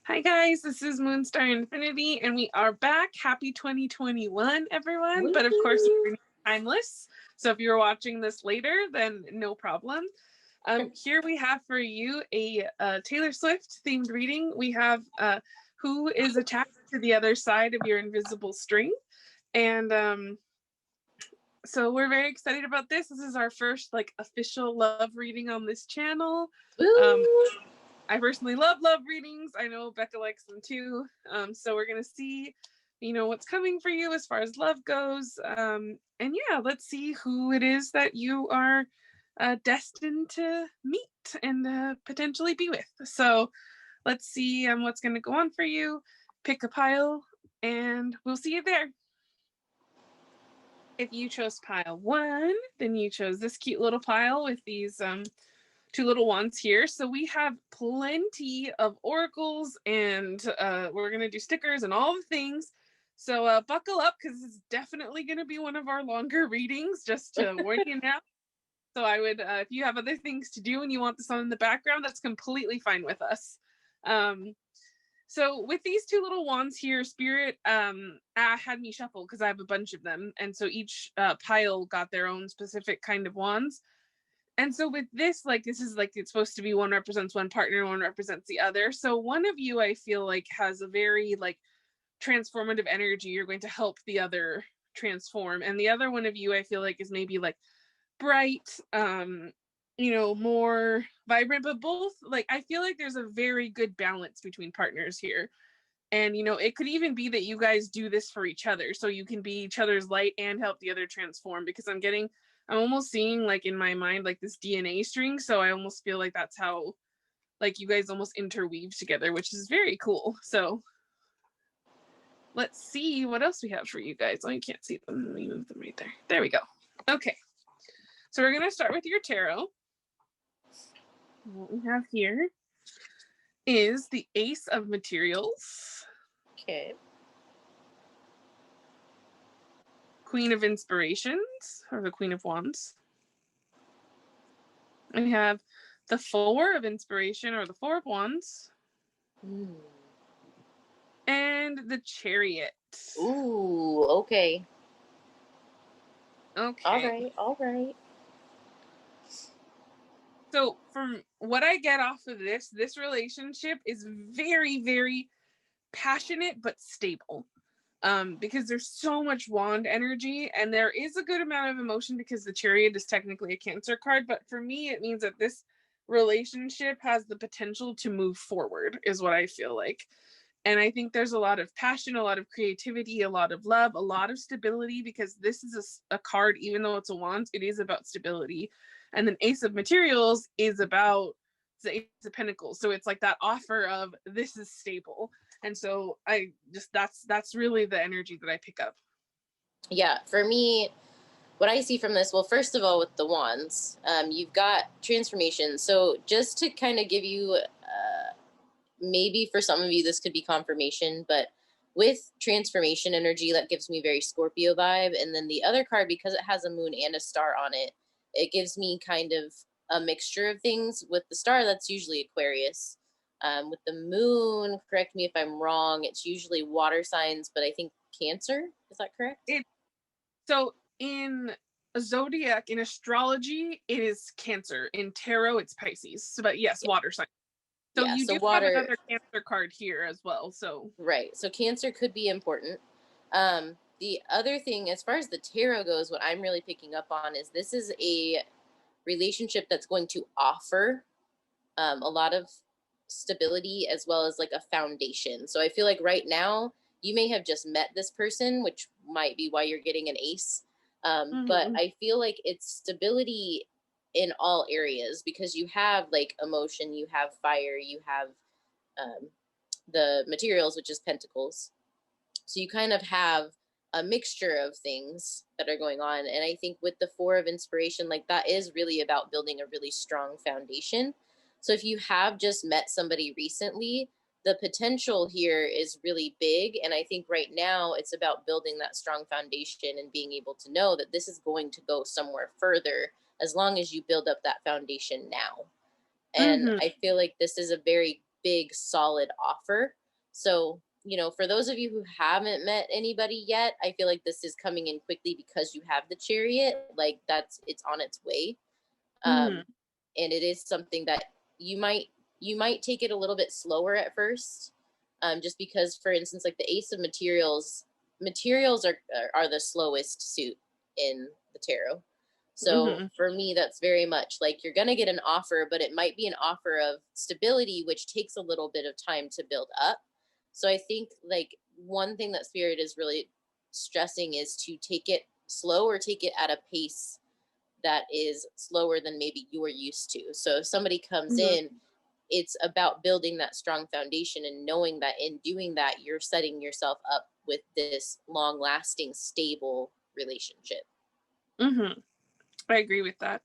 Hi guys, this is Moonstar Infinity, and we are back. Happy 2021, everyone. Woo! But of course, we're timeless. So if you're watching this later, then no problem. Here we have for you a Taylor Swift themed reading. We have who is attached to the other side of your invisible string. And so we're very excited about this. This is our first official love reading on this channel. I personally love readings. I know Becca likes them too. So we're going to see, what's coming for you as far as love goes. And yeah, let's see who it is that you are destined to meet and potentially be with. So let's see what's going to go on for you. Pick a pile and we'll see you there. If you chose pile 1, then you chose this cute little pile with these two little ones here. So we have plenty of oracles and we're going to do stickers and all the things. So buckle up because it's definitely going to be one of our longer readings, just to warn you now. So I would, if you have other things to do and you want this on in the background, that's completely fine with us. So with these two little wands here, Spirit had me shuffle because I have a bunch of them. And so each pile got their own specific kind of wands. And so with this, this is it's supposed to be one represents one partner, one represents the other. So one of you, I feel has a very transformative energy. You're going to help the other transform. And the other one of you, I feel is maybe bright, more vibrant, but both I feel there's a very good balance between partners here. And, it could even be that you guys do this for each other. So you can be each other's light and help the other transform, because I'm almost seeing in my mind this DNA string. So I almost feel that's how you guys almost interweave together, which is very cool. So let's see what else we have for you guys. Oh, you can't see them. Let me move them right there. There we go. Okay. So we're going to start with your tarot. What we have here is the Ace of Materials. Okay. Queen of Inspirations, or the Queen of Wands. We have the Four of Inspiration, or the Four of Wands. And the Chariot. Ooh, okay. Okay. All right. So from what I get off of this relationship is very, very passionate but stable. Because there's so much wand energy, and there is a good amount of emotion because the Chariot is technically a Cancer card. But for me, it means that this relationship has the potential to move forward, is what I feel like. And I think there's a lot of passion, a lot of creativity, a lot of love, a lot of stability, because this is a card, even though it's a wand, it is about stability. And then Ace of Materials is about the Ace of Pentacles. So it's that offer of this is stable. And so I just, that's really the energy that I pick up. Yeah, for me, what I see from this, well, first of all, with the wands, you've got transformation. So just to kind of give you, maybe for some of you, this could be confirmation, but with transformation energy, that gives me very Scorpio vibe. And then the other card, because it has a moon and a star on it, it gives me kind of a mixture of things. With the star, that's usually Aquarius. With the moon, correct me if I'm wrong, it's usually water signs, but I think Cancer. Is that correct? So in zodiac, in astrology, it is Cancer. In tarot, it's Pisces. So, but yes, water sign. So yeah, you so do water, have another Cancer card here as well. So right. So Cancer could be important. The other thing, as far as the tarot goes, what I'm really picking up on is this is a relationship that's going to offer a lot of stability as well as a foundation. So I feel right now you may have just met this person, which might be why you're getting an ace. But I feel it's stability in all areas, because you have emotion, you have fire, you have the materials, which is pentacles. So you kind of have a mixture of things that are going on. And I think with the Four of Inspiration, that is really about building a really strong foundation. So if you have just met somebody recently, the potential here is really big. And I think right now it's about building that strong foundation and being able to know that this is going to go somewhere further as long as you build up that foundation now. And I feel this is a very big, solid offer. So, for those of you who haven't met anybody yet, I feel like this is coming in quickly because you have the chariot. Like it's on its way. Mm-hmm. And it is something that you might take it a little bit slower at first, just because, for instance, like the Ace of materials are the slowest suit in the tarot. So Mm-hmm. for me, that's very much like you're going to get an offer, but it might be an offer of stability, which takes a little bit of time to build up. So I think like one thing that Spirit is really stressing is to take it slow, or take it at a pace that is slower than maybe you are used to. So if somebody comes Mm-hmm. in, it's about building that strong foundation and knowing that in doing that, you're setting yourself up with this long lasting, stable relationship. Mm-hmm. I agree with that.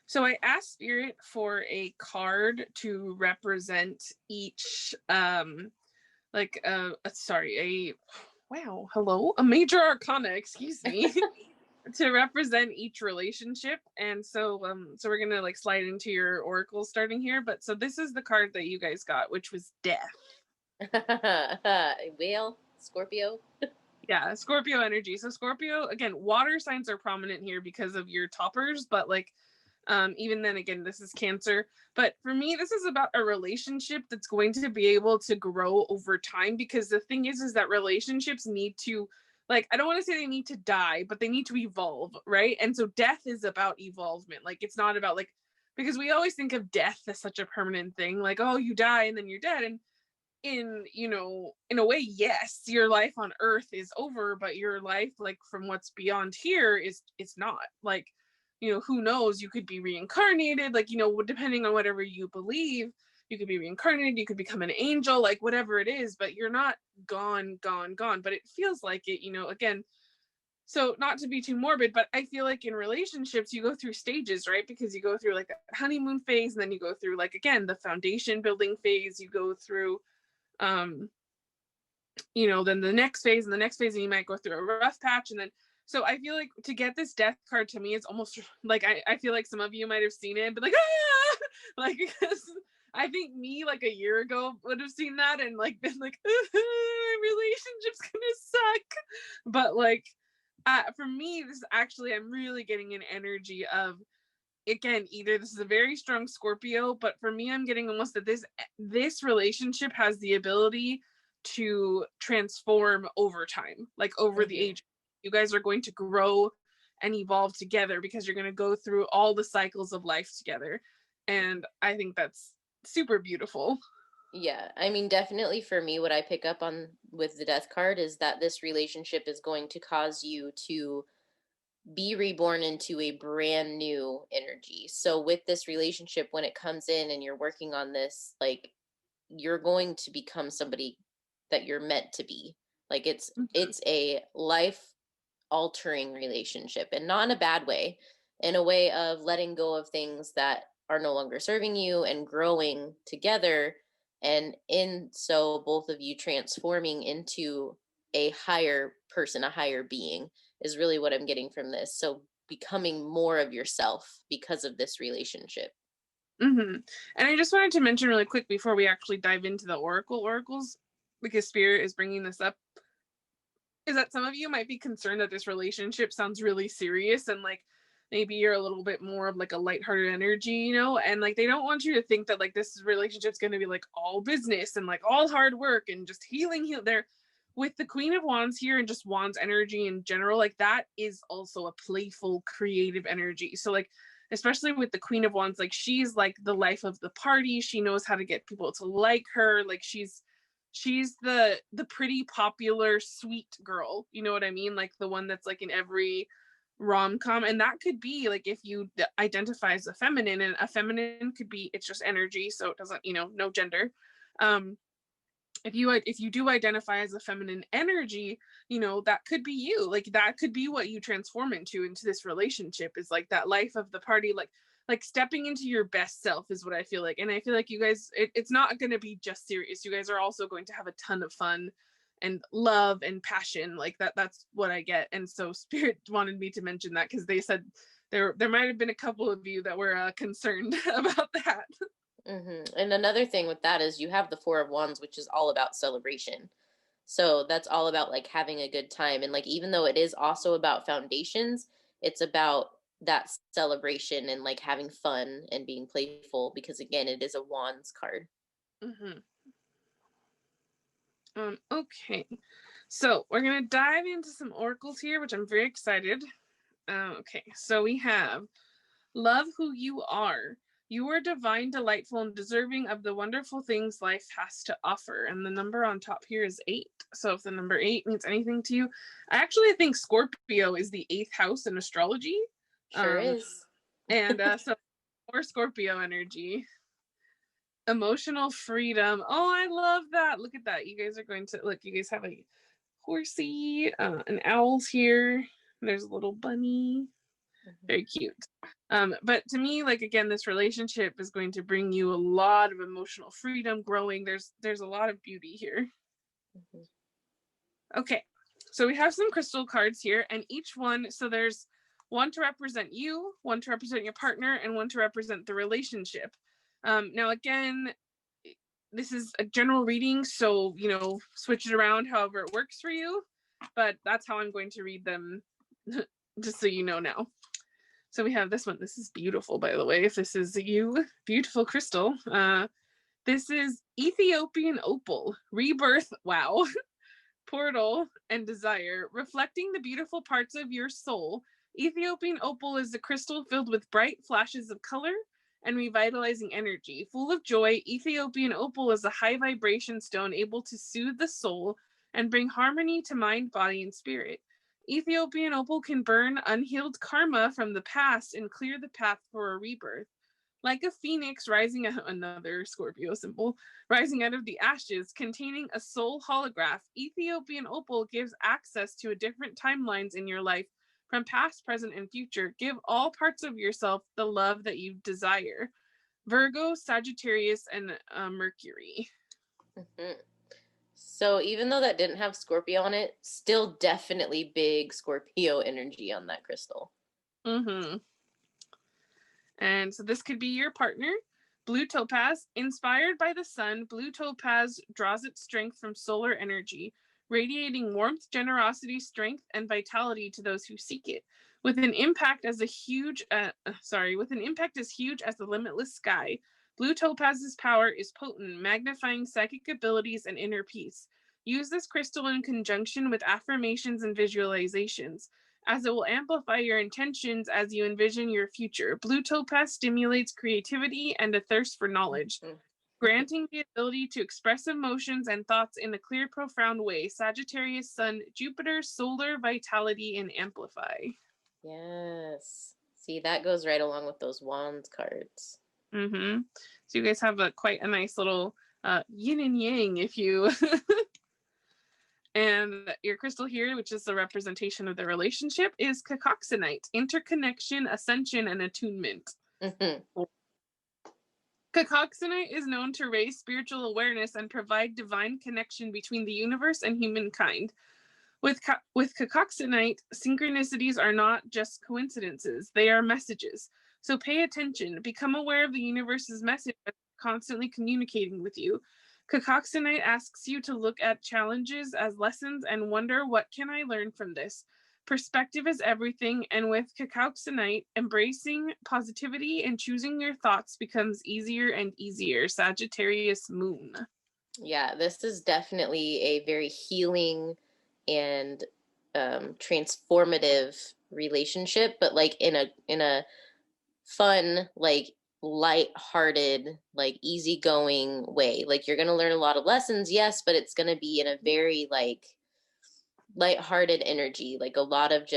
So I asked Spirit for a card to represent each like sorry, a wow, hello, a major arcana, excuse me, to represent each relationship. And so we're gonna like slide into your oracle starting here. But so this is the card that you guys got, which was death. Whale, Scorpio. Yeah, Scorpio energy. So Scorpio, again, water signs are prominent here because of your toppers, but like even then again, this is Cancer. But for me, this is about a relationship that's going to be able to grow over time, because the thing is that relationships need to, like, I don't want to say they need to die, but they need to evolve, right? And so death is about evolvement. Like, it's not about like, because we always think of death as such a permanent thing, like, oh, you die and then you're dead. And in a way, yes, your life on earth is over, but your life, like, from what's beyond here, is it's not. Like, who knows, you could be reincarnated, like, depending on whatever you believe, you could be reincarnated, you could become an angel, like whatever it is, but you're not gone, but it feels like it, again. So not to be too morbid, but I feel like in relationships you go through stages, right? Because you go through like a honeymoon phase, and then you go through, like, again, the foundation building phase, you go through um then the next phase, and the next phase, and you might go through a rough patch. And then, so I feel like to get this death card, to me, it's almost like I feel like some of you might have seen it, but like, ah! Like, because I think me like a year ago would have seen that and like been like, relationship's gonna suck. But like, for me, this is actually, I'm really getting an energy of, again, either this is a very strong Scorpio, but for me, I'm getting almost that this relationship has the ability to transform over time, like over the Mm-hmm. age. You guys are going to grow and evolve together, because you're going to go through all the cycles of life together. And I think that's super beautiful. Yeah, I mean, definitely for me, what I pick up on with the death card is that this relationship is going to cause you to be reborn into a brand new energy. So with this relationship, when it comes in and you're working on this, like you're going to become somebody that you're meant to be. Like it's a life altering relationship, and not in a bad way, in a way of letting go of things that are no longer serving you and growing together, and in so both of you transforming into a higher person, a higher being, is really what I'm getting from this. So becoming more of yourself because of this relationship. Mm-hmm. And I just wanted to mention really quick before we actually dive into the oracles, because Spirit is bringing this up, is that some of you might be concerned that this relationship sounds really serious, and like maybe you're a little bit more of like a lighthearted energy, and like they don't want you to think that like this relationship's going to be like all business and like all hard work and just heal there. With the Queen of Wands here and just Wands energy in general, like that is also a playful, creative energy. So like, especially with the Queen of Wands, like she's like the life of the party. She knows how to get people to like her. Like she's the pretty popular sweet girl, you know what I mean, like the one that's like in every rom-com. And that could be like, if you identify as a feminine, and a feminine could be, it's just energy, so it doesn't, no gender. If you do identify as a feminine energy, that could be you. Like that could be what you transform into this relationship, is like that life of the party, like stepping into your best self is what I feel like. And I feel like you guys, it's not going to be just serious. You guys are also going to have a ton of fun and love and passion, like that's what I get. And so Spirit wanted me to mention that, because they said there might have been a couple of you that were concerned about that. And another thing with that is you have the Four of Wands, which is all about celebration. So that's all about like having a good time. And like, even though it is also about foundations, it's about that celebration and like having fun and being playful because, again, it is a Wands card. Mm-hmm. Okay, so we're gonna dive into some oracles here, which I'm very excited. Okay, so we have love who you are. You are divine, delightful, and deserving of the wonderful things life has to offer. And the number on top here is 8. So if the number 8 means anything to you, I actually think Scorpio is the 8th house in astrology. Sure is. And so more Scorpio energy. Emotional freedom. Oh, I love that. Look at that. You guys are going to look, you guys have a horsey, an owl's here. There's a little bunny. Very cute. But to me, like, again, this relationship is going to bring you a lot of emotional freedom, growing. There's a lot of beauty here. Okay, so we have some crystal cards here, and each one, so there's one to represent you, one to represent your partner, and one to represent the relationship. Now, again, this is a general reading, so, switch it around however it works for you, but that's how I'm going to read them, just so you know now. So we have this one. This is beautiful, by the way. If this is you, beautiful crystal. This is Ethiopian opal, rebirth, wow, portal, and desire, reflecting the beautiful parts of your soul. Ethiopian opal is a crystal filled with bright flashes of color and revitalizing energy. Full of joy, Ethiopian opal is a high vibration stone able to soothe the soul and bring harmony to mind, body, and spirit. Ethiopian opal can burn unhealed karma from the past and clear the path for a rebirth. Like a phoenix rising, another Scorpio symbol, rising out of the ashes, containing a soul holograph, Ethiopian opal gives access to a different timelines in your life, from past, present, and future. Give all parts of yourself the love that you desire. Virgo, Sagittarius, and Mercury. So even though that didn't have Scorpio on it, still definitely big Scorpio energy on that crystal. And so this could be your partner. Blue topaz, inspired by the sun, blue topaz draws its strength from solar energy, radiating warmth, generosity, strength, and vitality to those who seek it. With an impact as huge as the limitless sky, blue topaz's power is potent, magnifying psychic abilities and inner peace. Use this crystal in conjunction with affirmations and visualizations, as it will amplify your intentions as you envision your future. Blue topaz stimulates creativity and a thirst for knowledge, granting the ability to express emotions and thoughts in a clear, profound way. Sagittarius, Sun, Jupiter, solar vitality, and amplify. Yes. See, that goes right along with those wands cards. So you guys have quite a nice little yin and yang, if you... And your crystal here, which is the representation of the relationship, is cacoxenite, interconnection, ascension, and attunement. Cacoxenite is known to raise spiritual awareness and provide divine connection between the universe and humankind. With cacoxenite, synchronicities are not just coincidences, they are messages. So pay attention, become aware of the universe's message constantly communicating with you. Cacoxenite asks you to look at challenges as lessons and wonder, what can I learn from this? Perspective is everything, and with cacoxenite, embracing positivity and choosing your thoughts becomes easier and easier. Sagittarius moon. Yeah, this is definitely a very healing and transformative relationship, but like in a fun, like light-hearted, like easygoing way. Like, you're gonna learn a lot of lessons, yes, but it's gonna be in a very like light-hearted energy. Like a lot of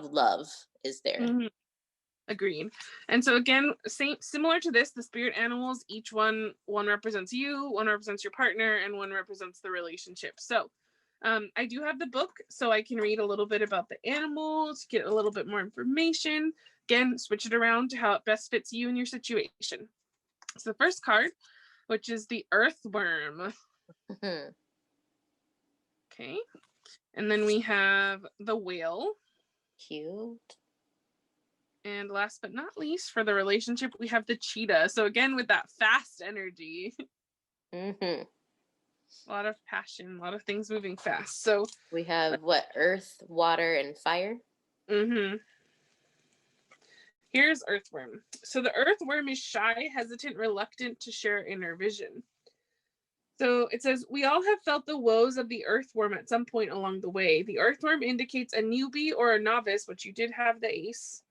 love is there. Agreed. And so again, similar to this, the spirit animals, each one represents you, one represents your partner, and one represents the relationship. So I do have the book, so I can read a little bit about the animals, get a little bit more information. Again, switch it around to how it best fits you and your situation. So the first card, which is the earthworm. Okay. And then we have the whale. Cute. And last but not least, for the relationship, we have the cheetah. So again, with that fast energy, Mm-hmm. a lot of passion, a lot of things moving fast. So we have what? Earth, water, and fire. mm-hmm. Here's earthworm. So the earthworm is shy, hesitant, reluctant to share inner vision. So it says, we all have felt the woes of the earthworm at some point along the way. The earthworm indicates a newbie or a novice, which you did have the ace,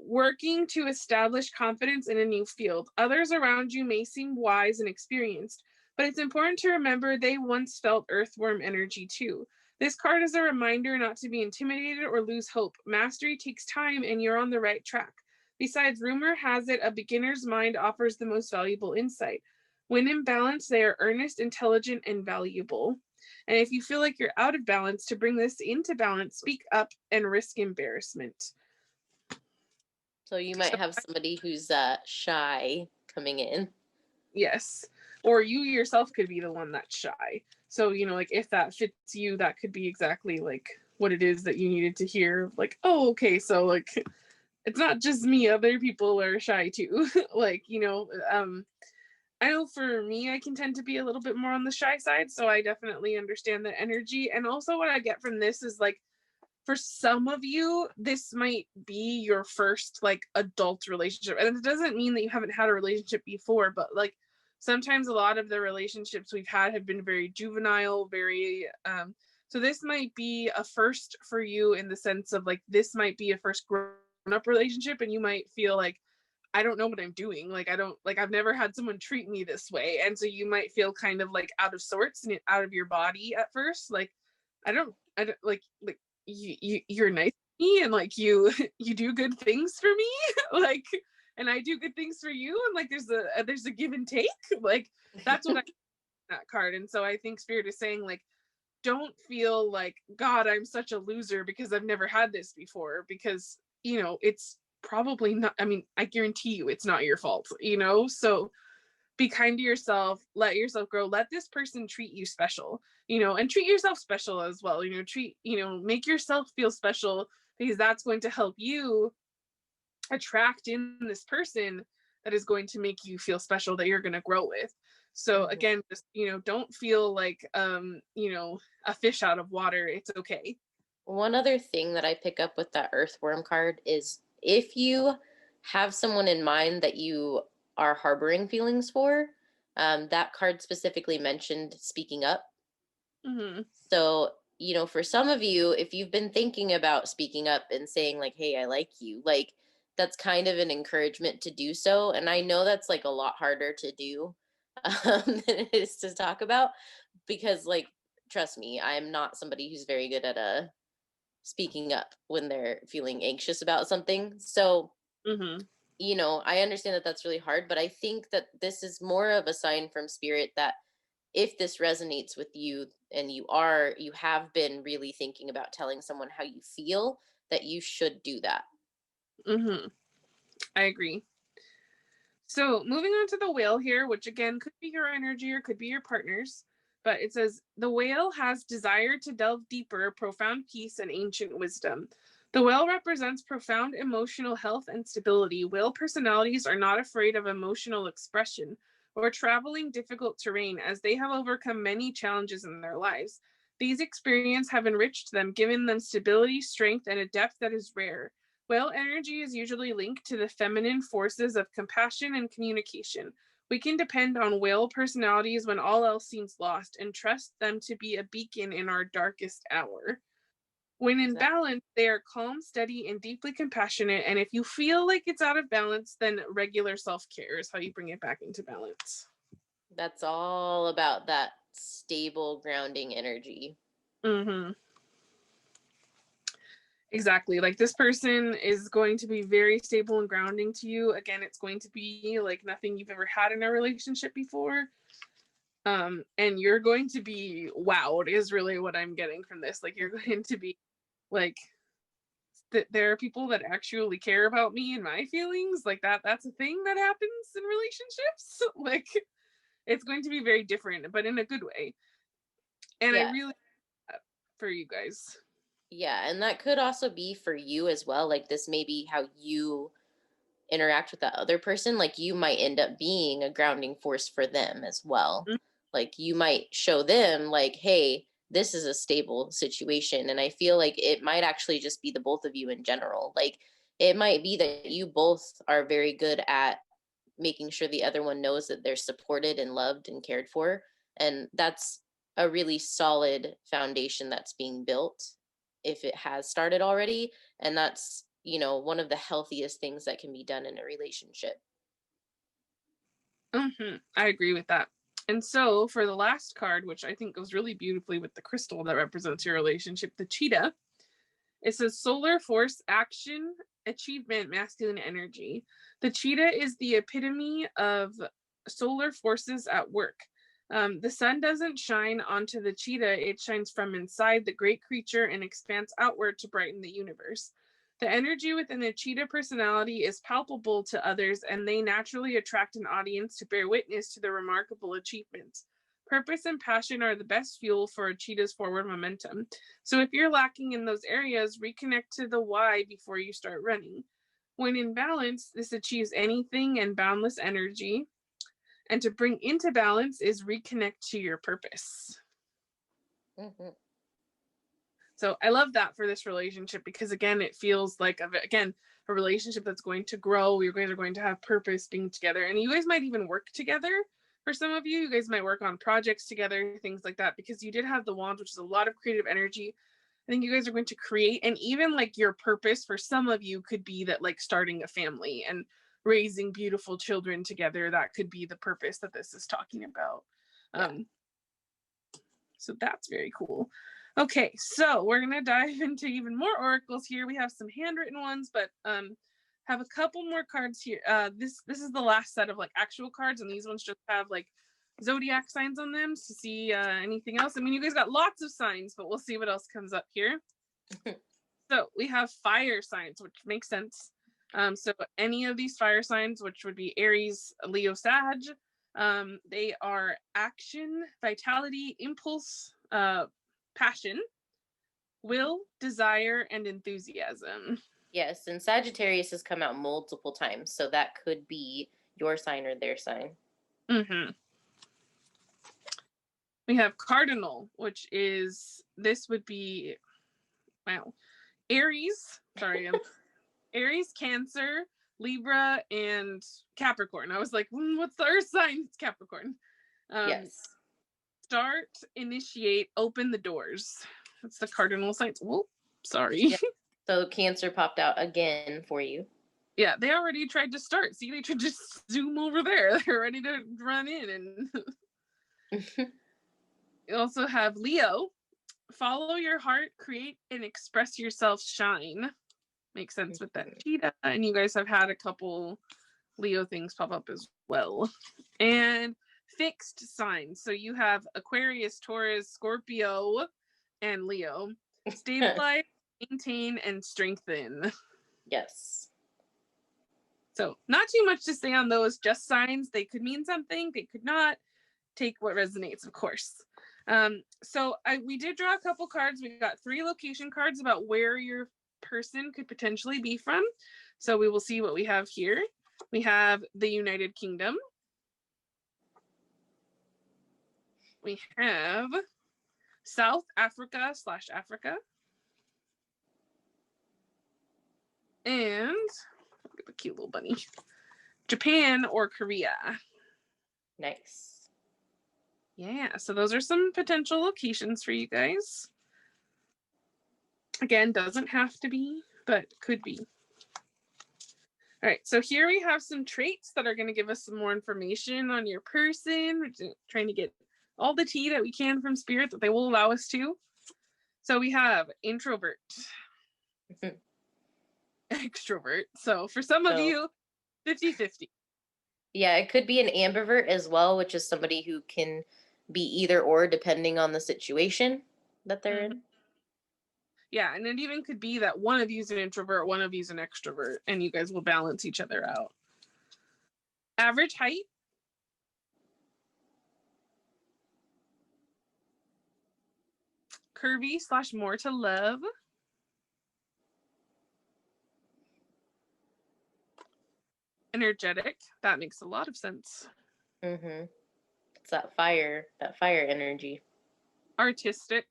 working to establish confidence in a new field. Others around you may seem wise and experienced, but it's important to remember they once felt earthworm energy too. This card is a reminder not to be intimidated or lose hope. Mastery takes time and you're on the right track. Besides, rumor has it a beginner's mind offers the most valuable insight. When in balance, they are earnest, intelligent, and valuable. And if you feel like you're out of balance, to bring this into balance, speak up and risk embarrassment. So you might So, have somebody who's shy coming in. yes. Or you yourself could be the one that's shy. So, like if that fits you, that could be exactly like what it is that you needed to hear. Like, oh, okay, so like it's not just me, other people are shy too. Like, I know for me, I can tend to be a little bit more on the shy side. So I definitely understand the energy. And also what I get from this is like, for some of you, this might be your first like adult relationship. And it doesn't mean that you haven't had a relationship before, but like sometimes a lot of the relationships we've had have been very juvenile, very so this might be a first for you in the sense of like this might be a first grown up relationship and you might feel like I don't know what I'm doing. Like I don't like I've never had someone treat me this way. And so you might feel kind of like out of sorts and out of your body at first. Like I don't like you're nice to me and like you you do good things for me. Like and I do good things for you and like there's a give and take. Like that's what I that card. And so I think Spirit is saying like don't feel like God, I'm such a loser because I've never had this before because it's probably not, I mean, I guarantee you it's not your fault, so be kind to yourself, let yourself grow, let this person treat you special, and treat yourself special as well, make yourself feel special because that's going to help you attract in this person that is going to make you feel special that you're going to grow with. So again, just don't feel like a fish out of water. It's okay. One other thing that I pick up with that earthworm card is if you have someone in mind that you are harboring feelings for, that card specifically mentioned speaking up. Mm-hmm. So, for some of you, if you've been thinking about speaking up and saying, like, hey, I like you, like, that's kind of an encouragement to do so. And I know that's like a lot harder to do than it is to talk about because, like, trust me, I'm not somebody who's very good at speaking up when they're feeling anxious about something. So, Mm-hmm. I understand that that's really hard, but I think that this is more of a sign from spirit that if this resonates with you and you have been really thinking about telling someone how you feel, that you should do that. Mm-hmm. I agree. So moving on to the whale here, which again could be your energy or could be your partner's, but it says the whale has desire to delve deeper, profound peace, and ancient wisdom. The whale represents profound emotional health and stability. Whale personalities are not afraid of emotional expression or traveling difficult terrain as they have overcome many challenges in their lives. These experiences have enriched them, giving them stability, strength, and a depth that is rare. Whale energy is usually linked to the feminine forces of compassion and communication. We can depend on whale personalities when all else seems lost and trust them to be a beacon in our darkest hour. When in Exactly. balance, they are calm, steady, and deeply compassionate. And if you feel like it's out of balance, then regular self care is how you bring it back into balance. That's all about that stable grounding energy. Mm-hmm. Exactly. Like this person is going to be very stable and grounding to you. Again, it's going to be like nothing you've ever had in a relationship before. And you're going to be wowed is really what I'm getting from this. Like you're going to be like there are people that actually care about me and my feelings. Like that's a thing that happens in relationships. Like it's going to be very different, but in a good way. And I Yeah. really for you guys. Yeah, and that could also be for you as well. Like this may be how you interact with that other person. Like you might end up being a grounding force for them as well. Mhm. Like you might show them like, hey, this is a stable situation. And I feel like it might actually just be the both of you in general. Like it might be that you both are very good at making sure the other one knows that they're supported and loved and cared for. And that's a really solid foundation that's being built if it has started already. And that's, one of the healthiest things that can be done in a relationship. I agree with that. And so for the last card, which I think goes really beautifully with the crystal that represents your relationship, the cheetah, it says solar force, action, achievement, masculine energy. The cheetah is the epitome of solar forces at work. The sun doesn't shine onto the cheetah, it shines from inside the great creature and expands outward to brighten the universe. The energy within the cheetah personality is palpable to others, and they naturally attract an audience to bear witness to their remarkable achievements. Purpose and passion are the best fuel for a cheetah's forward momentum. So if you're lacking in those areas, reconnect to the why before you start running. When in balance, this achieves anything and boundless energy. And to bring into balance is reconnect to your purpose. Mm-hmm. So I love that for this relationship because again, it feels like a relationship that's going to grow. You guys are going to have purpose being together, and you guys might even work together. For some of you, you guys might work on projects together, things like that, because you did have the wands, which is a lot of creative energy. I think you guys are going to create, and even like your purpose for some of you could be that like starting a family and raising beautiful children together. That could be the purpose that this is talking about. Yeah. So that's very cool. Okay, so we're gonna dive into even more oracles here. We have some handwritten ones, but have a couple more cards here. This is the last set of like actual cards, and these ones just have like zodiac signs on them to see anything else. I mean, you guys got lots of signs, but we'll see what else comes up here. So we have fire signs, which makes sense. So any of these fire signs, which would be Aries, Leo, Sag, they are action, vitality, impulse, passion, will, desire, and enthusiasm. Yes, and Sagittarius has come out multiple times, so that could be your sign or their sign. Mm-hmm. We have cardinal, which is this would be Aries. Sorry, Aries, Cancer, Libra, and Capricorn. I was like, what's the Earth sign? It's Capricorn. Yes. Start, initiate, open the doors. That's the cardinal signs. Whoa, sorry. Yep. So Cancer popped out again for you. Yeah, they already tried to start. See, they could just zoom over there. They're ready to run in. And you also have Leo. Follow your heart, create and express yourself, shine. Makes sense with that cheetah. And you guys have had a couple Leo things pop up as well. And fixed signs. So you have Aquarius, Taurus, Scorpio, and Leo. Stabilize, maintain, and strengthen. Yes. So not too much to say on those, just signs. They could mean something, they could not. Take what resonates, of course. So we did draw a couple cards. We got 3 location cards about where your person could potentially be from. So we will see what we have here. We have the United Kingdom. We have South Africa / Africa. And look at the cute little bunny. Japan or Korea. Nice. Yeah, so those are some potential locations for you guys. Again, doesn't have to be, but could be. All right, so here we have some traits that are going to give us some more information on your person. We're trying to get all the tea that we can from spirit that they will allow us to. So we have introvert, extrovert. So for some of you, 50-50. Yeah, it could be an ambivert as well, which is somebody who can be either or depending on the situation that they're in. Yeah, and it even could be that one of you is an introvert, one of you is an extrovert, and you guys will balance each other out. Average height. Curvy / more to love. Energetic. That makes a lot of sense. Mm-hmm. It's that fire energy. Artistic.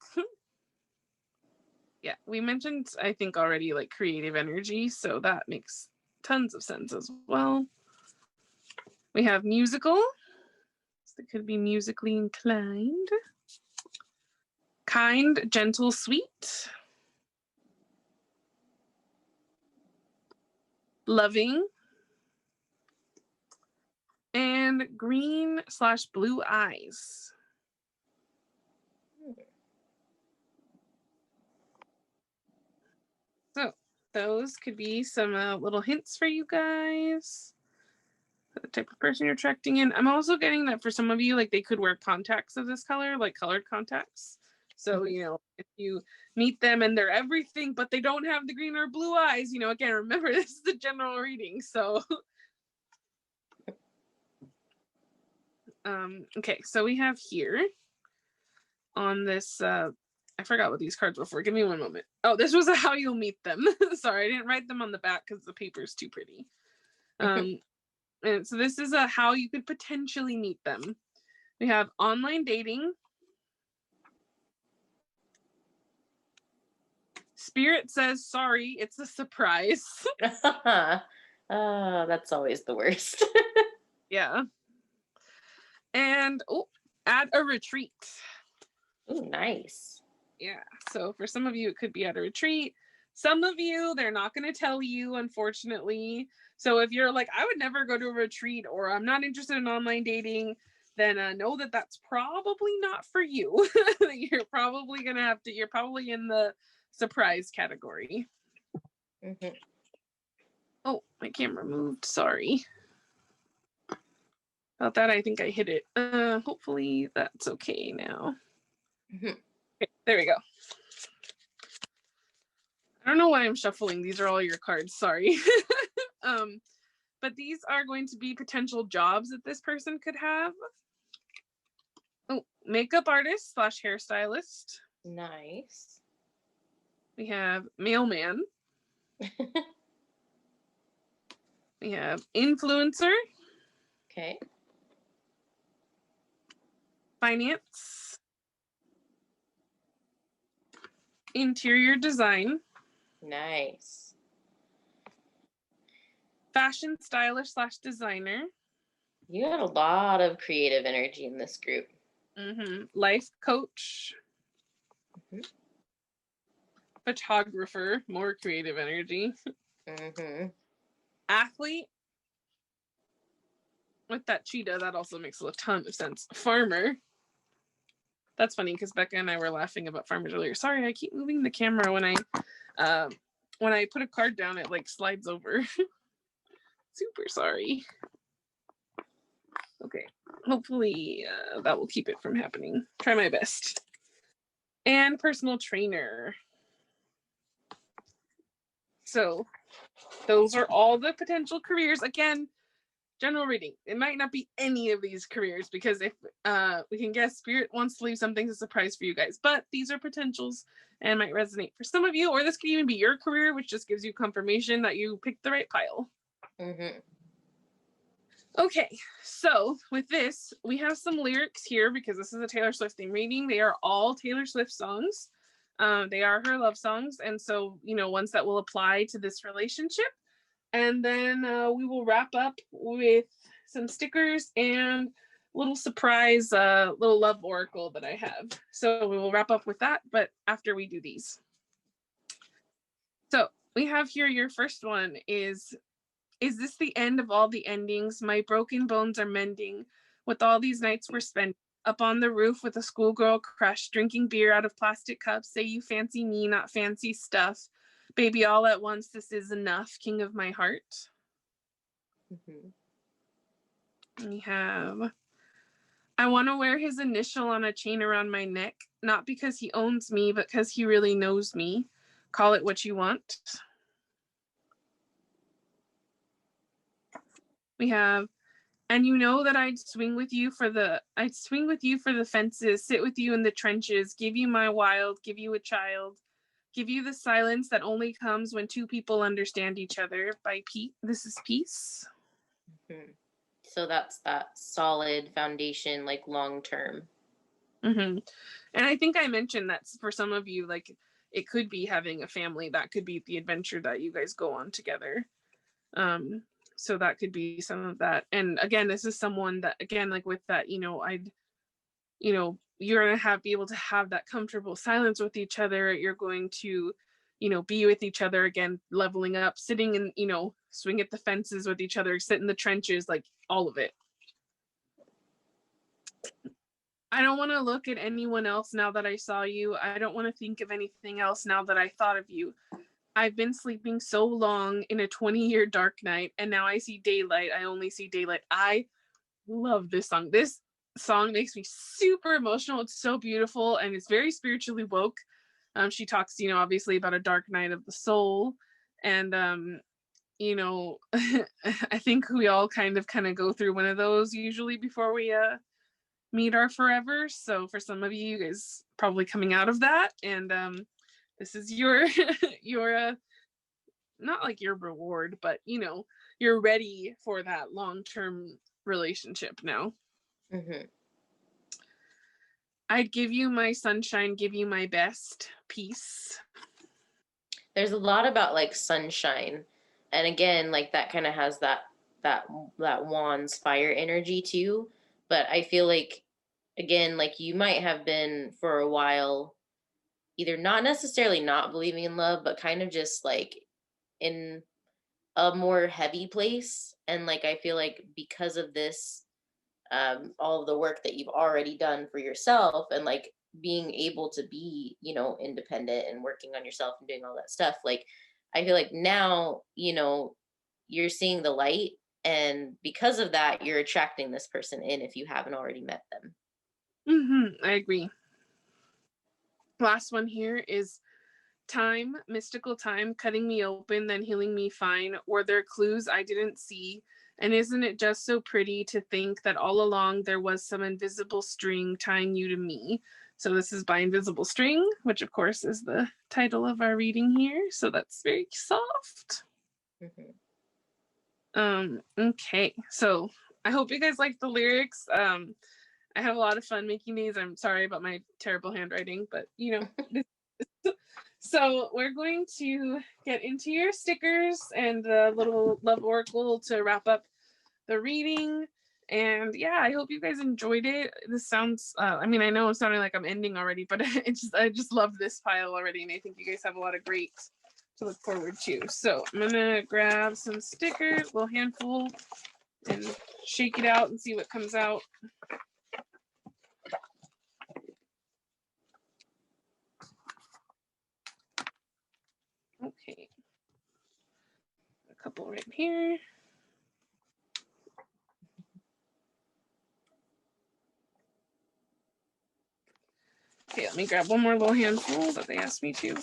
Yeah, we mentioned, I think, already like creative energy, so that makes tons of sense as well. We have musical. So it could be musically inclined. Kind, gentle, sweet. Loving. And green/blue eyes. So those could be some little hints for you guys. For the type of person you're attracting in. I'm also getting that for some of you, like they could wear contacts of this color, like colored contacts. So, you know, if you meet them and they're everything, but they don't have the green or blue eyes, you know, again, remember this is a general reading. So, okay, so we have here on this, I forgot what these cards were for. Give me one moment. Oh, this was how you'll meet them. Sorry, I didn't write them on the back because the paper is too pretty. And so this is how you could potentially meet them. We have online dating. Spirit says, sorry, it's a surprise. That's always the worst. Yeah. And at a retreat. Oh, nice. Yeah. So for some of you, it could be at a retreat. Some of you, they're not going to tell you, unfortunately. So if you're like, I would never go to a retreat, or I'm not interested in online dating, then know that that's probably not for you. You're probably going to have to, you're probably in the surprise category. Mm-hmm. Oh, my camera moved. Sorry. About that, I think I hit it. Hopefully that's okay now. Mm-hmm. Okay, there we go. I don't know why I'm shuffling. These are all your cards. Sorry. But these are going to be potential jobs that this person could have. Oh, makeup artist / hairstylist. Nice. We have mailman. We have influencer. Okay. Finance. Interior design. Nice. Fashion stylist / designer. You had a lot of creative energy in this group. Life coach. Photographer, more creative energy. Athlete. With that cheetah, that also makes a ton of sense. Farmer. That's funny because Becca and I were laughing about farmers earlier. Sorry, I keep moving the camera when I put a card down, it like slides over. Super sorry. Okay, hopefully that will keep it from happening. Try my best. And personal trainer. So those are all the potential careers. Again, general reading. It might not be any of these careers because if we can guess, Spirit wants to leave something as a surprise for you guys. But these are potentials and might resonate for some of you, or this could even be your career, which just gives you confirmation that you picked the right pile. Okay, so with this, we have some lyrics here because this is a Taylor Swift theme reading. They are all Taylor Swift songs. They are her love songs, and so, you know, ones that will apply to this relationship. And then we will wrap up with some stickers and little surprise, little love oracle that I have. So we will wrap up with that, but after we do these. So we have here, your first one is this the end of all the endings? My broken bones are mending with all these nights we're spending up on the roof with a schoolgirl crush, drinking beer out of plastic cups. Say you fancy me, not fancy stuff. Baby, all at once, this is enough. King of my heart. We have, I want to wear his initial on a chain around my neck, not because he owns me, but because he really knows me. Call it what you want. We have, and you know that I'd swing with you for the fences, sit with you in the trenches, give you my wild, give you a child, give you the silence that only comes when two people understand each other. By Pete, this is Peace. Hmm. So that's that solid foundation, like long term. And I think I mentioned that for some of you, like it could be having a family. That could be the adventure that you guys go on together. So that could be some of that. And again, this is someone that, again, like with that, you're going to be able to have that comfortable silence with each other. You're going to, be with each other again, leveling up, sitting and, swing at the fences with each other, sit in the trenches, like all of it. I don't want to look at anyone else now that I saw you. I don't want to think of anything else now that I thought of you. I've been sleeping so long in a 20-year dark night, and now I see daylight. I only see daylight. I love this song. This song makes me super emotional. It's so beautiful, and it's very spiritually woke. She talks, obviously about a dark night of the soul. And, I think we all kind of go through one of those usually before we meet our forever. So for some of you guys probably coming out of that, and this is your your not like your reward, but you're ready for that long-term relationship now. I'd give you my sunshine, give you my best. Peace. There's a lot about like sunshine, and again, like that kind of has that wand's fire energy too. But I feel like, again, like you might have been for a while either not necessarily not believing in love, but kind of just like in a more heavy place. And like I feel like because of this, all of the work that you've already done for yourself, and like being able to be, independent and working on yourself and doing all that stuff, like I feel like now, you're seeing the light, and because of that, you're attracting this person in if you haven't already met them. I agree. Last one here is time, mystical time, cutting me open, then healing me fine. Were there clues I didn't see? And isn't it just so pretty to think that all along there was some invisible string tying you to me? So this is by Invisible String, which of course is the title of our reading here. So that's very soft. Okay, so I hope you guys like the lyrics. I had a lot of fun making these. I'm sorry about my terrible handwriting, but so we're going to get into your stickers and the little love oracle to wrap up the reading. And yeah, I hope you guys enjoyed it. This sounds, I know it's sounding like I'm ending already, but I just love this pile already. And I think you guys have a lot of great to look forward to. So I'm gonna grab some stickers, a little handful, and shake it out and see what comes out. Okay. A couple right here. Okay, let me grab one more little handful that they asked me to.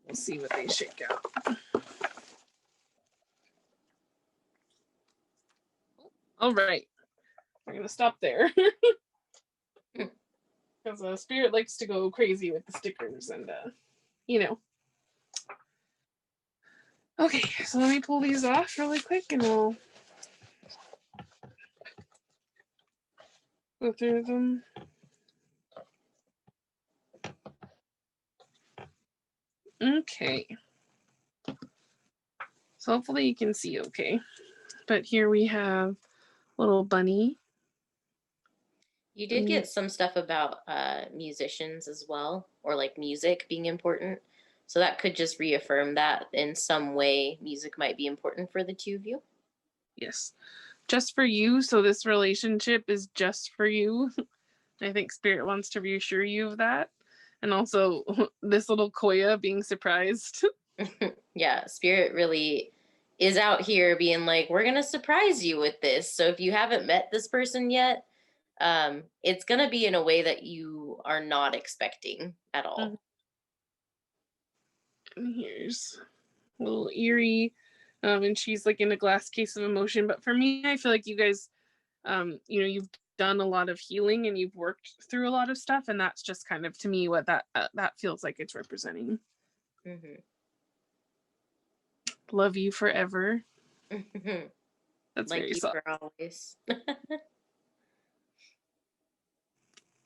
We'll see what they shake out. All right. We're going to stop there. Because Spirit likes to go crazy with the stickers and, Okay, so let me pull these off really quick and we'll go through them. Okay. So hopefully you can see okay. But here we have little bunny. You did get some stuff about musicians as well, or like music being important. So that could just reaffirm that in some way music might be important for the two of you. Yes. Just for you. So this relationship is just for you. I think Spirit wants to reassure you of that. And also this little Koya being surprised. Yeah, Spirit really is out here being like, we're going to surprise you with this. So if you haven't met this person yet, it's going to be in a way that you are not expecting at all. And here's a little eerie. And she's like in a glass case of emotion. But for me, I feel like you guys, you've done a lot of healing and you've worked through a lot of stuff. And that's just kind of, to me, what that feels like it's representing. Love you forever. That's Like very you soft. for always.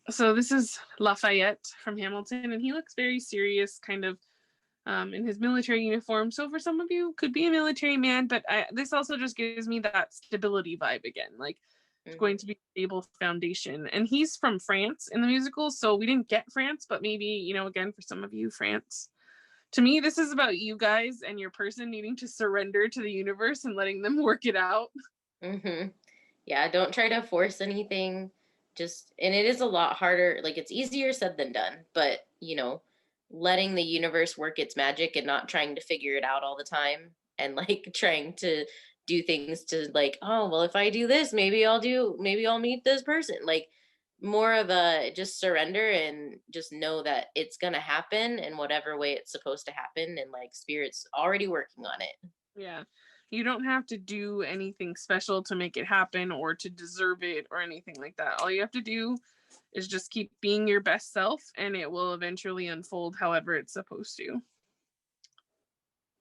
So this is Lafayette from Hamilton, and he looks very serious, kind of in his military uniform. So for some of you, could be a military man, but this also just gives me that stability vibe again. Like it's going to be a stable foundation. And he's from France in the musical, so we didn't get France, but maybe, you know, again, for some of you, France. To me, this is about you guys and your person needing to surrender to the universe and letting them work it out. Yeah, don't try to force anything. Just, and it is a lot harder. Like, it's easier said than done, but, you know, letting the universe work its magic and not trying to figure it out all the time and like trying to do things to like, oh, well, if I do this, maybe I'll meet this person. Like, more of a just surrender and just know that it's going to happen in whatever way it's supposed to happen. And like, spirit's already working on it. Yeah. You don't have to do anything special to make it happen or to deserve it or anything like that. All you have to do is just keep being your best self, and it will eventually unfold however it's supposed to.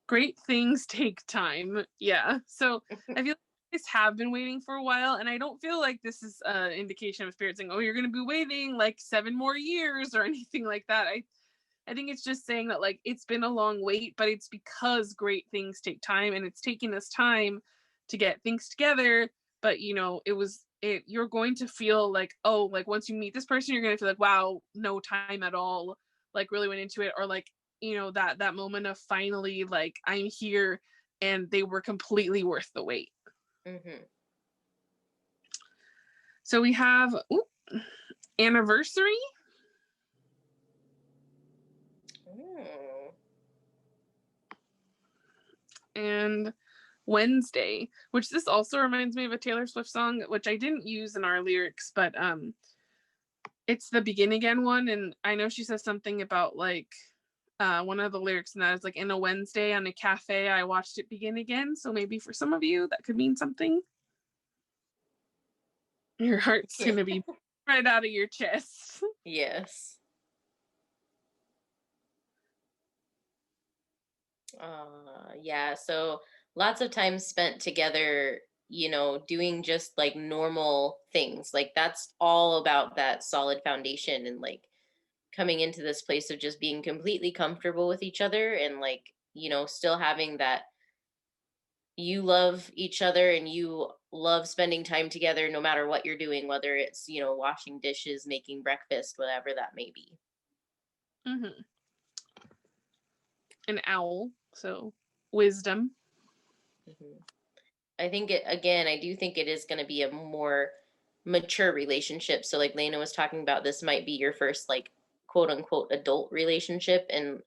Great things take time. Yeah. So I feel like this have been waiting for a while, and I don't feel like this is an indication of spirit saying, oh, you're going to be waiting like 7 more years or anything like that. I think it's just saying that like it's been a long wait, but it's because great things take time, and it's taking us time to get things together. But you know, you're going to feel like, oh, like once you meet this person, you're going to feel like, wow, no time at all, like really went into it, or like, you know, that moment of finally like I'm here, and they were completely worth the wait. So we have anniversary. And Wednesday, which this also reminds me of a Taylor Swift song, which I didn't use in our lyrics, but it's the Begin Again one, and I know she says something about like one of the lyrics in that is like, in a Wednesday on a cafe, I watched it begin again. So maybe for some of you that could mean something. Your heart's gonna be right out of your chest. Yes. Yeah, so lots of time spent together, you know, doing just like normal things. Like that's all about that solid foundation and like coming into this place of just being completely comfortable with each other and like, you know, still having that you love each other and you love spending time together no matter what you're doing, whether it's, you know, washing dishes, making breakfast, whatever that may be. An owl, so wisdom. I think it, again, I do think it is going to be a more mature relationship. So like Lena was talking about, this might be your first like quote unquote adult relationship. And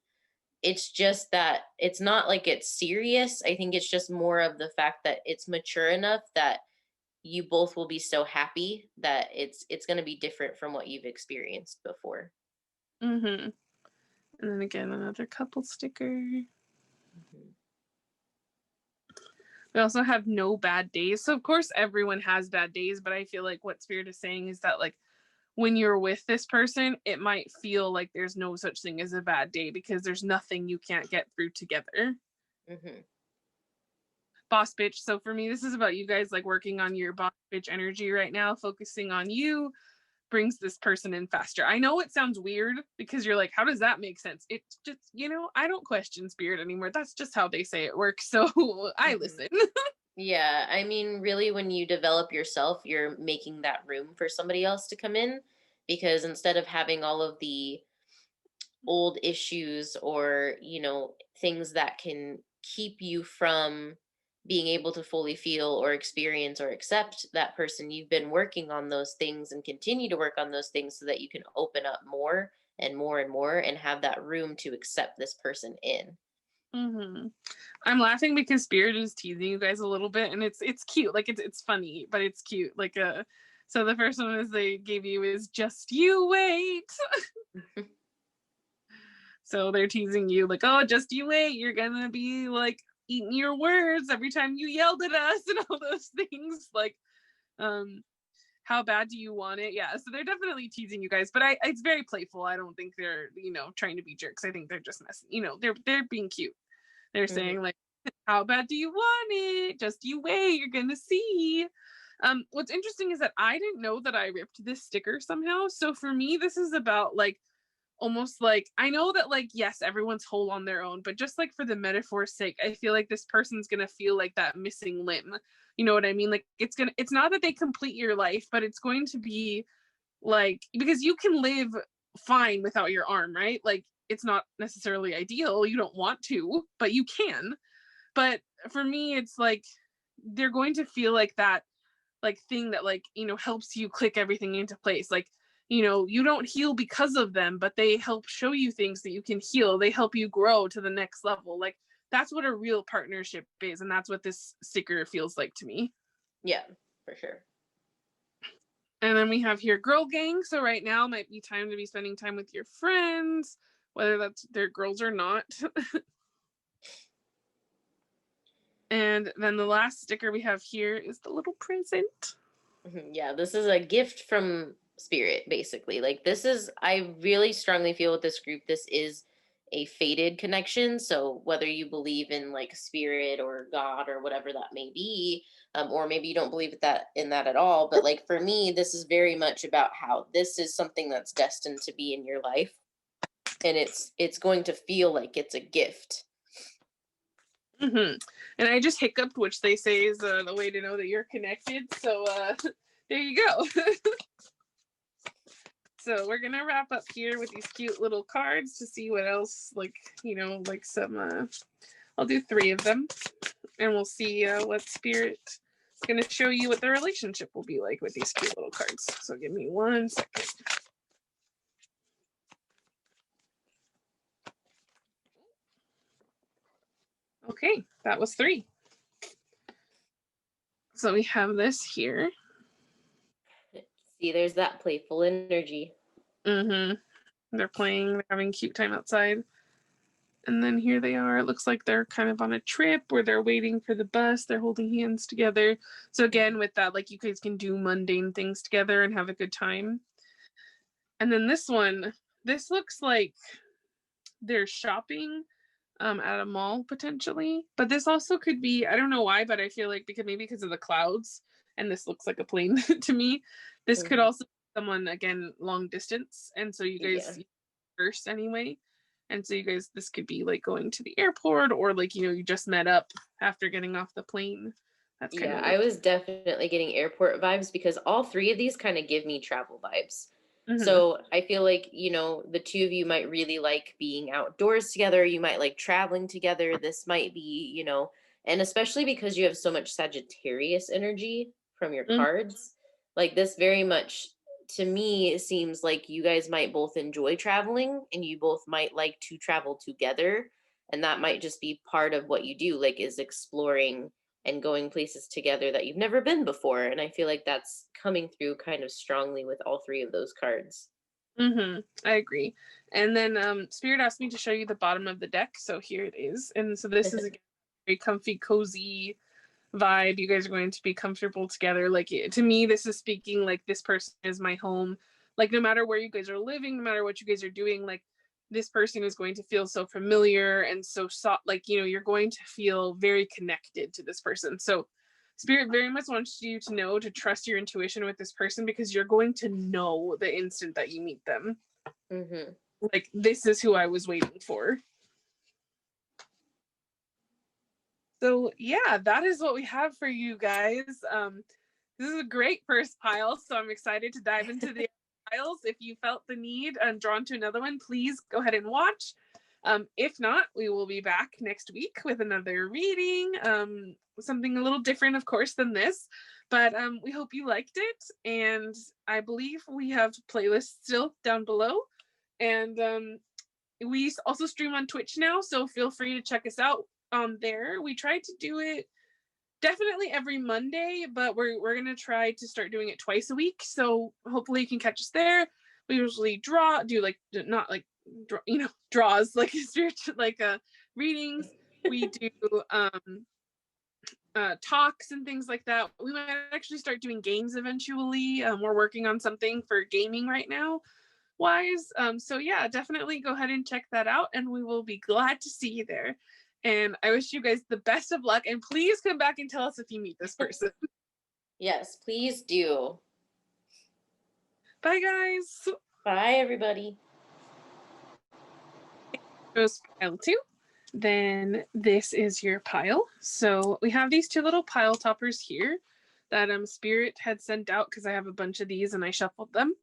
it's just that it's not like it's serious. I think it's just more of the fact that it's mature enough that you both will be so happy that it's going to be different from what you've experienced before. And then again, another couple sticker. We also have no bad days. So of course everyone has bad days, but I feel like what Spirit is saying is that like when you're with this person, it might feel like there's no such thing as a bad day because there's nothing you can't get through together. Boss bitch. So for me, this is about you guys like working on your boss bitch energy right now, focusing on you brings this person in faster. I know it sounds weird because you're like, how does that make sense? It's just, you know, I don't question spirit anymore. That's just how they say it works. So I listen. Yeah, I mean, really, when you develop yourself, you're making that room for somebody else to come in because instead of having all of the old issues or, you know, things that can keep you from being able to fully feel or experience or accept that person, you've been working on those things and continue to work on those things so that you can open up more and more and more and have that room to accept this person in. I'm laughing because Spirit is teasing you guys a little bit, and it's cute. Like it's funny, but it's cute. Like so the first one is they gave you is just you wait. So they're teasing you like, oh, just you wait. You're gonna be like eating your words every time you yelled at us and all those things. Like, how bad do you want it? Yeah, so they're definitely teasing you guys, but it's very playful. I don't think they're, you know, trying to be jerks. I think they're just messing, you know, they're being cute. They're saying like, How bad do you want it? Just you wait, you're gonna see. What's interesting is that I didn't know that I ripped this sticker somehow. So for me, this is about like almost like, I know that like, yes, everyone's whole on their own, but just like for the metaphor's sake, I feel like this person's gonna feel like that missing limb. You know what I mean? Like it's not that they complete your life, but it's going to be like, because you can live fine without your arm, right? Like it's not necessarily ideal. You don't want to, but you can. But for me, it's like they're going to feel like that like thing that like, you know, helps you click everything into place. Like, you know, you don't heal because of them, but they help show you things that you can heal. They help you grow to the next level. Like that's what a real partnership is, and that's what this sticker feels like to me. Yeah, for sure. And then we have here girl gang. So right now might be time to be spending time with your friends, whether that's their girls or not. And then the last sticker we have here is the little present. Yeah, this is a gift from spirit, basically. Like, this is, I really strongly feel with this group, this is a fated connection. So, whether you believe in like spirit or God or whatever that may be, or maybe you don't believe in that at all, but like for me, this is very much about how this is something that's destined to be in your life, and it's going to feel like it's a gift. Mm-hmm. And I just hiccuped, which they say is the way to know that you're connected. So there you go. So we're gonna wrap up here with these cute little cards to see what else, like, you know, like some. I'll do 3 of them, and we'll see what spirit is gonna show you what the relationship will be like with these cute little cards. So give me 1 second. Okay, that was 3. So we have this here. See, there's that playful energy. Mm-hmm. They're playing, they're having cute time outside. And then here they are. It looks like they're kind of on a trip where they're waiting for the bus. They're holding hands together. So again, with that, like you guys can do mundane things together and have a good time. And then this one, this looks like they're shopping at a mall potentially. But this also could be, I don't know why, but I feel like because of the clouds, and this looks like a plane to me. This could also be someone, again, long distance. And so you guys first anyway. And so you guys, this could be like going to the airport, or like, you know, you just met up after getting off the plane. That's kind of I was definitely getting airport vibes because all 3 of these kind of give me travel vibes. So I feel like, you know, the 2 of you might really like being outdoors together. You might like traveling together. This might be, you know, and especially because you have so much Sagittarius energy from your cards, like this very much to me seems like you guys might both enjoy traveling and you both might like to travel together. And that might just be part of what you do, like is exploring and going places together that you've never been before. And I feel like that's coming through kind of strongly with all 3 of those cards. I agree. And then Spirit asked me to show you the bottom of the deck. So here it is. And so this is a very comfy, cozy vibe. You guys are going to be comfortable together. Like, to me, this is speaking like this person is my home. Like, no matter where you guys are living, no matter what you guys are doing, like this person is going to feel so familiar and so soft. Like, you know, you're going to feel very connected to this person. So Spirit very much wants you to know to trust your intuition with this person, because you're going to know the instant that you meet them. Like, this is who I was waiting for. So yeah, that is what we have for you guys. This is a great first pile, so I'm excited to dive into the piles. If you felt the need and drawn to another one, please go ahead and watch. If not, we will be back next week with another reading, something a little different, of course, than this. But we hope you liked it, and I believe we have playlists still down below. And we also stream on Twitch now, so feel free to check us out there. We try to do it definitely every Monday, but we're gonna try to start doing it twice a week. So hopefully you can catch us there. We usually do like, not like draws, like spiritual, like readings. We do talks and things like that. We might actually start doing games eventually. We're working on something for gaming right now wise. So yeah, definitely go ahead and check that out, and we will be glad to see you there. And I wish you guys the best of luck. And please come back and tell us if you meet this person. Yes, please do. Bye, guys. Bye, everybody. Goes pile 2. Then this is your pile. So we have these 2 little pile toppers here that Spirit had sent out because I have a bunch of these and I shuffled them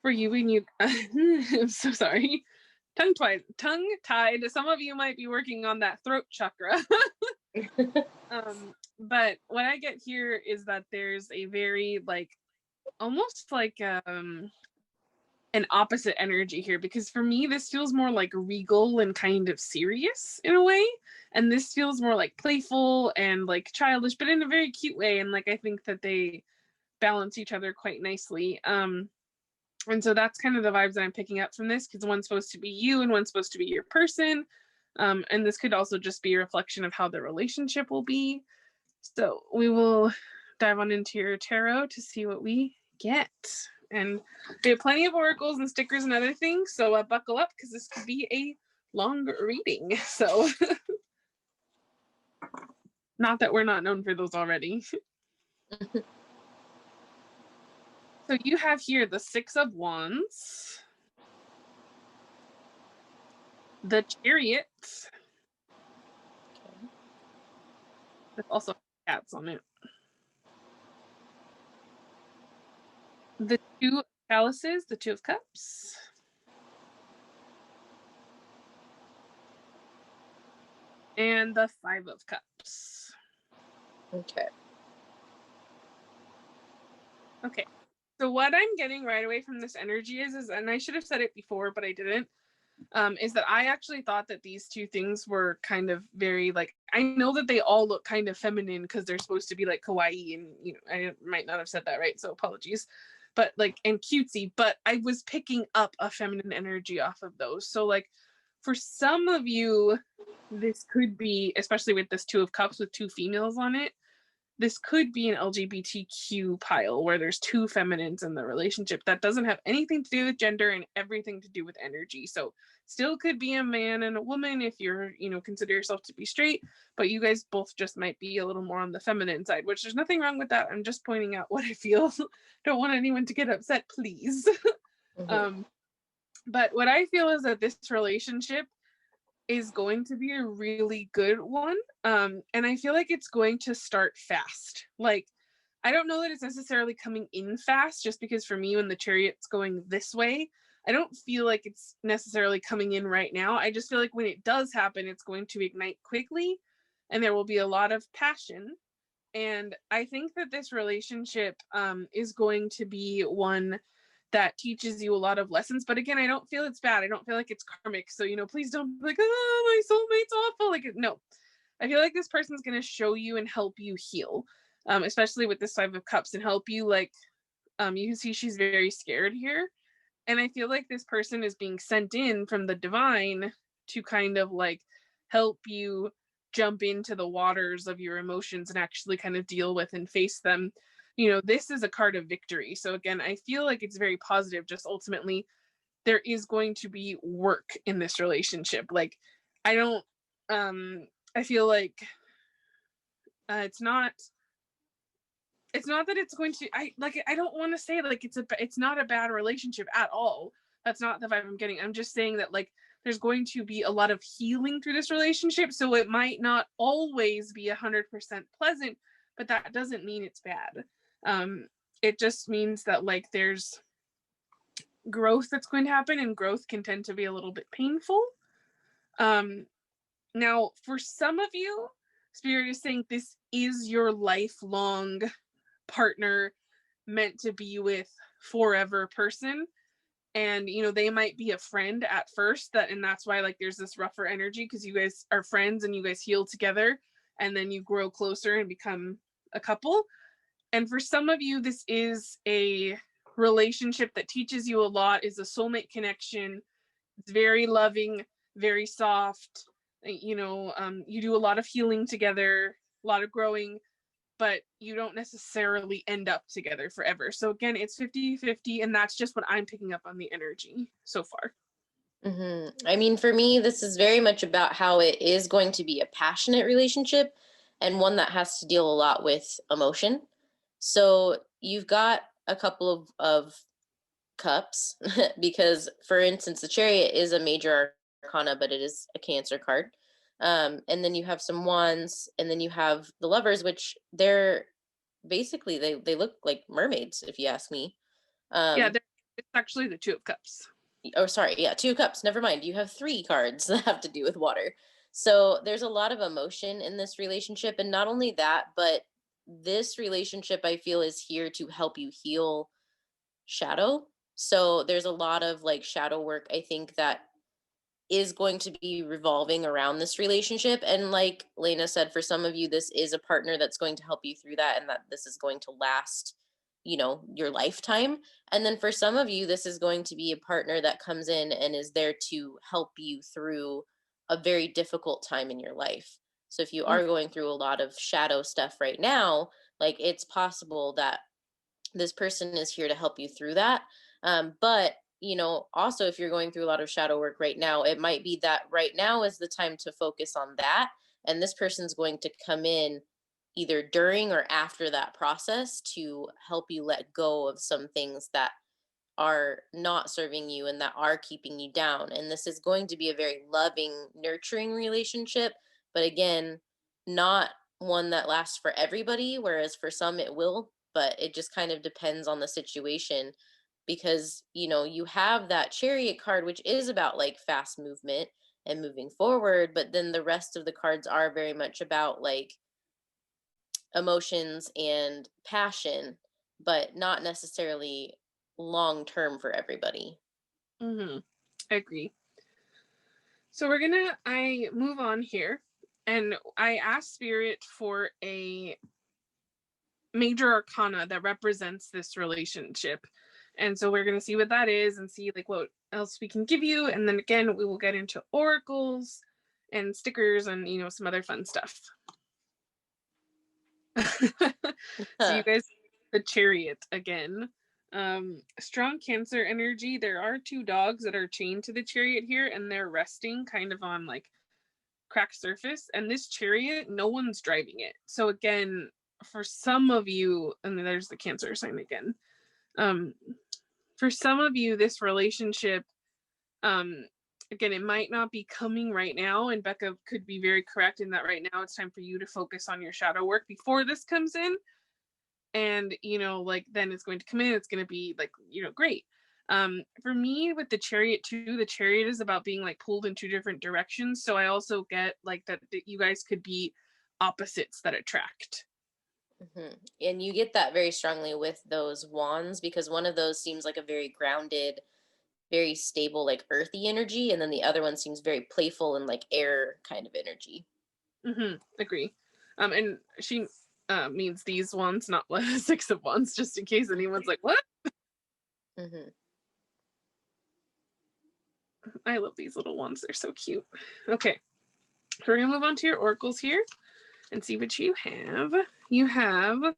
for you. And you, I'm so sorry. Tongue tied. Some of you might be working on that throat chakra. But what I get here is that there's a very like almost like an opposite energy here, because for me this feels more like regal and kind of serious in a way, and this feels more like playful and like childish, but in a very cute way. And like I think that they balance each other quite nicely. And so that's kind of the vibes that I'm picking up from this, because one's supposed to be you and one's supposed to be your person. And this could also just be a reflection of how the relationship will be. So we will dive on into your tarot to see what we get. And we have plenty of oracles and stickers and other things, so buckle up because this could be a long reading. So not that we're not known for those already. So you have here the 6 of Wands, the Chariot, with also cats on it, the 2 of Chalices, the 2 of Cups, and the 5 of Cups. Okay. Okay. So what I'm getting right away from this energy is, and I should have said it before, but I didn't, is that I actually thought that these 2 things were kind of very like, I know that they all look kind of feminine because they're supposed to be like kawaii, and you know, I might not have said that right, so apologies, but like, and cutesy, but I was picking up a feminine energy off of those. So like for some of you, this could be, especially with this 2 of Cups with 2 females on it, this could be an LGBTQ pile where there's 2 feminines in the relationship. That doesn't have anything to do with gender and everything to do with energy. So still could be a man and a woman if you're, you know, consider yourself to be straight, but you guys both just might be a little more on the feminine side, which there's nothing wrong with that. I'm just pointing out what I feel. Don't want anyone to get upset, please. But what I feel is that this relationship is going to be a really good one. And I feel like it's going to start fast. Like, I don't know that it's necessarily coming in fast, just because for me, when the Chariot's going this way, I don't feel like it's necessarily coming in right now. I just feel like when it does happen, it's going to ignite quickly and there will be a lot of passion. And I think that this relationship is going to be one that teaches you a lot of lessons. But again, I don't feel it's bad. I don't feel like it's karmic. So, you know, please don't be like, oh, my soulmate's awful. Like, no, I feel like this person's going to show you and help you heal, especially with this 5 of Cups, and help you. Like, you can see she's very scared here. And I feel like this person is being sent in from the divine to kind of like help you jump into the waters of your emotions and actually kind of deal with and face them. You know, this is a card of victory. So again, I feel like it's very positive. Just ultimately, there is going to be work in this relationship. Like, I don't, I feel like it's not that it's going to, I don't want to say like it's not a bad relationship at all. That's not the vibe I'm getting. I'm just saying that like there's going to be a lot of healing through this relationship, so it might not always be 100% pleasant, but that doesn't mean it's bad. It just means that like there's growth that's going to happen, and growth can tend to be a little bit painful. Now for some of you, Spirit is saying this is your lifelong partner, meant to be with forever person. And you know, they might be a friend at first, and that's why like there's this rougher energy, because you guys are friends and you guys heal together and then you grow closer and become a couple. And for some of you, this is a relationship that teaches you a lot, is a soulmate connection. It's very loving, very soft. You know, you do a lot of healing together, a lot of growing, but you don't necessarily end up together forever. So again, it's 50-50, and that's just what I'm picking up on the energy so far. I mean, for me, this is very much about how it is going to be a passionate relationship and one that has to deal a lot with emotion. So you've got a couple of cups because, for instance, the chariot is a major arcana, but it is a Cancer card. And then you have some wands, and then you have the lovers, which they're basically they look like mermaids, if you ask me. Yeah, Um, it's actually the Two of Cups. oh, sorry, yeah, two cups. Never mind. You have three cards that have to do with water. So there's a lot of emotion in this relationship, and not only that, but this relationship I feel is here to help you heal shadow. So there's a lot of like shadow work I think that is going to be revolving around this relationship. And like Lena said, for some of you, this is a partner that's going to help you through that and that this is going to last, your lifetime. And then for some of you, this is going to be a partner that comes in and is there to help you through a very difficult time in your life. So if you Mm. are going through a lot of shadow stuff right now, like it's possible that this person is here to help you through that. But also if you're going through a lot of shadow work right now, it might be that right now is the time to focus on that, and this person's going to come in either during or after that process to help you let go of some things that are not serving you and that are keeping you down. And this is going to be a very loving, nurturing relationship, but again, not one that lasts for everybody, whereas for some it will, but it just kind of depends on the situation because, you have that chariot card, which is about like fast movement and moving forward, but then the rest of the cards are very much about like emotions and passion, but not necessarily long term for everybody. Mm-hmm. I agree. So I move on here, and I asked Spirit for a major arcana that represents this relationship. And so we're going to see what that is and see like what else we can give you. And then again, we will get into oracles and stickers and, some other fun stuff. So you guys, the chariot again. Strong Cancer energy. There are two dogs that are chained to the chariot here, and they're resting kind of on like cracked surface. And this chariot, no one's driving it. So again, for some of you, and there's the Cancer sign again. For some of you, this relationship, again, it might not be coming right now, and Becca could be very correct in that right now it's time for you to focus on your shadow work before this comes in. And like then it's going to come in, it's going to be like great. For me with the chariot too, the chariot is about being like pulled in two different directions, so I also get like that you guys could be opposites that attract. And you get that very strongly with those wands because one of those seems like a very grounded, very stable, like earthy energy, and then the other one seems very playful and like air kind of energy. Agree. And she means these ones, not Six of Wands, just in case anyone's like, what? Mm-hmm. I love these little ones, they're so cute. Okay, we're gonna move on to your oracles here and see what you have. You have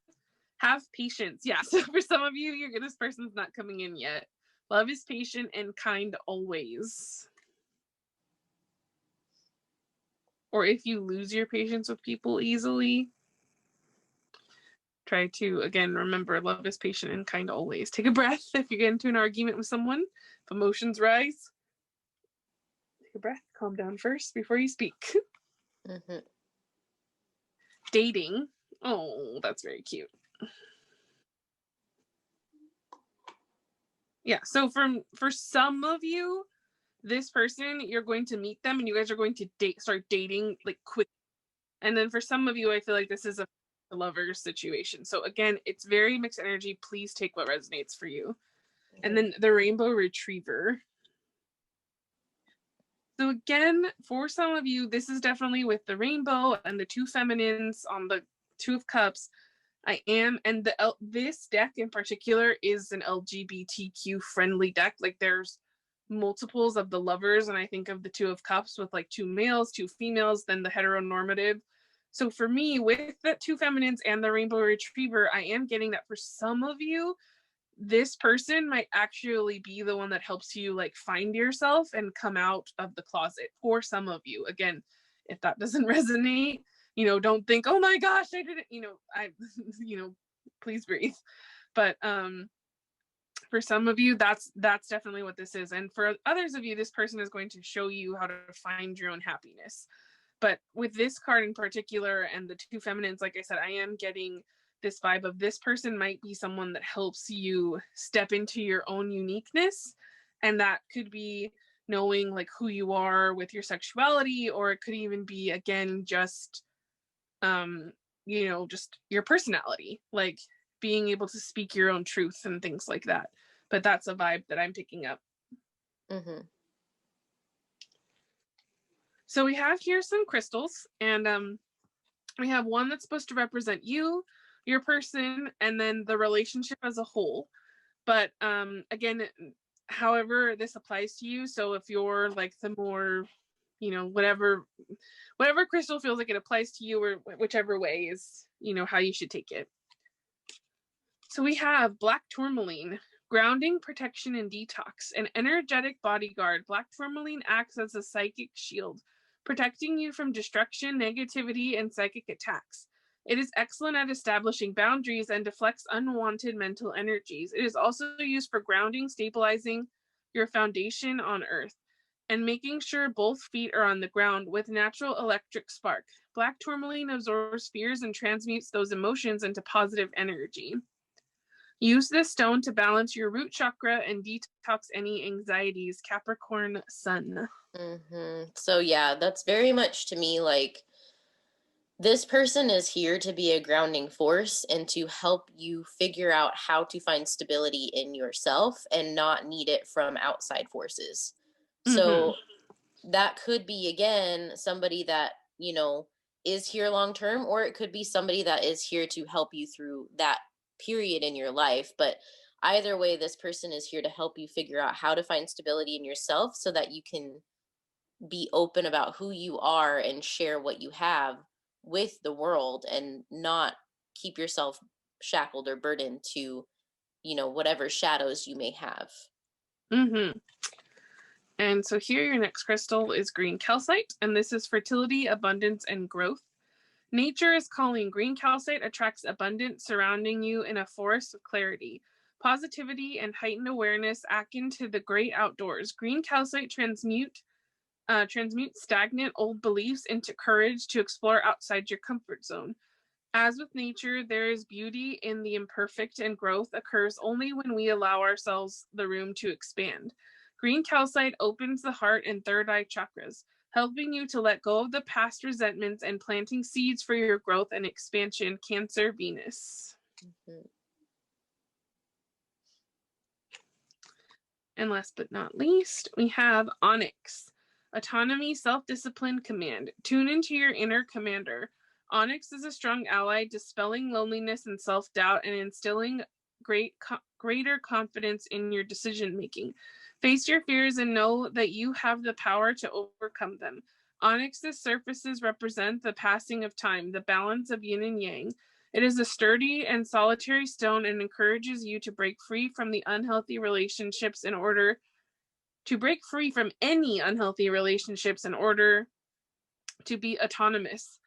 patience. Yeah, so for some of you, this person's not coming in yet. Love is patient and kind always. Or if you lose your patience with people easily, try to, again, remember love is patient and kind always. Take a breath if you get into an argument with someone. If emotions rise, take a breath, calm down first before you speak. Mm-hmm. Dating. Oh, that's very cute. Yeah, so for some of you, this person, you're going to meet them and you guys are going to start dating like quick. And then for some of you, I feel like this is a lover situation. So again, it's very mixed energy. Please take what resonates for you. Mm-hmm. And then the Rainbow Retriever. So again, for some of you, this is definitely with the rainbow and the two feminines on the Two of Cups. And this deck in particular is an LGBTQ friendly deck. Like there's multiples of the lovers, and I think of the Two of Cups with like two males, two females, then the heteronormative. So for me, with the two feminines and the Rainbow Retriever, I am getting that for some of you, this person might actually be the one that helps you like find yourself and come out of the closet for some of you. Again, if that doesn't resonate, don't think, oh my gosh, I didn't, please breathe. But for some of you, that's definitely what this is. And for others of you, this person is going to show you how to find your own happiness. But with this card in particular and the two feminines, like I said, I am getting this vibe of this person might be someone that helps you step into your own uniqueness. And that could be knowing like who you are with your sexuality, or it could even be, again, just, just your personality, like being able to speak your own truth and things like that. But that's a vibe that I'm picking up. Mm-hmm. So we have here some crystals, and we have one that's supposed to represent you, your person, and then the relationship as a whole. But again, however this applies to you. So if you're like the more, whatever crystal feels like it applies to you, or whichever way is, how you should take it. So we have black tourmaline, grounding, protection, and detox. An energetic bodyguard, black tourmaline acts as a psychic shield, protecting you from destruction, negativity, and psychic attacks. It is excellent at establishing boundaries and deflects unwanted mental energies. It is also used for grounding, stabilizing your foundation on earth, and making sure both feet are on the ground with natural electric spark. Black tourmaline absorbs fears and transmutes those emotions into positive energy. Use this stone to balance your root chakra and detox any anxieties. Capricorn Sun. Mm-hmm. So yeah, that's very much to me like this person is here to be a grounding force and to help you figure out how to find stability in yourself and not need it from outside forces. So that could be, again, somebody that, is here long term, or it could be somebody that is here to help you through that period in your life. But either way, this person is here to help you figure out how to find stability in yourself so that you can be open about who you are and share what you have with the world and not keep yourself shackled or burdened to, whatever shadows you may have. And so here your next crystal is green calcite, and this is fertility, abundance, and growth. Nature is calling. Green calcite attracts abundance surrounding you in a forest of clarity. Positivity and heightened awareness akin to the great outdoors. Green calcite transmute stagnant old beliefs into courage to explore outside your comfort zone. As with nature, there is beauty in the imperfect, and growth occurs only when we allow ourselves the room to expand. Green calcite opens the heart and third eye chakras, helping you to let go of the past resentments and planting seeds for your growth and expansion. Cancer, Venus. Mm-hmm. And last but not least, we have onyx. Autonomy, self-discipline, command. Tune into your inner commander. Onyx is a strong ally, dispelling loneliness and self-doubt and instilling greater confidence in your decision-making. Face your fears and know that you have the power to overcome them. Onyx's surfaces represent the passing of time, the balance of yin and yang. It is a sturdy and solitary stone and encourages you to break free from the unhealthy relationships in order to break free from any unhealthy relationships in order to be autonomous.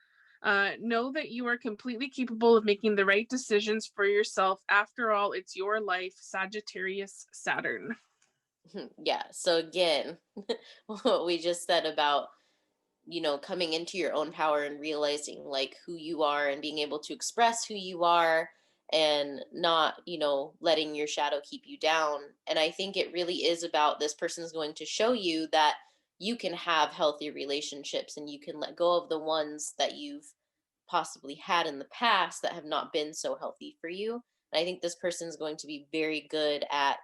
Know that you are completely capable of making the right decisions for yourself. After all, it's your life. Sagittarius, Saturn. Yeah. So again, what we just said about, coming into your own power and realizing like who you are and being able to express who you are and not, letting your shadow keep you down. And I think it really is about this person's going to show you that you can have healthy relationships and you can let go of the ones that you've possibly had in the past that have not been so healthy for you. And I think this person is going to be very good at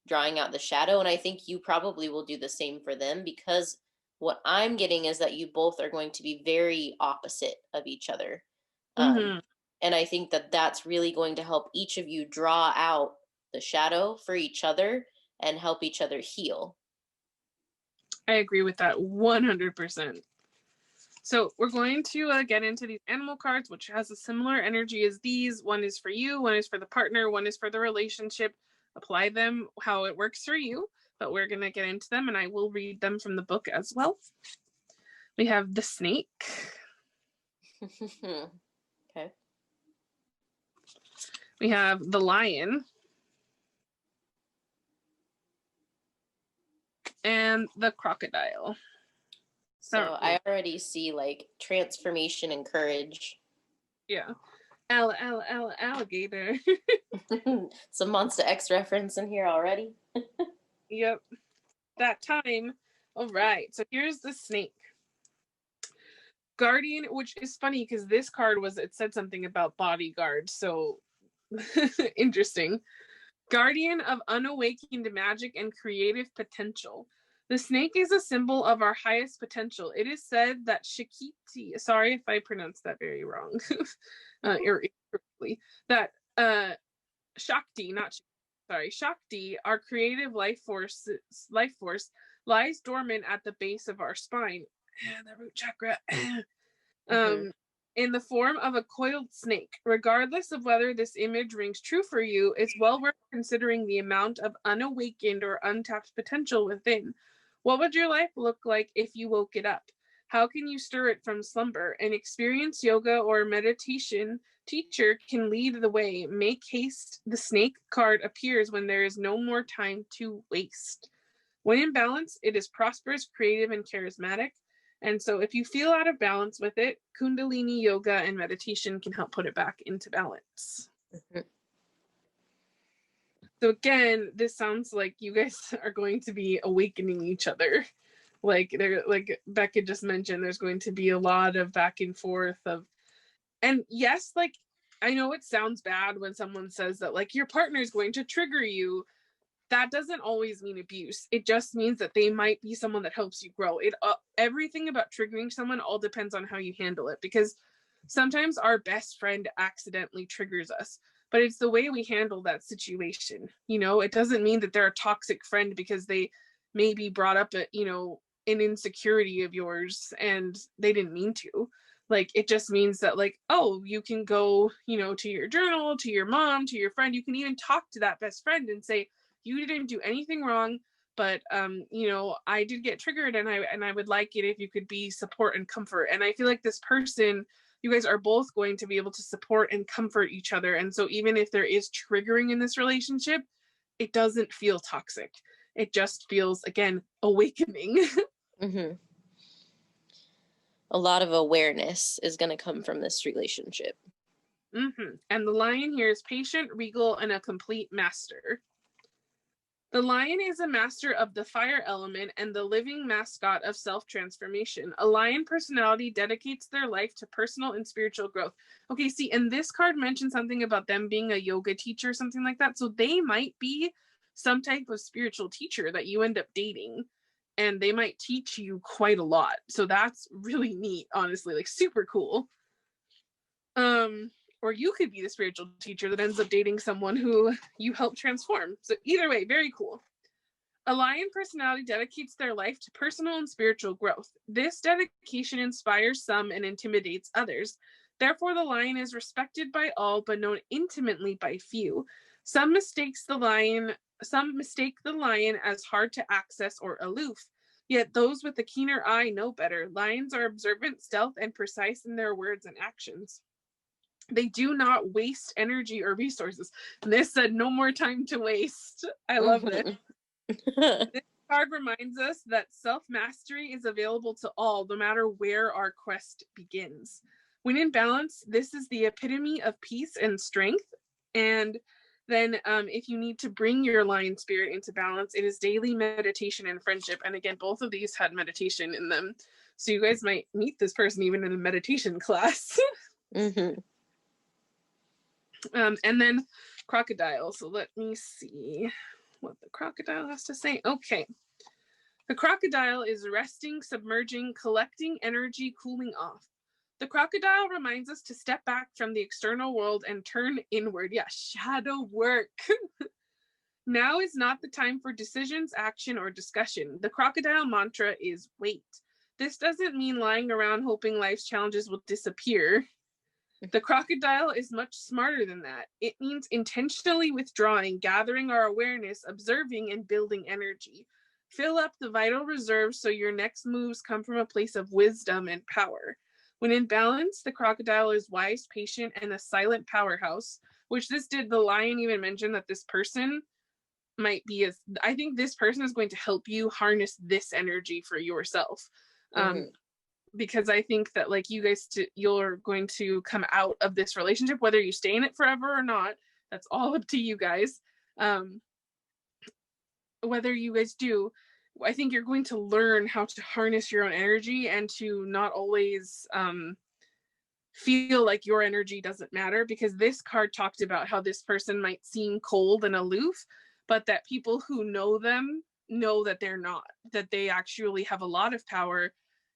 drawing out the shadow. And I think you probably will do the same for them, because what I'm getting is that you both are going to be very opposite of each other. And I think that that's really going to help each of you draw out the shadow for each other and help each other heal. I agree with that 100%. So we're going to get into these animal cards, which has a similar energy as these. One is for you, one is for the partner, one is for the relationship. Apply them how it works for you, but we're going to get into them, and I will read them from the book as well. We have the snake. Okay. We have the lion. And the crocodile. So I already see like transformation and courage. Yeah. Alligator. Some Monster X reference in here already. Yep. That time. All right. So here's the snake. Guardian, which is funny because this card it said something about bodyguard. So interesting. Guardian of unawakened magic and creative potential. The snake is a symbol of our highest potential. It is said that Shakti, sorry if I pronounced that very wrong, that Shakti, Shakti, our creative life force lies dormant at the base of our spine, the root chakra, in the form of a coiled snake. Regardless of whether this image rings true for you, it's well worth considering the amount of unawakened or untapped potential within. What would your life look like if you woke it up? How can you stir it from slumber? An experienced yoga or meditation teacher can lead the way. Make haste. The snake card appears when there is no more time to waste. When in balance, it is prosperous, creative, and charismatic. And so if you feel out of balance with it, Kundalini yoga and meditation can help put it back into balance. So again, this sounds like you guys are going to be awakening each other. Like Becca just mentioned, there's going to be a lot of back and forth and yes, like I know it sounds bad when someone says that like your partner is going to trigger you. That doesn't always mean abuse. It just means that they might be someone that helps you grow. Everything about triggering someone all depends on how you handle it, because sometimes our best friend accidentally triggers us, but it's the way we handle that situation. It doesn't mean that they're a toxic friend because they maybe brought up an insecurity of yours and they didn't mean to. Like, it just means that like, oh, you can go, to your journal, to your mom, to your friend. You can even talk to that best friend and say, you didn't do anything wrong, but I did get triggered, and I would like it if you could be support and comfort. And I feel like this person, you guys are both going to be able to support and comfort each other. And so even if there is triggering in this relationship, it doesn't feel toxic. It just feels, again, awakening. A lot of awareness is going to come from this relationship. And the lion here is patient, regal, and a complete master. The lion is a master of the fire element and the living mascot of self-transformation. A lion personality dedicates their life to personal and spiritual growth. Okay, see, and this card mentioned something about them being a yoga teacher or something like that. So they might be some type of spiritual teacher that you end up dating, and they might teach you quite a lot. So that's really neat, honestly, like super cool. Or you could be the spiritual teacher that ends up dating someone who you help transform. So either way, very cool. A lion personality dedicates their life to personal and spiritual growth. This dedication inspires some and intimidates others. Therefore, the lion is respected by all, but known intimately by few. Some mistake the lion as hard to access or aloof. Yet those with a keener eye know better. Lions are observant, stealth, and precise in their words and actions. They do not waste energy or resources. And this said, no more time to waste. I love this. This card reminds us that self-mastery is available to all, no matter where our quest begins. When in balance, this is the epitome of peace and strength. And then if you need to bring your lion spirit into balance, it is daily meditation and friendship. And again, both of these had meditation in them. So you guys might meet this person even in a meditation class. And then crocodile. So let me see what the crocodile has to say. Okay. The crocodile is resting, submerging, collecting energy, cooling off. The crocodile reminds us to step back from the external world and turn inward. Yeah, shadow work. Now is not the time for decisions, action, or discussion. The crocodile mantra is wait. This doesn't mean lying around hoping life's challenges will disappear. The crocodile is much smarter than that. It means intentionally withdrawing, gathering our awareness, observing, and building energy. Fill up the vital reserves so your next moves come from a place of wisdom and power. When in balance, the crocodile is wise, patient, and a silent powerhouse, which the lion even mentioned that this person might be I think this person is going to help you harness this energy for yourself. Mm-hmm. Because I think that like you're going to come out of this relationship, whether you stay in it forever or not, that's all up to you guys. Whether you guys do, I think you're going to learn how to harness your own energy and to not always feel like your energy doesn't matter, because this card talked about how this person might seem cold and aloof, but that people who know them know that they're not, that they actually have a lot of power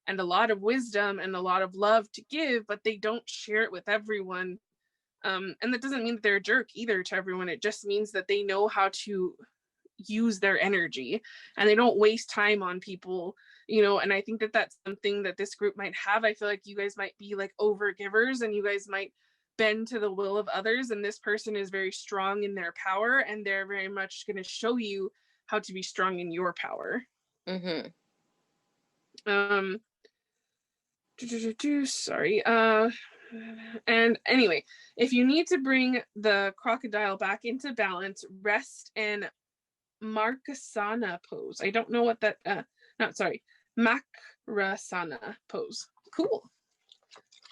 and a lot of wisdom and a lot of love to give, but they don't share it with everyone. And that doesn't mean that they're a jerk either to everyone. It just means that they know how to use their energy and they don't waste time on people, and I think that that's something that this group might have. I feel like you guys might be like over givers and you guys might bend to the will of others, and this person is very strong in their power and they're very much going to show you how to be strong in your power. Mm-hmm. Sorry. And anyway, if you need to bring the crocodile back into balance, rest in Markasana pose. I don't know what that Makrasana pose. Cool.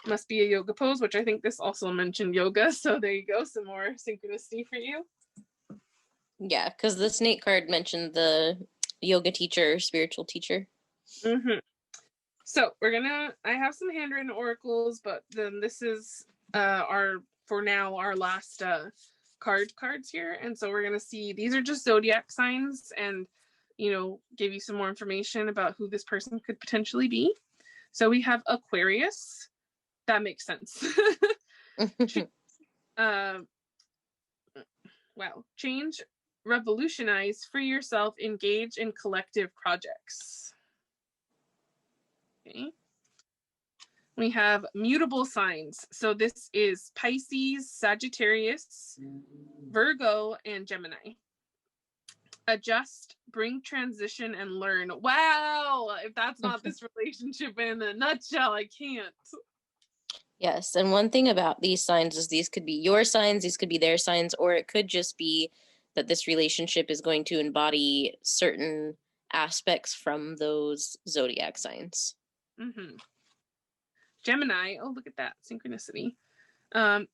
Must be a yoga pose, which I think this also mentioned yoga. So there you go. Some more synchronicity for you. Yeah, because the snake card mentioned the yoga teacher, spiritual teacher. Mm-hmm. So I have some handwritten oracles, but then this is our last cards here. And so we're going to see, these are just zodiac signs and, give you some more information about who this person could potentially be. So we have Aquarius. That makes sense. Wow. Change, revolutionize, free yourself, engage in collective projects. Okay. We have mutable signs. So this is Pisces, Sagittarius, Virgo, and Gemini. Adjust, bring transition, and learn. Wow! If that's not this relationship in a nutshell, I can't. Yes, and one thing about these signs is these could be your signs, these could be their signs, or it could just be that this relationship is going to embody certain aspects from those zodiac signs. Mm-hmm. Gemini, oh, look at that, synchronicity.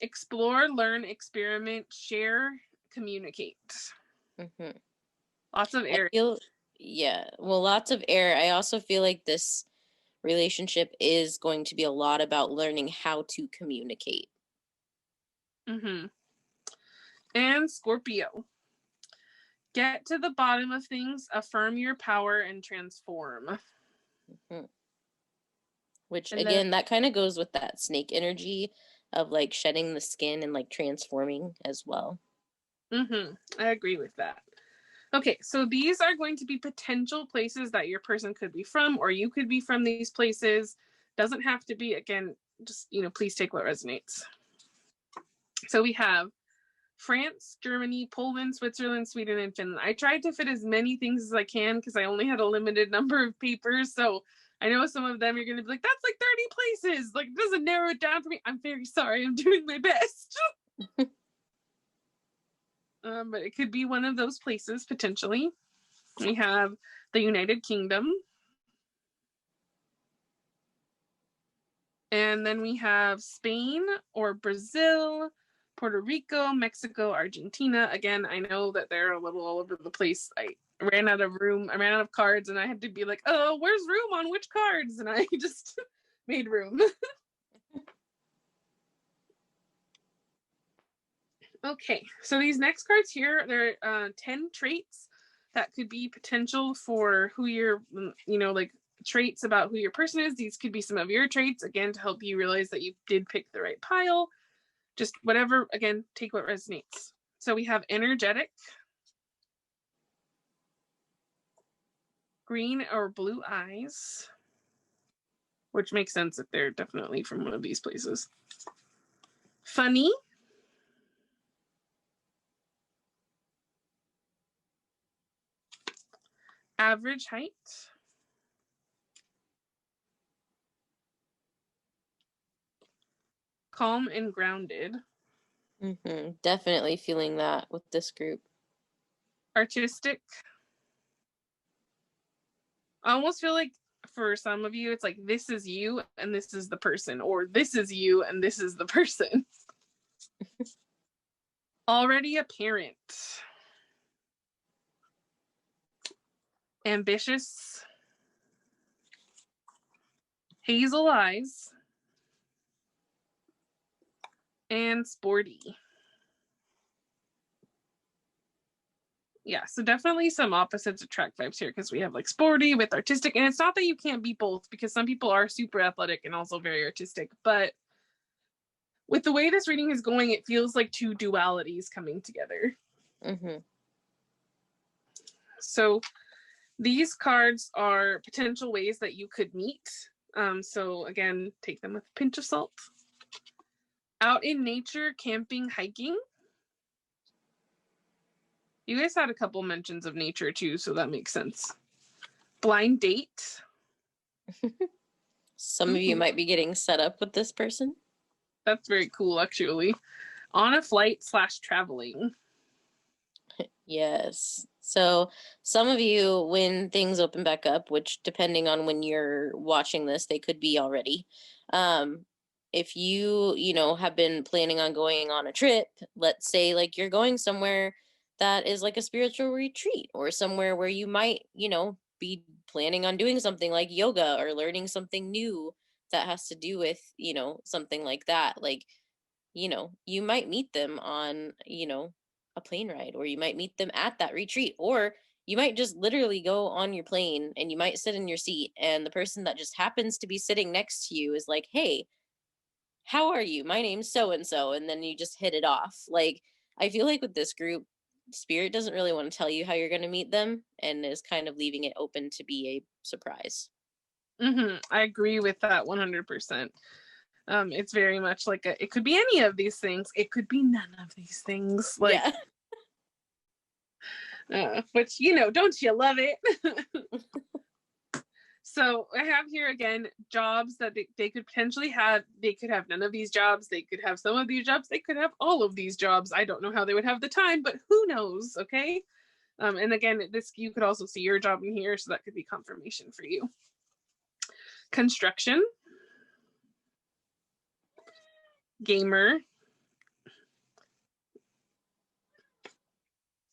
Explore, learn, experiment, share, communicate. Mm-hmm. Lots of air. Lots of air. I also feel like this relationship is going to be a lot about learning how to communicate. Mm-hmm. And Scorpio. Get to the bottom of things, affirm your power, and transform. Mm-hmm. Which, again, that kind of goes with that snake energy of like shedding the skin and like transforming as well. Mm-hmm. I agree with that. Okay, so these are going to be potential places that your person could be from, or you could be from these places. Doesn't have to be, again, just, please take what resonates. So we have France, Germany, Poland, Switzerland, Sweden, and Finland. I tried to fit as many things as I can because I only had a limited number of papers. So I know some of them you're going to be like, that's like 30 places. Like, it doesn't narrow it down for me. I'm very sorry. I'm doing my best. But it could be one of those places, potentially. We have the United Kingdom. And then we have Spain or Brazil, Puerto Rico, Mexico, Argentina. Again, I know that they're a little all over the place. I ran out of cards, and I had to be like, oh, where's room on which cards? And I just made room. Okay, so these next cards here, they're 10 traits that could be potential for who you're, like traits about who your person is. These could be some of your traits, again, to help you realize that you did pick the right pile. Just whatever, again, take what resonates. So we have energetic, green or blue eyes, which makes sense if they're definitely from one of these places. Funny. Average height. Calm and grounded. Definitely feeling that with this group. Artistic. I almost feel like for some of you, it's like this is you and this is the person, or this is you and this is the person. Already a parent. Ambitious. Hazel eyes. And sporty. Yeah, so definitely some opposites attract vibes here, because we have like sporty with artistic, and it's not that you can't be both, because some people are super athletic and also very artistic, but with the way this reading is going, it feels like two dualities coming together. So these cards are potential ways that you could meet. So again, take them with a pinch of salt. Out in nature, camping, hiking. You guys had a couple mentions of nature too, so that makes sense. Blind date. Some of you might be getting set up with this person. That's very cool, actually. On a flight / traveling. Yes. So some of you, when things open back up, which depending on when you're watching this, they could be already. If you know, have been planning on going on a trip, let's say like you're going somewhere that is like a spiritual retreat, or somewhere where you might, you know, be planning on doing something like yoga or learning something new that has to do with, you know, something like that. Like, you know, you might meet them on, you know, a plane ride, or you might meet them at that retreat, or you might just literally go on your plane and you might sit in your seat, and the person that just happens to be sitting next to you is like, "Hey, how are you? My name's so and so," and then you just hit it off. Like, I feel like with this group, Spirit doesn't really want to tell you how you're going to meet them, and is kind of leaving it open to be a surprise. I agree with that 100%. It's very much like it could be any of these things. It could be none of these things. Like, yeah. Which, you know, don't you love it? So I have here again jobs that they could potentially have. They could have none of these jobs. They could have some of these jobs. They could have all of these jobs. I don't know how they would have the time, but who knows? Okay. And again, this, you could also see your job in here, so that could be confirmation for you. Construction. Gamer.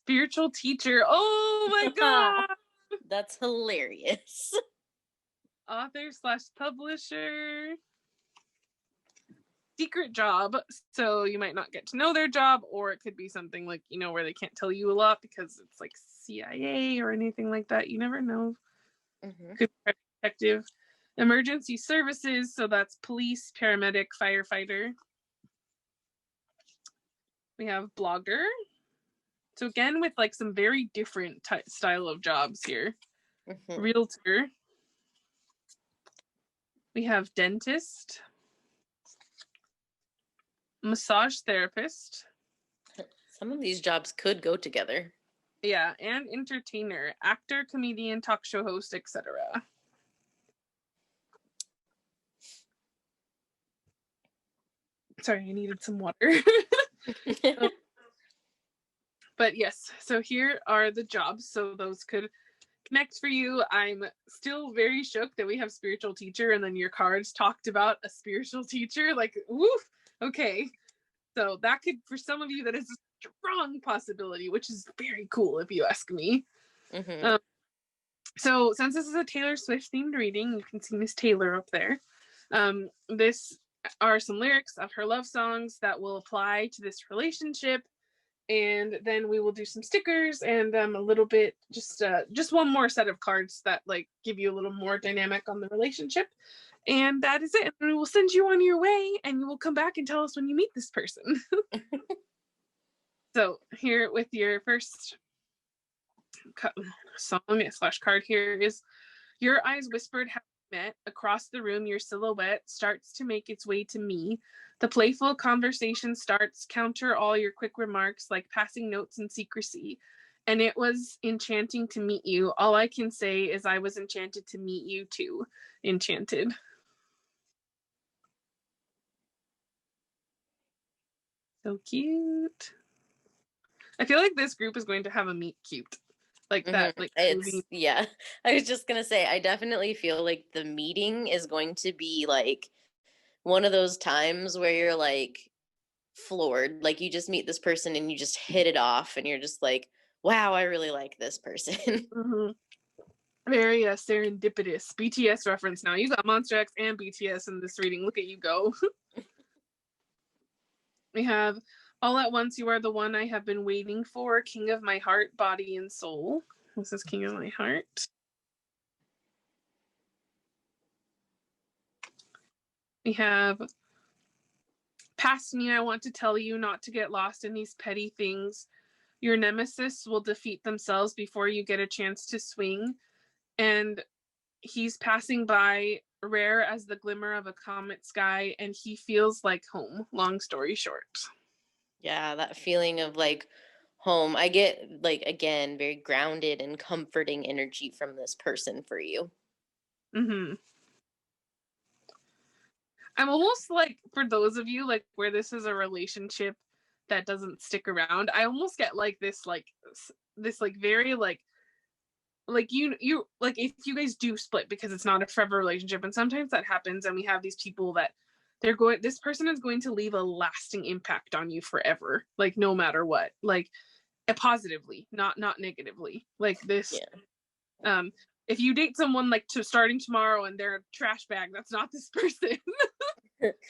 Spiritual teacher. Oh my god. That's hilarious. Author / publisher. Secret job. So you might not get to know their job, or it could be something like, you know, where they can't tell you a lot because it's like CIA or anything like that. You never know. Could be detective. Emergency services. So that's police, paramedic, firefighter. We have blogger. So again, with like some very different style of jobs here. Realtor. We have dentist. Massage therapist. Some of these jobs could go together. Yeah, and entertainer, actor, comedian, talk show host, etc. Sorry, I needed some water. But yes, so here are the jobs. So those could connect for you. I'm still very shook that we have spiritual teacher, and then your cards talked about a spiritual teacher. Like, woof. Okay. So that could, for some of you, that is a strong possibility, which is very cool if you ask me. So since this is a Taylor Swift themed reading, you can see Miss Taylor up there. This are some lyrics of her love songs that will apply to this relationship. And then we will do some stickers and a little bit, just one more set of cards that like give you a little more dynamic on the relationship. And that is it. And we will send you on your way, and you will come back and tell us when you meet this person. So here with your first song / card here is, your eyes whispered how met, across the room your silhouette starts to make its way to me. The playful conversation starts, counter all your quick remarks like passing notes in secrecy. And it was enchanting to meet you. All I can say is I was enchanted to meet you too. Enchanted. So cute. I feel like this group is going to have a meet cute. Like that, like movie. Yeah. I was just gonna say, I definitely feel like the meeting is going to be like one of those times where you're like floored. Like you just meet this person and you just hit it off and you're just like, wow, I really like this person. Mm-hmm. Very serendipitous. BTS reference now. You got Monster X and BTS in this reading. Look at you go. We have All at Once You Are the One I Have Been Waiting For, King of My Heart, Body and Soul. This is King of My Heart. We have Past Me, I want to tell you not to get lost in these petty things. Your nemesis will defeat themselves before you get a chance to swing. And he's passing by, rare as the glimmer of a comet sky, and he feels like home. Long story short. Yeah, that feeling of like home. I get like, again, very grounded and comforting energy from this person for you. Mm-hmm. I'm almost like, for those of you like where this is a relationship that doesn't stick around, I almost get like this very like you like if you guys do split because it's not a forever relationship, and sometimes that happens, and we have these people that this person is going to leave a lasting impact on you forever, like no matter what, like positively, not negatively, like this. Yeah. If you date someone like starting tomorrow and they're a trash bag, that's not this person.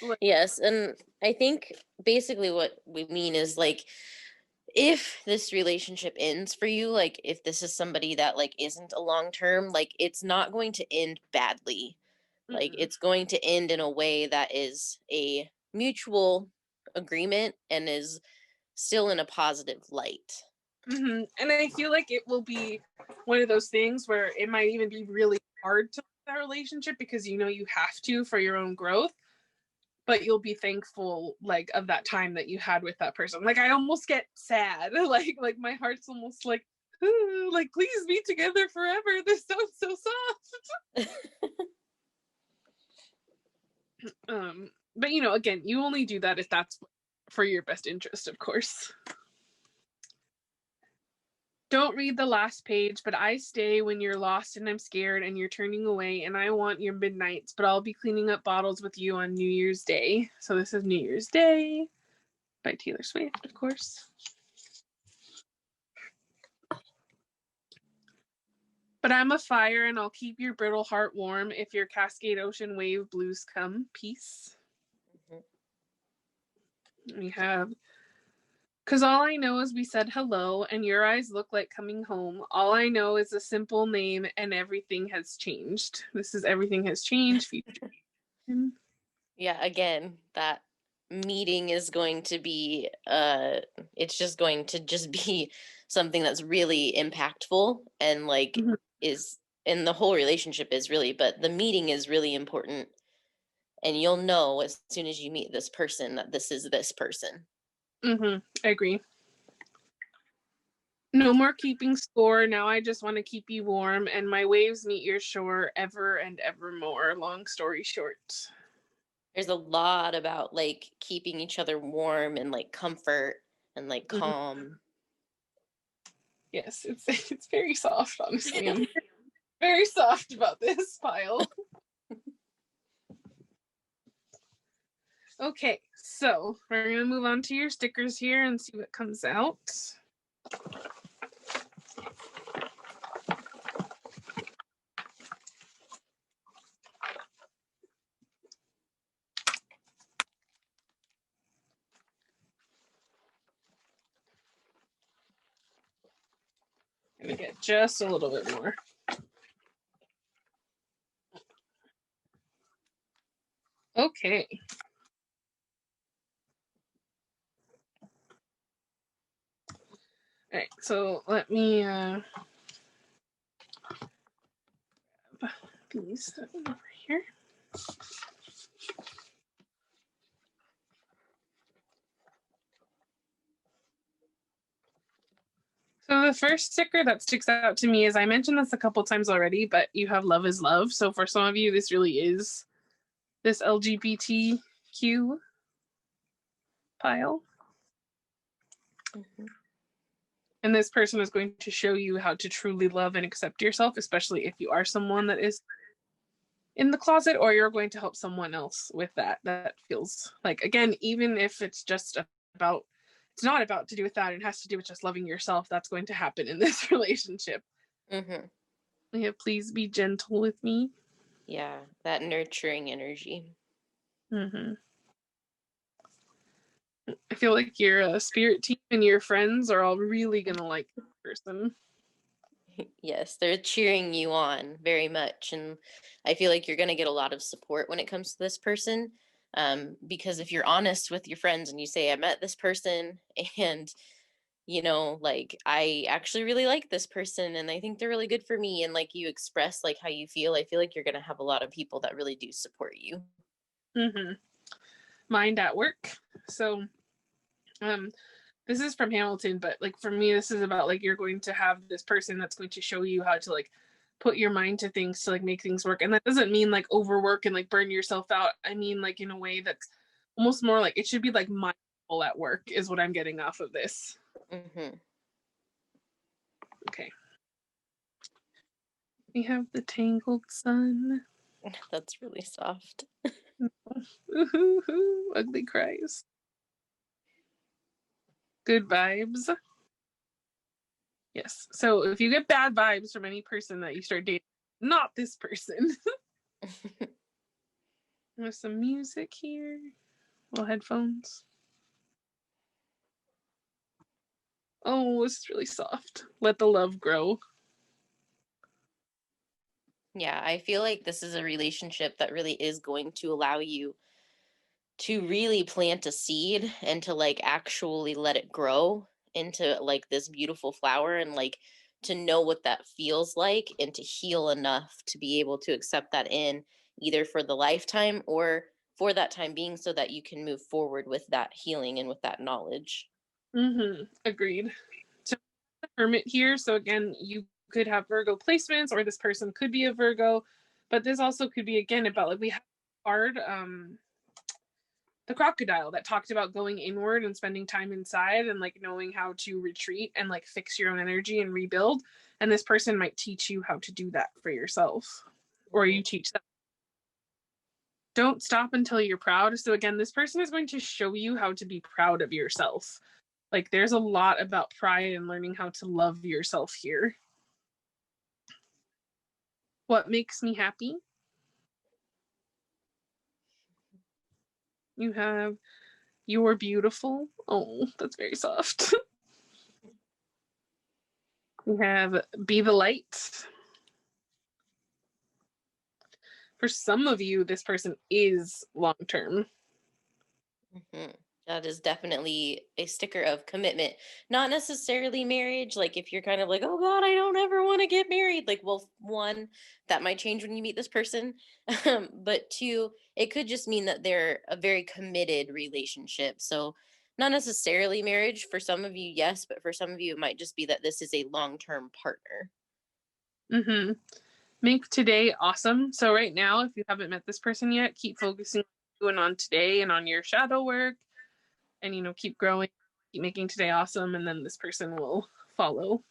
Like, Yes, and I think basically what we mean is like if this relationship ends for you, like if this is somebody that like isn't a long term, like it's not going to end badly. Like mm-mm. it's going to end in a way that is a mutual agreement and is still in a positive light. Mm-hmm. And I feel like it will be one of those things where it might even be really hard to that relationship because you know you have to for your own growth, but you'll be thankful like of that time that you had with that person. Like I almost get sad. Like my heart's almost like, ooh, like please be together forever. This sounds so soft. But you know, again, you only do that if that's for your best interest, of course. Don't read the last page, but I stay when you're lost and I'm scared and you're turning away and I want your midnights, but I'll be cleaning up bottles with you on New Year's Day. So this is New Year's Day by Taylor Swift, of course. But I'm a fire and I'll keep your brittle heart warm if your Cascade Ocean wave blues come. Peace. Mm-hmm. We have, 'cause all I know is we said hello and your eyes look like coming home. All I know is a simple name and everything has changed. This is Everything Has Changed. Yeah, again, that meeting is going to be it's just going to just be something that's really impactful and like Mm-hmm. is and the whole relationship is really, but the meeting is really important and you'll know as soon as you meet this person that this is this person. Mm-hmm. I agree. No more keeping score. Now I just want to keep you warm and my waves meet your shore ever and evermore. Long story short. There's a lot about like keeping each other warm and like comfort and like Mm-hmm. calm. Yes, it's very soft, honestly. I'm very soft about this pile. Okay, so we're gonna move on to your stickers here and see what comes out. Gonna get just a little bit more. Okay. All right, so let me these over here. So the first sticker that sticks out to me is, I mentioned this a couple times already, but you have love is love. So for some of you, this really is this LGBTQ pile. Mm-hmm. And this person is going to show you how to truly love and accept yourself, especially if you are someone that is in the closet, or you're going to help someone else with that. That feels like, again, even if it's just about, it's not about to do with that, it has to do with just loving yourself, that's going to happen in this relationship. Mm-hmm. Yeah, please be gentle with me. Yeah, that nurturing energy. Mm-hmm. I feel like your spirit team and your friends are all really gonna like this person. Yes, they're cheering you on very much. And I feel like you're going to get a lot of support when it comes to this person. Because if you're honest with your friends and you say, I met this person and, like, I actually really like this person and I think they're really good for me. And like you express like how you feel, I feel like you're going to have a lot of people that really do support you. Mm-hmm. Mind at work. So, this is from Hamilton, but like for me, this is about like you're going to have this person that's going to show you how to like put your mind to things to like make things work. And that doesn't mean like overwork and like burn yourself out. I mean like in a way that's almost more like it should be like mindful at work is what I'm getting off of this. Mm-hmm. Okay. We have the tangled sun. That's really soft. Ugly cries. Good vibes. Yes. So if you get bad vibes from any person that you start dating, not this person. There's some music here. Little headphones. Oh, it's really soft. Let the love grow. Yeah, I feel like this is a relationship that really is going to allow you to really plant a seed and to like actually let it grow into like this beautiful flower, and like to know what that feels like and to heal enough to be able to accept that in either for the lifetime or for that time being, so that you can move forward with that healing and with that knowledge. Mm-hmm. Agreed. So the hermit here. So again, you could have Virgo placements, or this person could be a Virgo, but this also could be again about like we have card the crocodile that talked about going inward and spending time inside and like knowing how to retreat and like fix your own energy and rebuild. And this person might teach you how to do that for yourself, or you teach them. Don't stop until you're proud. So again, this person is going to show you how to be proud of yourself. Like there's a lot about pride and learning how to love yourself here. What makes me happy? You have you're beautiful. Oh, that's very soft. You have be the light. For some of you, this person is long term. Mm-hmm. That is definitely a sticker of commitment. Not necessarily marriage. Like if you're kind of like, oh God, I don't ever want to get married. Like, well, one, that might change when you meet this person. But two, it could just mean that they're a very committed relationship. So not necessarily marriage. For some of you, yes, but for some of you, it might just be that this is a long-term partner. Mm-hmm. Make today awesome. So right now, if you haven't met this person yet, keep focusing on today and on your shadow work, and keep growing, keep making today awesome, and then this person will follow.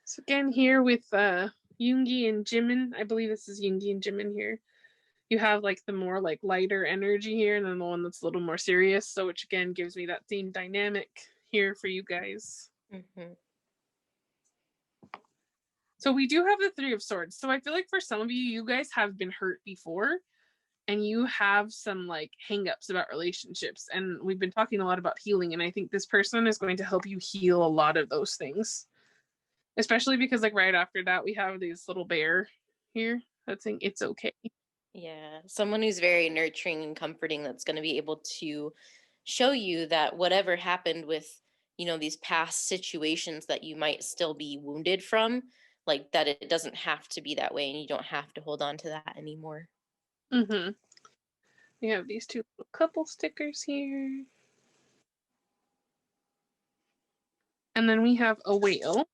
So again, here with Yoongi and Jimin, I believe this is Yoongi and Jimin here. You have like the more like lighter energy here, and then the one that's a little more serious. So which again gives me that same dynamic here for you guys. Mm-hmm. So we do have the Three of Swords. So I feel like for some of you, you guys have been hurt before, and you have some like hangups about relationships. And we've been talking a lot about healing, and I think this person is going to help you heal a lot of those things. Especially because like right after that, we have this little bear here that's saying it's okay. Yeah, someone who's very nurturing and comforting, that's going to be able to show you that whatever happened with, these past situations that you might still be wounded from, like that it doesn't have to be that way and you don't have to hold on to that anymore. Mm-hmm. We have these two little couple stickers here. And then we have a whale,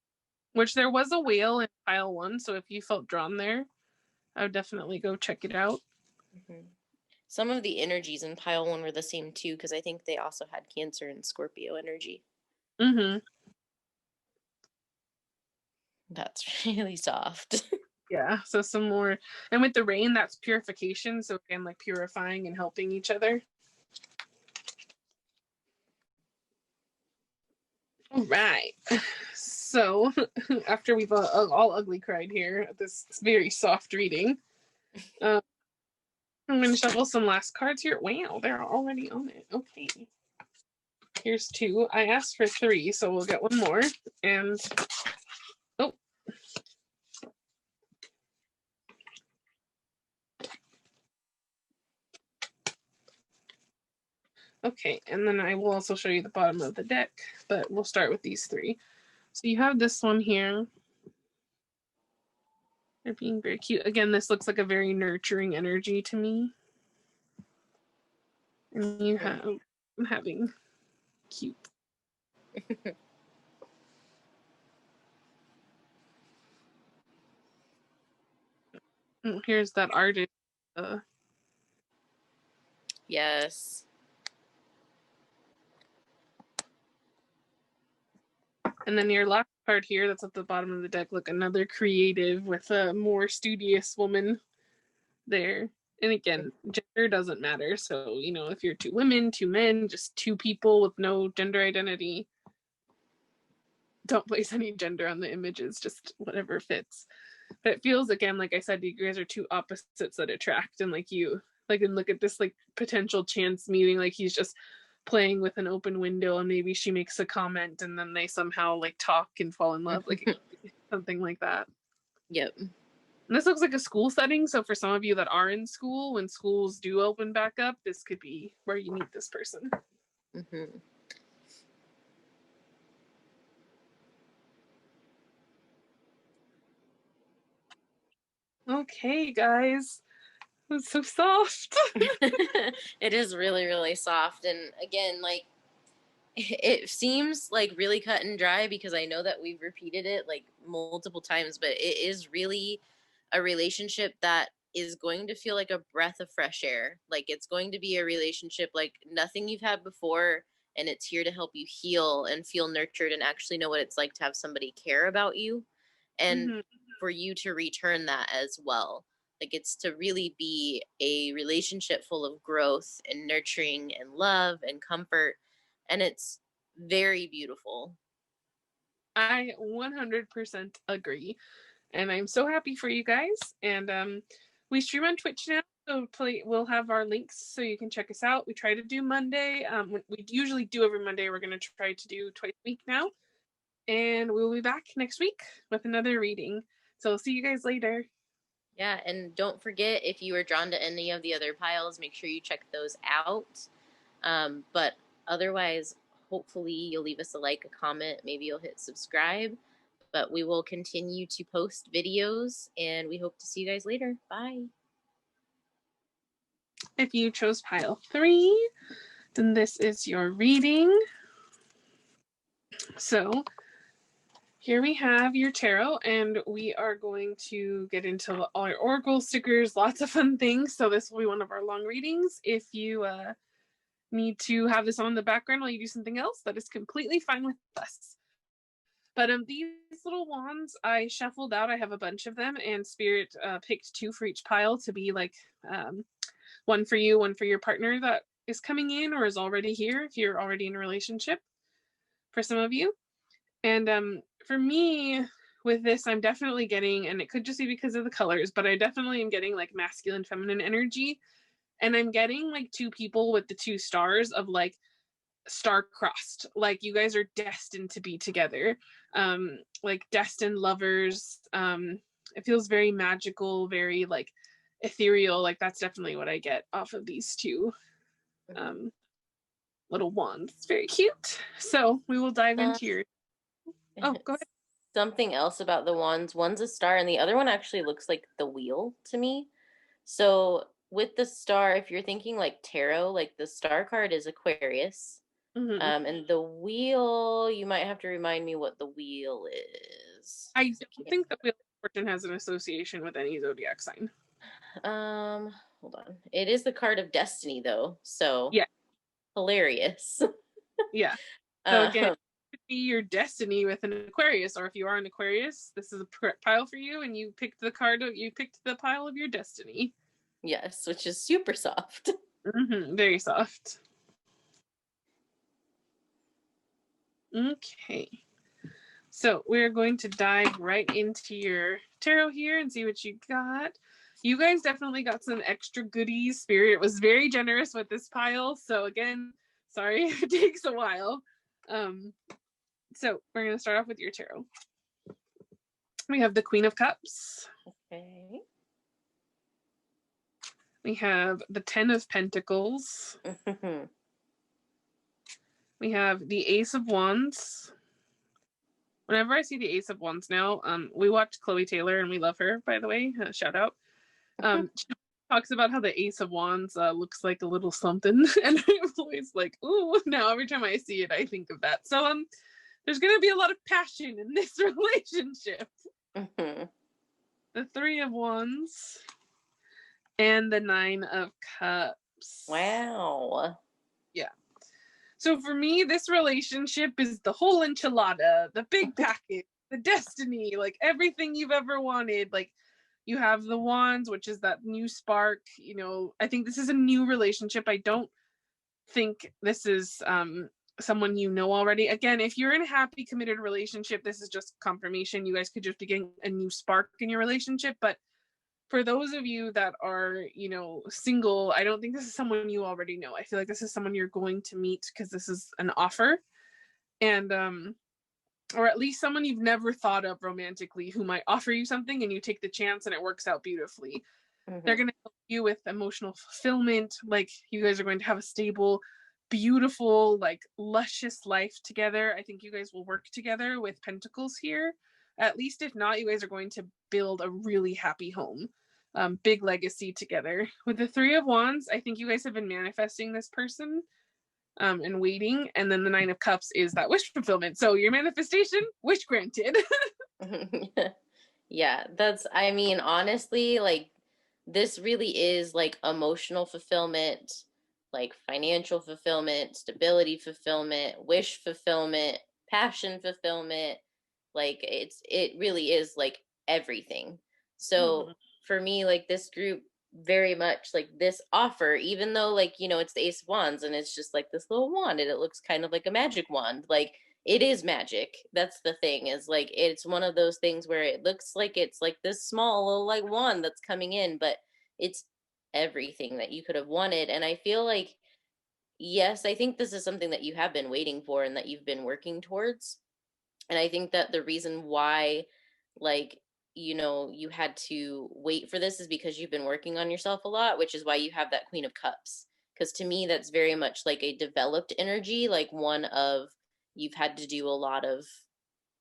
which there was a whale in pile 1. So if you felt drawn there, I would definitely go check it out. Mm-hmm. Some of the energies in pile 1 were the same too, because I think they also had Cancer and Scorpio energy. Mm-hmm. That's really soft. Yeah, so some more, and with the rain, that's purification. So again, like purifying and helping each other. All right. So after we've all ugly cried here at this very soft reading, I'm going to shuffle some last cards here. Wow, they're already on it. Okay. Here's 2. I asked for 3, so we'll get 1 more. And oh. Okay, and then I will also show you the bottom of the deck, but we'll start with these 3. So you have this one here. They're being very cute. Again, this looks like a very nurturing energy to me. And you have having cute. Here's that artist. Yes. And then your last card here, that's at the bottom of the deck, look, another creative with a more studious woman there. And again, gender doesn't matter. So, you know, if you're 2 women, 2 men, just 2 people with no gender identity, don't place any gender on the images, just whatever fits. But it feels, again, like I said, you guys are 2 opposites that attract, and like you like, and look at this like potential chance meeting, like he's just playing with an open window and maybe she makes a comment and then they somehow like talk and fall in love, like something like that. Yep. And this looks like a school setting, so for some of you that are in school, when schools do open back up, this could be where you meet this person. Mm-hmm. Okay, guys. It's so soft. It is really, really soft. And again, like, it seems like really cut and dry because I know that we've repeated it like multiple times, but it is really a relationship that is going to feel like a breath of fresh air. Like, it's going to be a relationship like nothing you've had before, and it's here to help you heal and feel nurtured and actually know what it's like to have somebody care about you, and Mm-hmm. for you to return that as well. Like, it's to really be a relationship full of growth and nurturing and love and comfort, and it's very beautiful. I 100% agree. And I'm so happy for you guys. And we stream on Twitch now, so we'll have our links so you can check us out. We try to do Monday. We usually do every Monday. We're going to try to do twice a week now. And we'll be back next week with another reading. So see you guys later. Yeah, and don't forget, if you are drawn to any of the other piles, make sure you check those out. But otherwise, hopefully you'll leave us a like, a comment, maybe you'll hit subscribe. But we will continue to post videos, and we hope to see you guys later. Bye. If you chose pile 3, then this is your reading. So here we have your tarot, and we are going to get into all our oracle stickers, lots of fun things. So this will be one of our long readings. If you need to have this on in the background while you do something else, that is completely fine with us. But these little wands I shuffled out. I have a bunch of them, and Spirit picked 2 for each pile to be like one for you, one for your partner that is coming in or is already here if you're already in a relationship, for some of you. And for me, with this, I'm definitely getting, and it could just be because of the colors, but I definitely am getting like masculine, feminine energy. And I'm getting like 2 people with the 2 stars of like star-crossed. Like you guys are destined to be together. Like destined lovers. It feels very magical, very like ethereal. Like that's definitely what I get off of these 2 little wands. It's very cute. So we will dive into your. Oh, go ahead. something else about the wands. One's a star, and the other one actually looks like the wheel to me. So with the star, if you're thinking like tarot, like the star card is Aquarius. Hmm. And the wheel, you might have to remind me what the wheel is. I don't think the Wheel of Fortune has an association with any zodiac sign. Hold on. It is the card of destiny though, so Yeah, hilarious. yeah. So again, um, it could be your destiny with an Aquarius, or if you are an Aquarius, this is a pile for you, and you picked the card. You picked the pile of your destiny. yes, which is super soft. Very soft. Okay. So we're going to dive right into your tarot here and see what you got. You guys definitely got some extra goodies. Spirit was very generous with this pile. So again, sorry if it takes a while. So we're going to start off with your tarot. We have the Queen of Cups. Okay. We have the Ten of Pentacles. We have the Ace of Wands. Whenever I see the Ace of Wands now, we watched Chloe Taylor and we love her, by the way. Shout out. She talks about how the Ace of Wands looks like a little something, and I'm always like, ooh. Now every time I see it, I think of that. So there's gonna be a lot of passion in this relationship. The Three of Wands and the Nine of Cups. Wow. Yeah. So for me, this relationship is the whole enchilada, the big package, the destiny, like everything you've ever wanted. Like you have the wands, which is that new spark. You know, I think this is a new relationship. I don't think this is someone you know already. Again, if you're in a happy, committed relationship, this is just confirmation. You guys could just be getting a new spark in your relationship. But for those of you that are, you know, single, I don't think this is someone you already know. I feel like this is someone you're going to meet because this is an offer. And or at least someone you've never thought of romantically who might offer you something and you take the chance and it works out beautifully. They're going to help you with emotional fulfillment. Like you guys are going to have a stable, beautiful, like luscious life together. I think you guys will work together with Pentacles here. At least if not, you guys are going to build a really happy home. Big legacy together. With the Three of Wands, I think you guys have been manifesting this person and waiting. And then the Nine of Cups is that wish fulfillment. So your manifestation, wish granted. Yeah, I mean, honestly, like, this really is like emotional fulfillment, like financial fulfillment, stability fulfillment, wish fulfillment, passion fulfillment. Like, it really is like everything. So for me, like, this group very much like this offer, even though, like, it's the Ace of Wands and it's just like this little wand and it looks kind of like a magic wand. Like, it is magic. That's the thing, is like it's one of those things where it looks like it's like this small little like wand that's coming in, but it's everything that you could have wanted. And I feel like, yes, I think this is something that you have been waiting for and that you've been working towards. And I think that the reason why, like, you had to wait for this is because you've been working on yourself a lot, which is why you have that Queen of Cups. Because to me, that's very much like a developed energy, like one of, you've had to do a lot of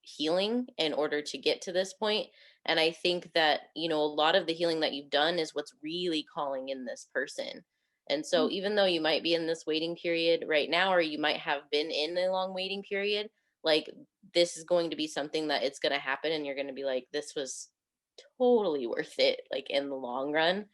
healing in order to get to this point. And I think that, a lot of the healing that you've done is what's really calling in this person. And so even though you might be in this waiting period right now, or you might have been in a long waiting period, like, this is going to be something that it's going to happen and you're going to be like, this was totally worth it, like, in the long run.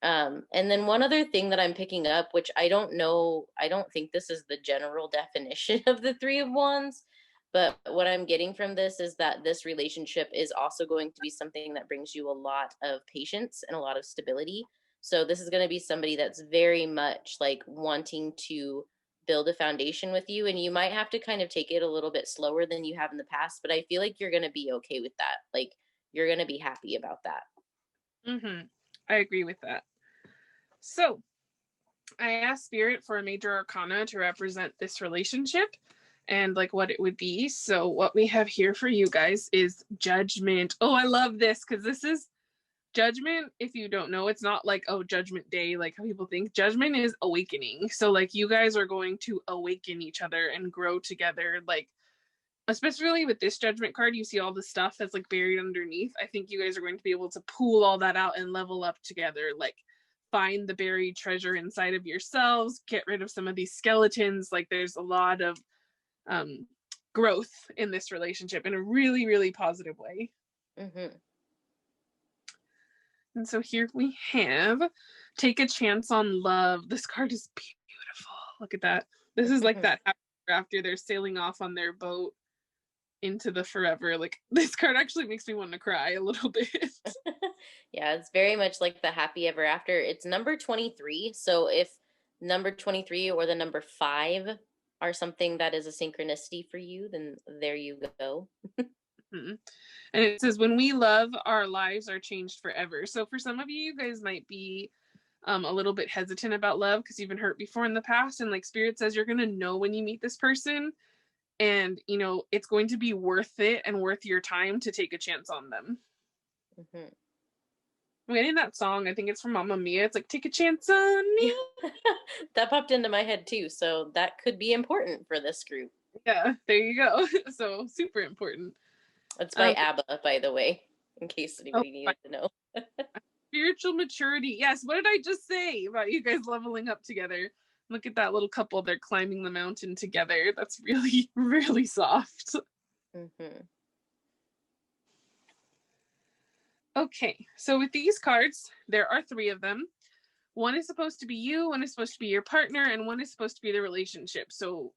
And then one other thing that I'm picking up, which I don't know, I don't think this is the general definition of the Three of Wands, but what I'm getting from this is that this relationship is also going to be something that brings you a lot of patience and a lot of stability. So this is going to be somebody that's very much like wanting to build a foundation with you, and you might have to kind of take it a little bit slower than you have in the past, but I feel like you're going to be okay with that. Like, you're going to be happy about that. I agree with that. So I asked Spirit for a major arcana to represent this relationship and like what it would be. So what we have here for you guys is Judgment. Oh, I love this because this is Judgment. If you don't know, it's not like, oh, Judgment Day, like how people think. Judgment is awakening. So like you guys are going to awaken each other and grow together. Like especially with this Judgment card, you see all the stuff that's like buried underneath. I think you guys are going to be able to pull all that out and level up together, like find the buried treasure inside of yourselves, get rid of some of these skeletons. Like there's a lot of growth in this relationship in a really, really positive way. Mm-hmm. And so here we have Take a Chance on Love. This card is beautiful. Look at that. This is like that after they're sailing off on their boat into the forever. Like this card actually makes me want to cry a little bit. Yeah, it's very much like the happy ever after. It's number 23. So if number 23 or the number 5 are something that is a synchronicity for you, then there you go. And it says, when we love, our lives are changed forever. So for some of you, you guys might be a little bit hesitant about love because you've been hurt before in the past. And like Spirit says, you're going to know when you meet this person. And, you know, it's going to be worth it and worth your time to take a chance on them. Mm-hmm. I'm getting that song. I think it's from Mamma Mia. It's like, take a chance on me. That popped into my head too. So that could be important for this group. Yeah, there you go. So super important. It's by ABBA, by the way, in case anybody needed to know. Spiritual maturity. Yes. What did I just say about you guys leveling up together? Look at that little couple. They're climbing the mountain together. That's really, really soft. Mm-hmm. Okay. So with these cards, there are 3 of them. One is supposed to be you, one is supposed to be your partner, and one is supposed to be the relationship. So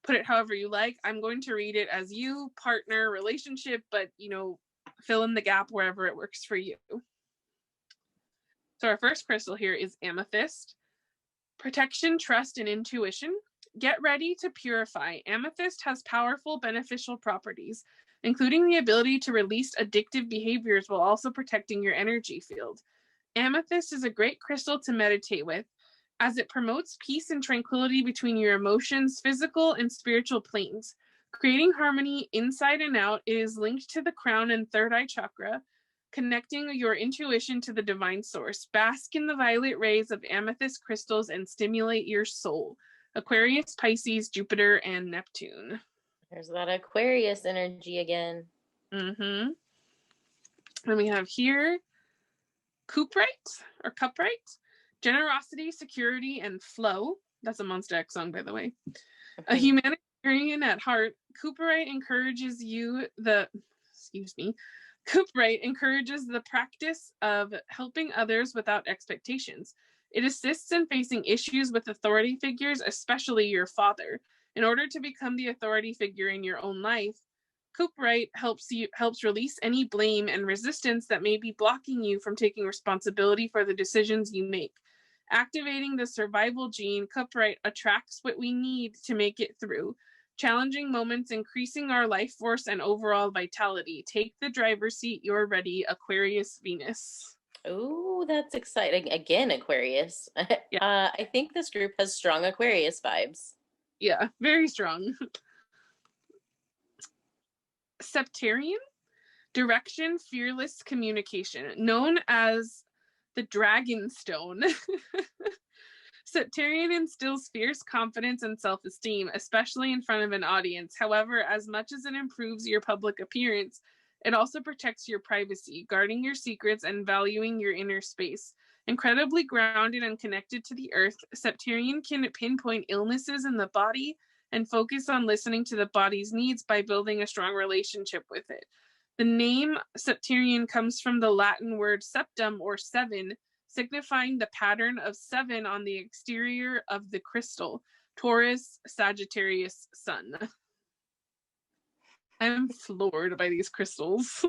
put it however you like. I'm going to read it as you, partner, relationship, but, you know, fill in the gap wherever it works for you. So our first crystal here is amethyst. Protection, trust, and intuition. Get ready to purify. Amethyst has powerful beneficial properties, including the ability to release addictive behaviors while also protecting your energy field. Amethyst is a great crystal to meditate with, as it promotes peace and tranquility between your emotions, physical and spiritual planes. Creating harmony inside and out, it is linked to the crown and third eye chakra, connecting your intuition to the divine source. Bask in the violet rays of amethyst crystals and stimulate your soul. Aquarius, Pisces, Jupiter, and Neptune. There's that Aquarius energy again. Mm-hmm. And we have here Cuprite or Cuprite. Generosity, security, and flow. That's a Monster X song, by the way. A humanitarian at heart, Cuprite encourages Cuprite encourages the practice of helping others without expectations. It assists in facing issues with authority figures, especially your father. In order to become the authority figure in your own life, Cuprite helps release any blame and resistance that may be blocking you from taking responsibility for the decisions you make. Activating the survival gene, Cuprite attracts what we need to make it through. Challenging moments, increasing our life force and overall vitality. Take the driver's seat. You're ready. Aquarius, Venus. Oh, that's exciting. Again, Aquarius. Yeah. I think this group has strong Aquarius vibes. Yeah, very strong. Septarian, direction, fearless communication, known as the Dragon Stone. Septarian instills fierce confidence and self-esteem, especially in front of an audience. However, as much as it improves your public appearance, it also protects your privacy, guarding your secrets and valuing your inner space. Incredibly grounded and connected to the earth, Septarian can pinpoint illnesses in the body and focus on listening to the body's needs by building a strong relationship with it. The name Septarian comes from the Latin word septum, or 7, signifying the pattern of 7 on the exterior of the crystal. Taurus, Sagittarius, Sun. I'm floored by these crystals.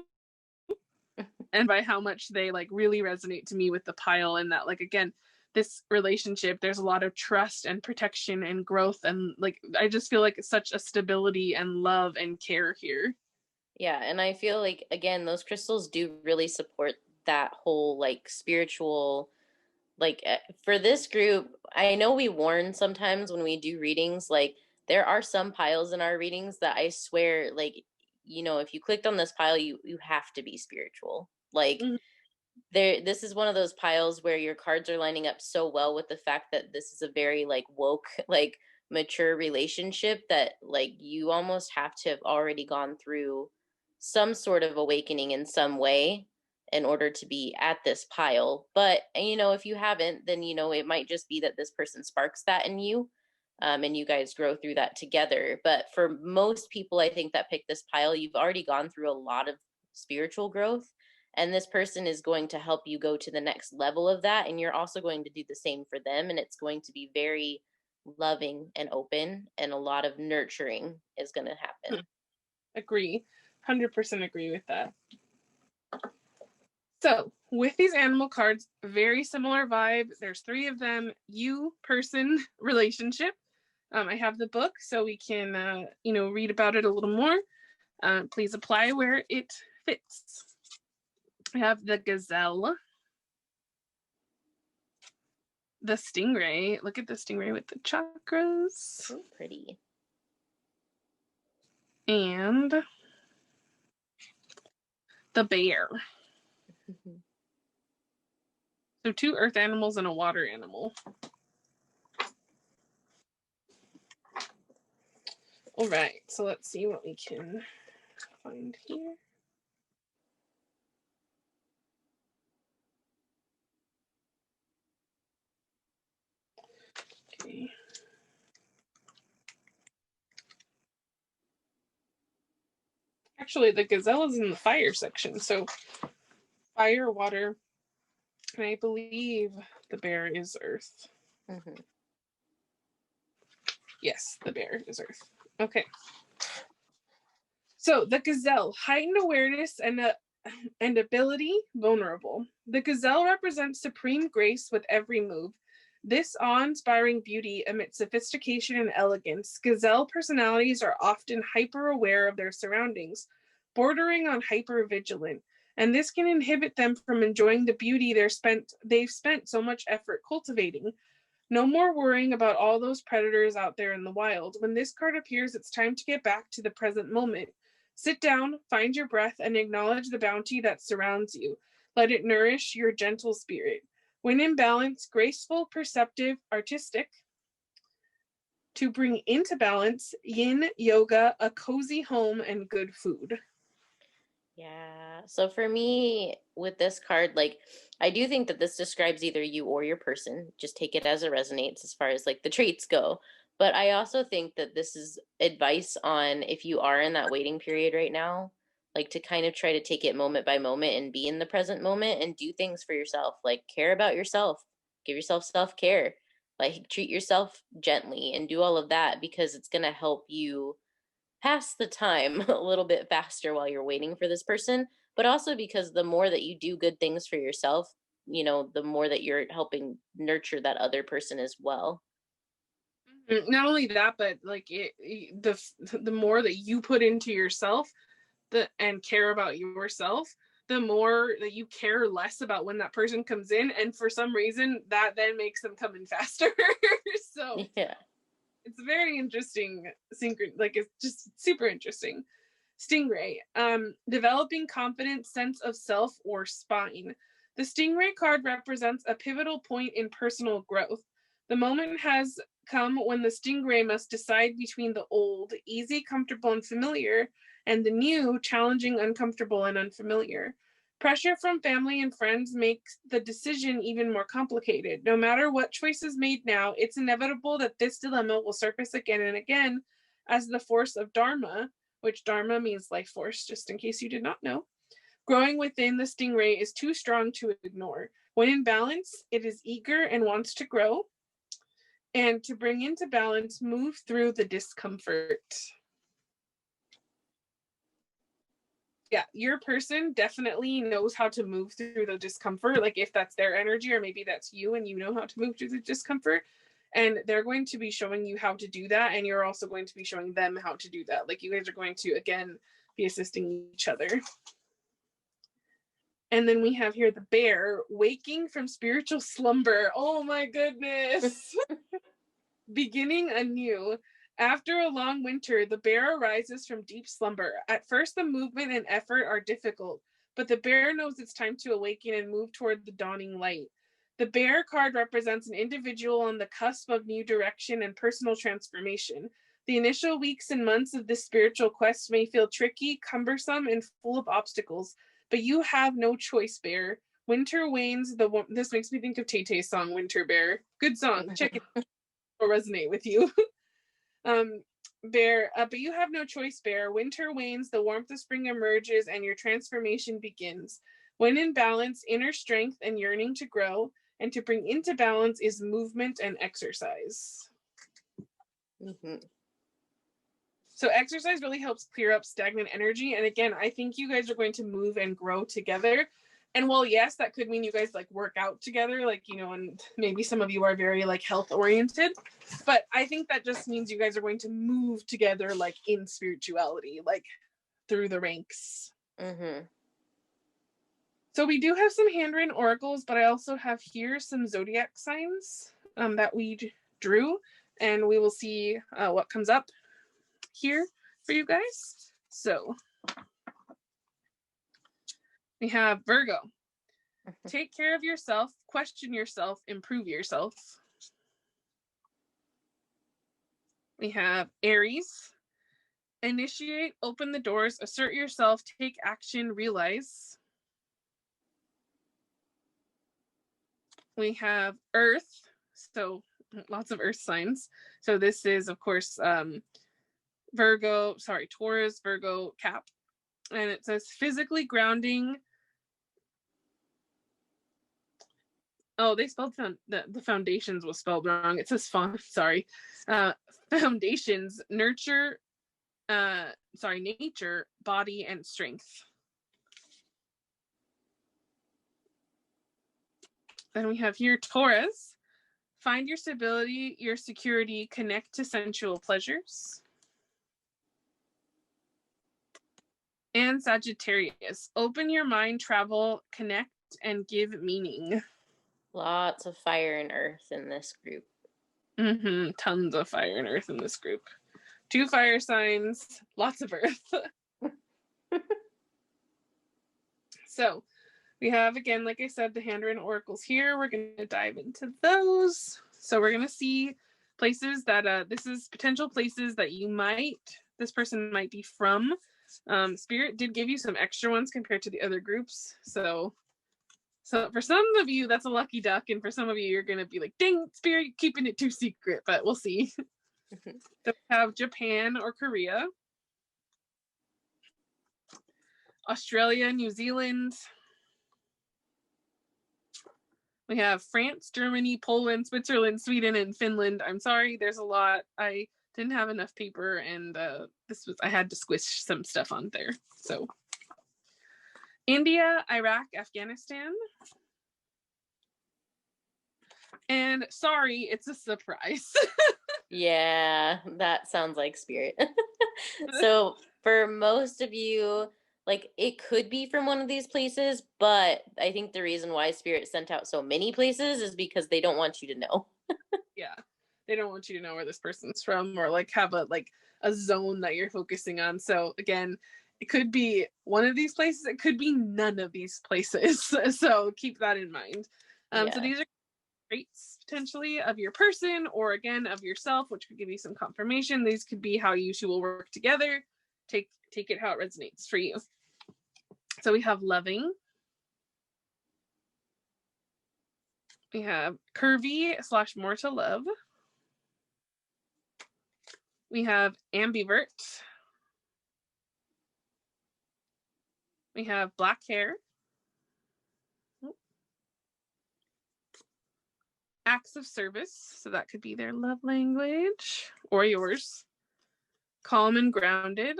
And by how much they like really resonate to me with the pile, and that, like, again, this relationship, there's a lot of trust and protection and growth, and like I just feel like it's such a stability and love and care here. Yeah, and I feel like, again, those crystals do really support that whole like spiritual, like for this group. I know we warn sometimes when we do readings, like there are some piles in our readings that I swear, like, you know, if you clicked on this pile, you have to be spiritual. Like this is one of those piles where your cards are lining up so well with the fact that this is a very like woke, like mature relationship that like you almost have to have already gone through some sort of awakening in some way in order to be at this pile. But if you haven't, then it might just be that this person sparks that in you, and you guys grow through that together. But for most people, I think that pick this pile, you've already gone through a lot of spiritual growth, and this person is going to help you go to the next level of that, and you're also going to do the same for them, and it's going to be very loving and open, and a lot of nurturing is going to happen. Agree. 100% agree with that. So with these animal cards, very similar vibe. There's 3 of them. You, person, relationship. I have the book so we can, read about it a little more. Please apply where it fits. I have the gazelle, the stingray. Look at the stingray with the chakras. So pretty. And the bear. So 2 earth animals and a water animal. All right, so let's see what we can find here. Okay. Actually, the gazelle is in the fire section. So fire, water, and I believe the bear is earth. Mm-hmm. Yes, the bear is earth. Okay. So the gazelle, heightened awareness and ability, vulnerable. The gazelle represents supreme grace with every move. This awe-inspiring beauty amidst sophistication and elegance. Gazelle personalities are often hyper-aware of their surroundings, bordering on hyper-vigilant, and this can inhibit them from enjoying the beauty they've spent so much effort cultivating. No more worrying about all those predators out there in the wild. When this card appears, it's time to get back to the present moment. Sit down, find your breath, and acknowledge the bounty that surrounds you. Let it nourish your gentle spirit. When in balance, graceful, perceptive, artistic. To bring into balance, yin, yoga, a cozy home, and good food. Yeah. So for me, with this card, like, I do think that this describes either you or your person. Just take it as it resonates as far as like the traits go. But I also think that this is advice on if you are in that waiting period right now, like to kind of try to take it moment by moment and be in the present moment and do things for yourself. Like, care about yourself, give yourself self care, like, treat yourself gently and do all of that because it's going to help you pass the time a little bit faster while you're waiting for this person, but also because the more that you do good things for yourself, the more that you're helping nurture that other person as well. Not only that, but like the more that you put into yourself, and care about yourself, the more that you care less about when that person comes in, and for some reason that then makes them come in faster. So Yeah. it's very interesting like it's just super interesting. Stingray, developing confidence, sense of self, or spine. The stingray card represents a pivotal point in personal growth. The moment has come when the stingray must decide between the old, easy, comfortable, and familiar, and the new, challenging, uncomfortable, and unfamiliar. Pressure from family and friends makes the decision even more complicated. No matter what choice is made now, it's inevitable that this dilemma will surface again and again as the force of Dharma, which Dharma means life force, just in case you did not know, growing within the stingray is too strong to ignore. When in balance, it is eager and wants to grow. And to bring into balance, move through the discomfort. Yeah, your person definitely knows how to move through the discomfort. Like if that's their energy, or maybe that's you and you know how to move through the discomfort. And they're going to be showing you how to do that. And you're also going to be showing them how to do that. Like you guys are going to, again, be assisting each other. And then we have here the bear, waking from spiritual slumber. Oh my goodness. Beginning anew. After a long winter, the bear arises from deep slumber. At first, the movement and effort are difficult, but the bear knows it's time to awaken and move toward the dawning light. The bear card represents an individual on the cusp of new direction and personal transformation. The initial weeks and months of this spiritual quest may feel tricky, cumbersome, and full of obstacles, but you have no choice, bear. Winter wanes. This makes me think of Tay Tay's song, Winter Bear. Good song. Check it out. Will resonate with you. Bear, but you have no choice, bear. Winter wanes, the warmth of spring emerges, and your transformation begins. When in balance, inner strength and yearning to grow and to bring into balance is movement and exercise. Mm-hmm. So exercise really helps clear up stagnant energy. And again, I think you guys are going to move and grow together. And while yes, that could mean you guys like work out together, like, you know, and maybe some of you are very like health oriented, but I think that just means you guys are going to move together like in spirituality, like through the ranks. Mm-hmm. So we do have some handwritten oracles, but I also have here some zodiac signs that we drew, and we will see what comes up here for you guys. So we have Virgo. Take care of yourself, question yourself, improve yourself. We have Aries. Initiate, open the doors, assert yourself, take action, realize. We have Earth. So lots of Earth signs. So this is, of course, Taurus, Virgo, Cap. And it says physically grounding. Oh, they spelled the foundations was spelled wrong. It says foundations, nurture, nature, body, and strength. Then we have here Taurus. Find your stability, your security, connect to sensual pleasures. And Sagittarius. Open your mind, travel, connect, and give meaning. Lots of fire and earth in this group. Mm-hmm. Tons of fire and earth in this group. 2 fire signs, lots of earth. So we have, again, like I said, the handwritten oracles here. We're going to dive into those. So we're going to see places that, this is potential places that this person might be from. Spirit did give you some extra ones compared to the other groups. So for some of you, that's a lucky duck. And for some of you, you're going to be like, dang, Spirit, keeping it too secret, but we'll see. So we have Japan or Korea, Australia, New Zealand. We have France, Germany, Poland, Switzerland, Sweden, and Finland. I'm sorry, there's a lot. I didn't have enough paper, and I had to squish some stuff on there. So India, Iraq, Afghanistan. And sorry, it's a surprise. Yeah, that sounds like Spirit. So for most of you, like it could be from one of these places, but I think the reason why Spirit sent out so many places is because they don't want you to know. Yeah, they don't want you to know where this person's from, or like have a zone that you're focusing on. So again, it could be one of these places, it could be none of these places. So keep that in mind. So these are traits potentially of your person, or again of yourself, which could give you some confirmation. These could be how you two will work together. Take it how it resonates for you. So we have loving. We have curvy / more to love. We have ambivert. We have black hair. Acts of service. So that could be their love language or yours. Calm and grounded.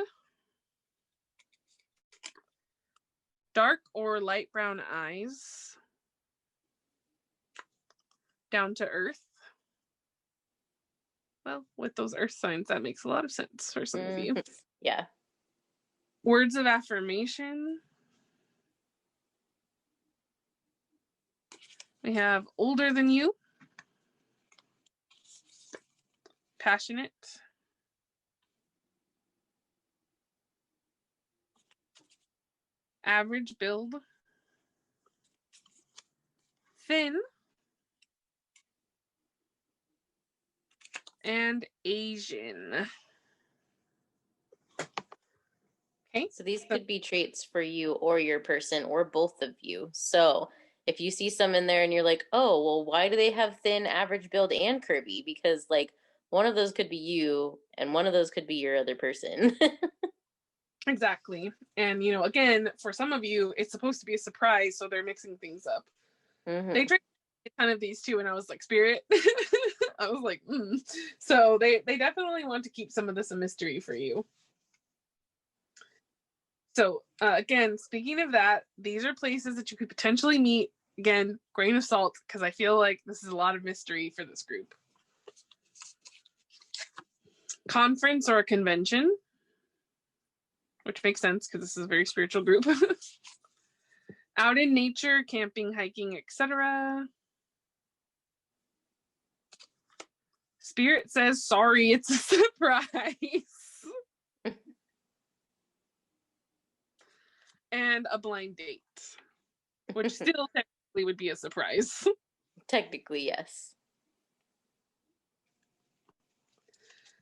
Dark or light brown eyes. Down to earth. Well, with those earth signs, that makes a lot of sense for some of you. Yeah. Words of affirmation. We have older than you. Passionate. Average build. Thin. and Asian. Okay. So these could be traits for you or your person or both of you. So if you see some in there and you're like, oh, well, why do they have thin, average build, and curvy? Because like one of those could be you and one of those could be your other person. Exactly. And, again, for some of you, it's supposed to be a surprise, so they're mixing things up. They tried a ton of these too, and I was like, Spirit. I was like, So they definitely want to keep some of this a mystery for you. So again, speaking of that, these are places that you could potentially meet. Again, grain of salt, because I feel like this is a lot of mystery for this group. Conference or a convention, which makes sense because this is a very spiritual group. Out in nature, camping, hiking, etc. Spirit says, sorry, it's a surprise. And a blind date, which still technically would be a surprise. Technically, yes.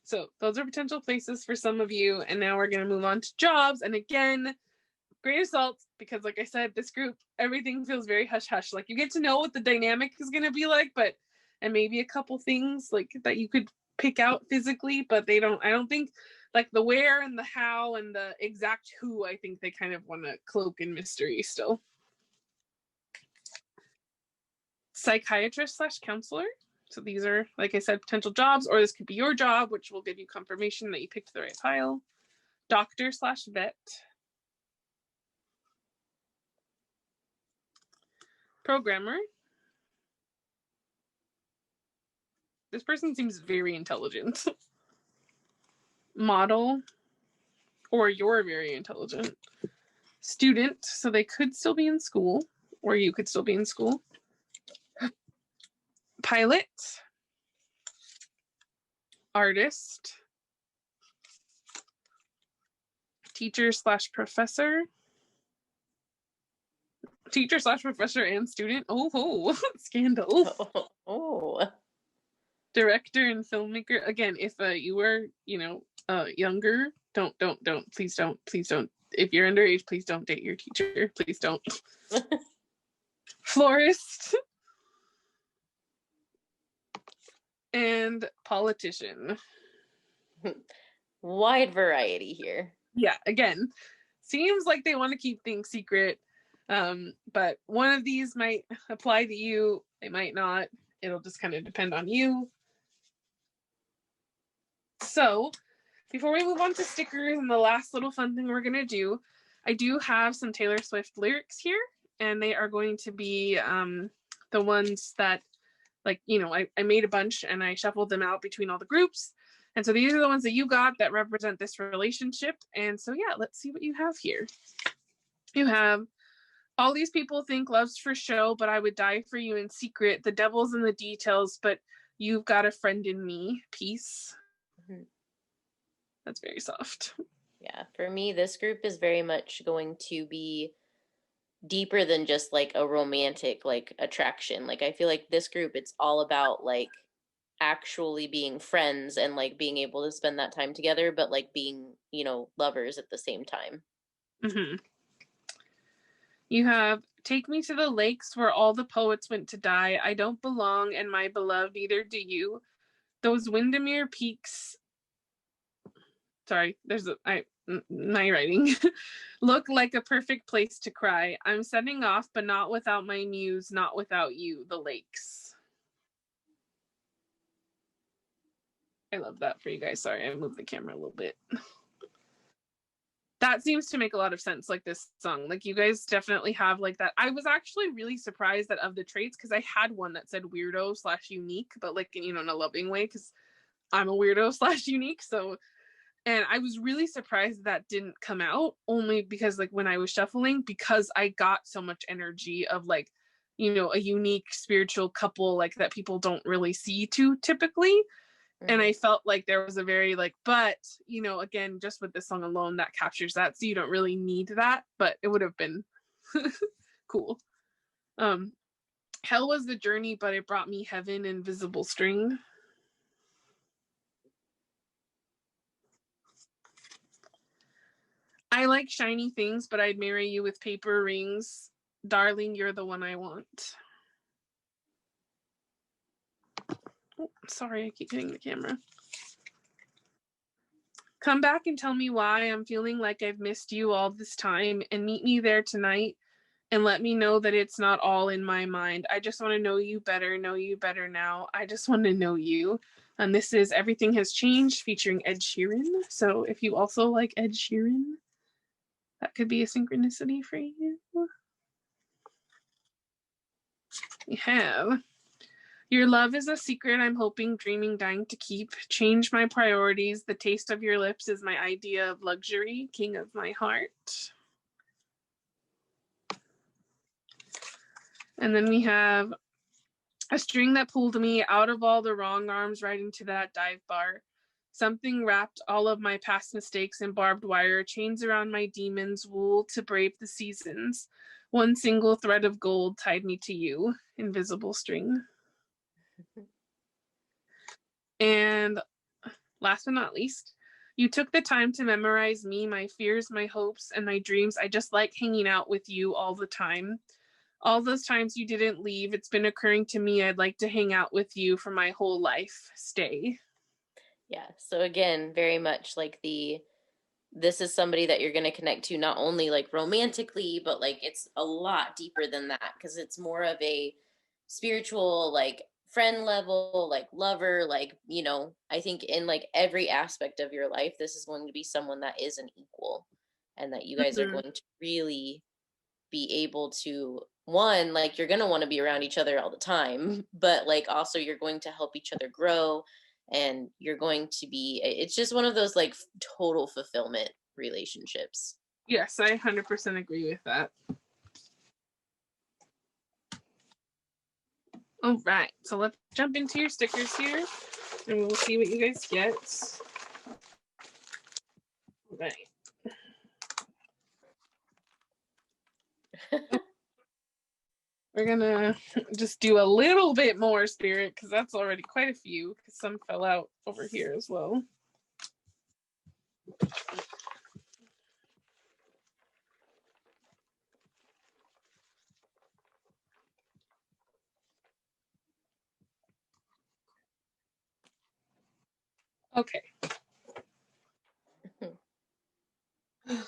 So those are potential places for some of you. And now we're going to move on to jobs. And again, grain of salt, because like I said, this group, everything feels very hush-hush. Like you get to know what the dynamic is going to be like, and maybe a couple things like that you could pick out physically, but I don't think like the where and the how and the exact who, I think they kind of want to cloak in mystery still. Psychiatrist / counselor. So these are, like I said, potential jobs, or this could be your job, which will give you confirmation that you picked the right pile. Doctor / vet. Programmer. This person seems very intelligent. Model, or you're very intelligent. Student, so they could still be in school, or you could still be in school. Pilot. Artist. Teacher / professor. Teacher / professor and student. Oh, scandal. Oh. Director and filmmaker. Again, if you were, younger, please don't. If you're underage, please don't date your teacher. Please don't. Florist. And politician. Wide variety here. Yeah, again, seems like they want to keep things secret. But one of these might apply to you. They might not. It'll just kind of depend on you. So before we move on to stickers and the last little fun thing we're going to do, I do have some Taylor Swift lyrics here, and they are going to be the ones that, like, I made a bunch and I shuffled them out between all the groups. And so these are the ones that you got that represent this relationship. And so, yeah, let's see what you have here. You have, all these people think love's for show, but I would die for you in secret. The devil's in the details, but you've got a friend in me. Peace. Mm-hmm. That's very soft. Yeah, for me, this group is very much going to be deeper than just like a romantic like attraction. Like I feel like this group, it's all about like actually being friends and like being able to spend that time together, but like being, lovers at the same time. Mm-hmm. You have, take me to the lakes where all the poets went to die. I don't belong, and my beloved, neither do you. Those Windermere peaks. Sorry, my writing. Look like a perfect place to cry. I'm setting off, but not without my muse, not without you, the lakes. I love that for you guys. Sorry, I moved the camera a little bit. That seems to make a lot of sense, like this song. Like you guys definitely have like that. I was actually really surprised that of the traits, because I had one that said weirdo / unique, but like, in a loving way, because I'm a weirdo / unique. So, and I was really surprised that didn't come out, only because like when I was shuffling, because I got so much energy of like, a unique spiritual couple like that people don't really see too typically. And I felt like there was a very like, but, again, just with this song alone, that captures that. So you don't really need that, but it would have been cool. Hell was the journey, but it brought me heaven, invisible string. I like shiny things, but I'd marry you with paper rings. Darling, you're the one I want. Oh, sorry, I keep hitting the camera. Come back and tell me why I'm feeling like I've missed you all this time, and meet me there tonight and let me know that it's not all in my mind. I just want to know you better now. I just want to know you. And this is Everything Has Changed featuring Ed Sheeran. So if you also like Ed Sheeran, that could be a synchronicity for you. We have your love is a secret I'm hoping, dreaming, dying to keep. Change my priorities. The taste of your lips is my idea of luxury. King of my heart. And then we have a string that pulled me out of all the wrong arms right into that dive bar. Something wrapped all of my past mistakes in barbed wire, chains around my demons, wool to brave the seasons. One single thread of gold tied me to you, invisible string. And last but not least, you took the time to memorize me, my fears, my hopes, and my dreams. I just like hanging out with you all the time. All those times you didn't leave, it's been occurring to me I'd like to hang out with you for my whole life. Stay. Yeah. So again, very much like this is somebody that you're going to connect to not only like romantically, but like it's a lot deeper than that because it's more of a spiritual, like friend level, like lover, like, I think in like every aspect of your life, this is going to be someone that is an equal and that you guys are Mm-hmm. going to really be able to, one, like you're going to want to be around each other all the time, but like also you're going to help each other grow, and you're going to be, it's just one of those like total fulfillment relationships. Yes, I 100% agree with that. All right, so let's jump into your stickers here and we'll see what you guys get. All right. We're gonna just do a little bit more spirit because that's already quite a few because some fell out over here as well. Okay. We're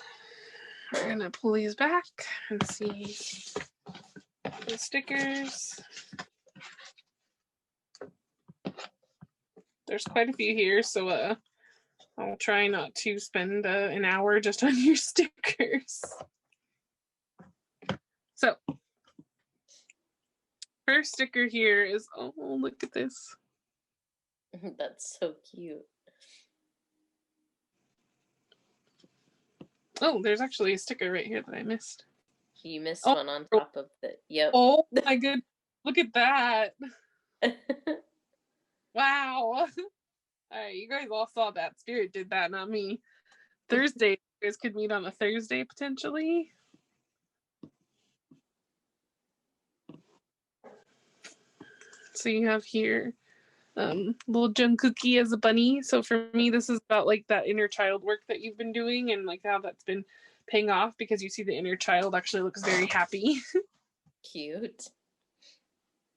gonna pull these back and see the stickers. There's quite a few here, so I'll try not to spend an hour just on your stickers. So, first sticker here is, oh, look at this. That's so cute. Oh, there's actually a sticker right here that I missed. You missed one on top of the, yep. Oh my goodness, look at that. Wow. All right, you guys all saw that. Spirit did that, not me. Thursday, you guys could meet on a Thursday potentially. So you have here little Jungkookie as a bunny. So for me, this is about like that inner child work that you've been doing and like how that's been paying off because you see the inner child actually looks very happy. Cute.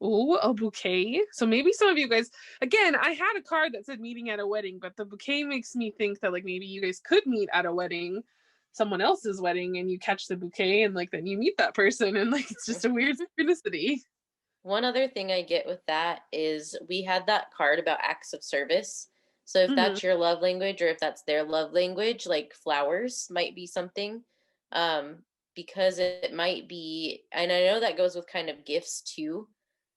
Oh, a bouquet. So maybe some of you guys, again, I had a card that said meeting at a wedding, but the bouquet makes me think that like maybe you guys could meet at a wedding, someone else's wedding, and you catch the bouquet and like then you meet that person and like it's just a weird synchronicity. One other thing I get with that is we had that card about acts of service. So if that's your love language or if that's their love language, like flowers might be something. Because it might be, and I know that goes with kind of gifts too.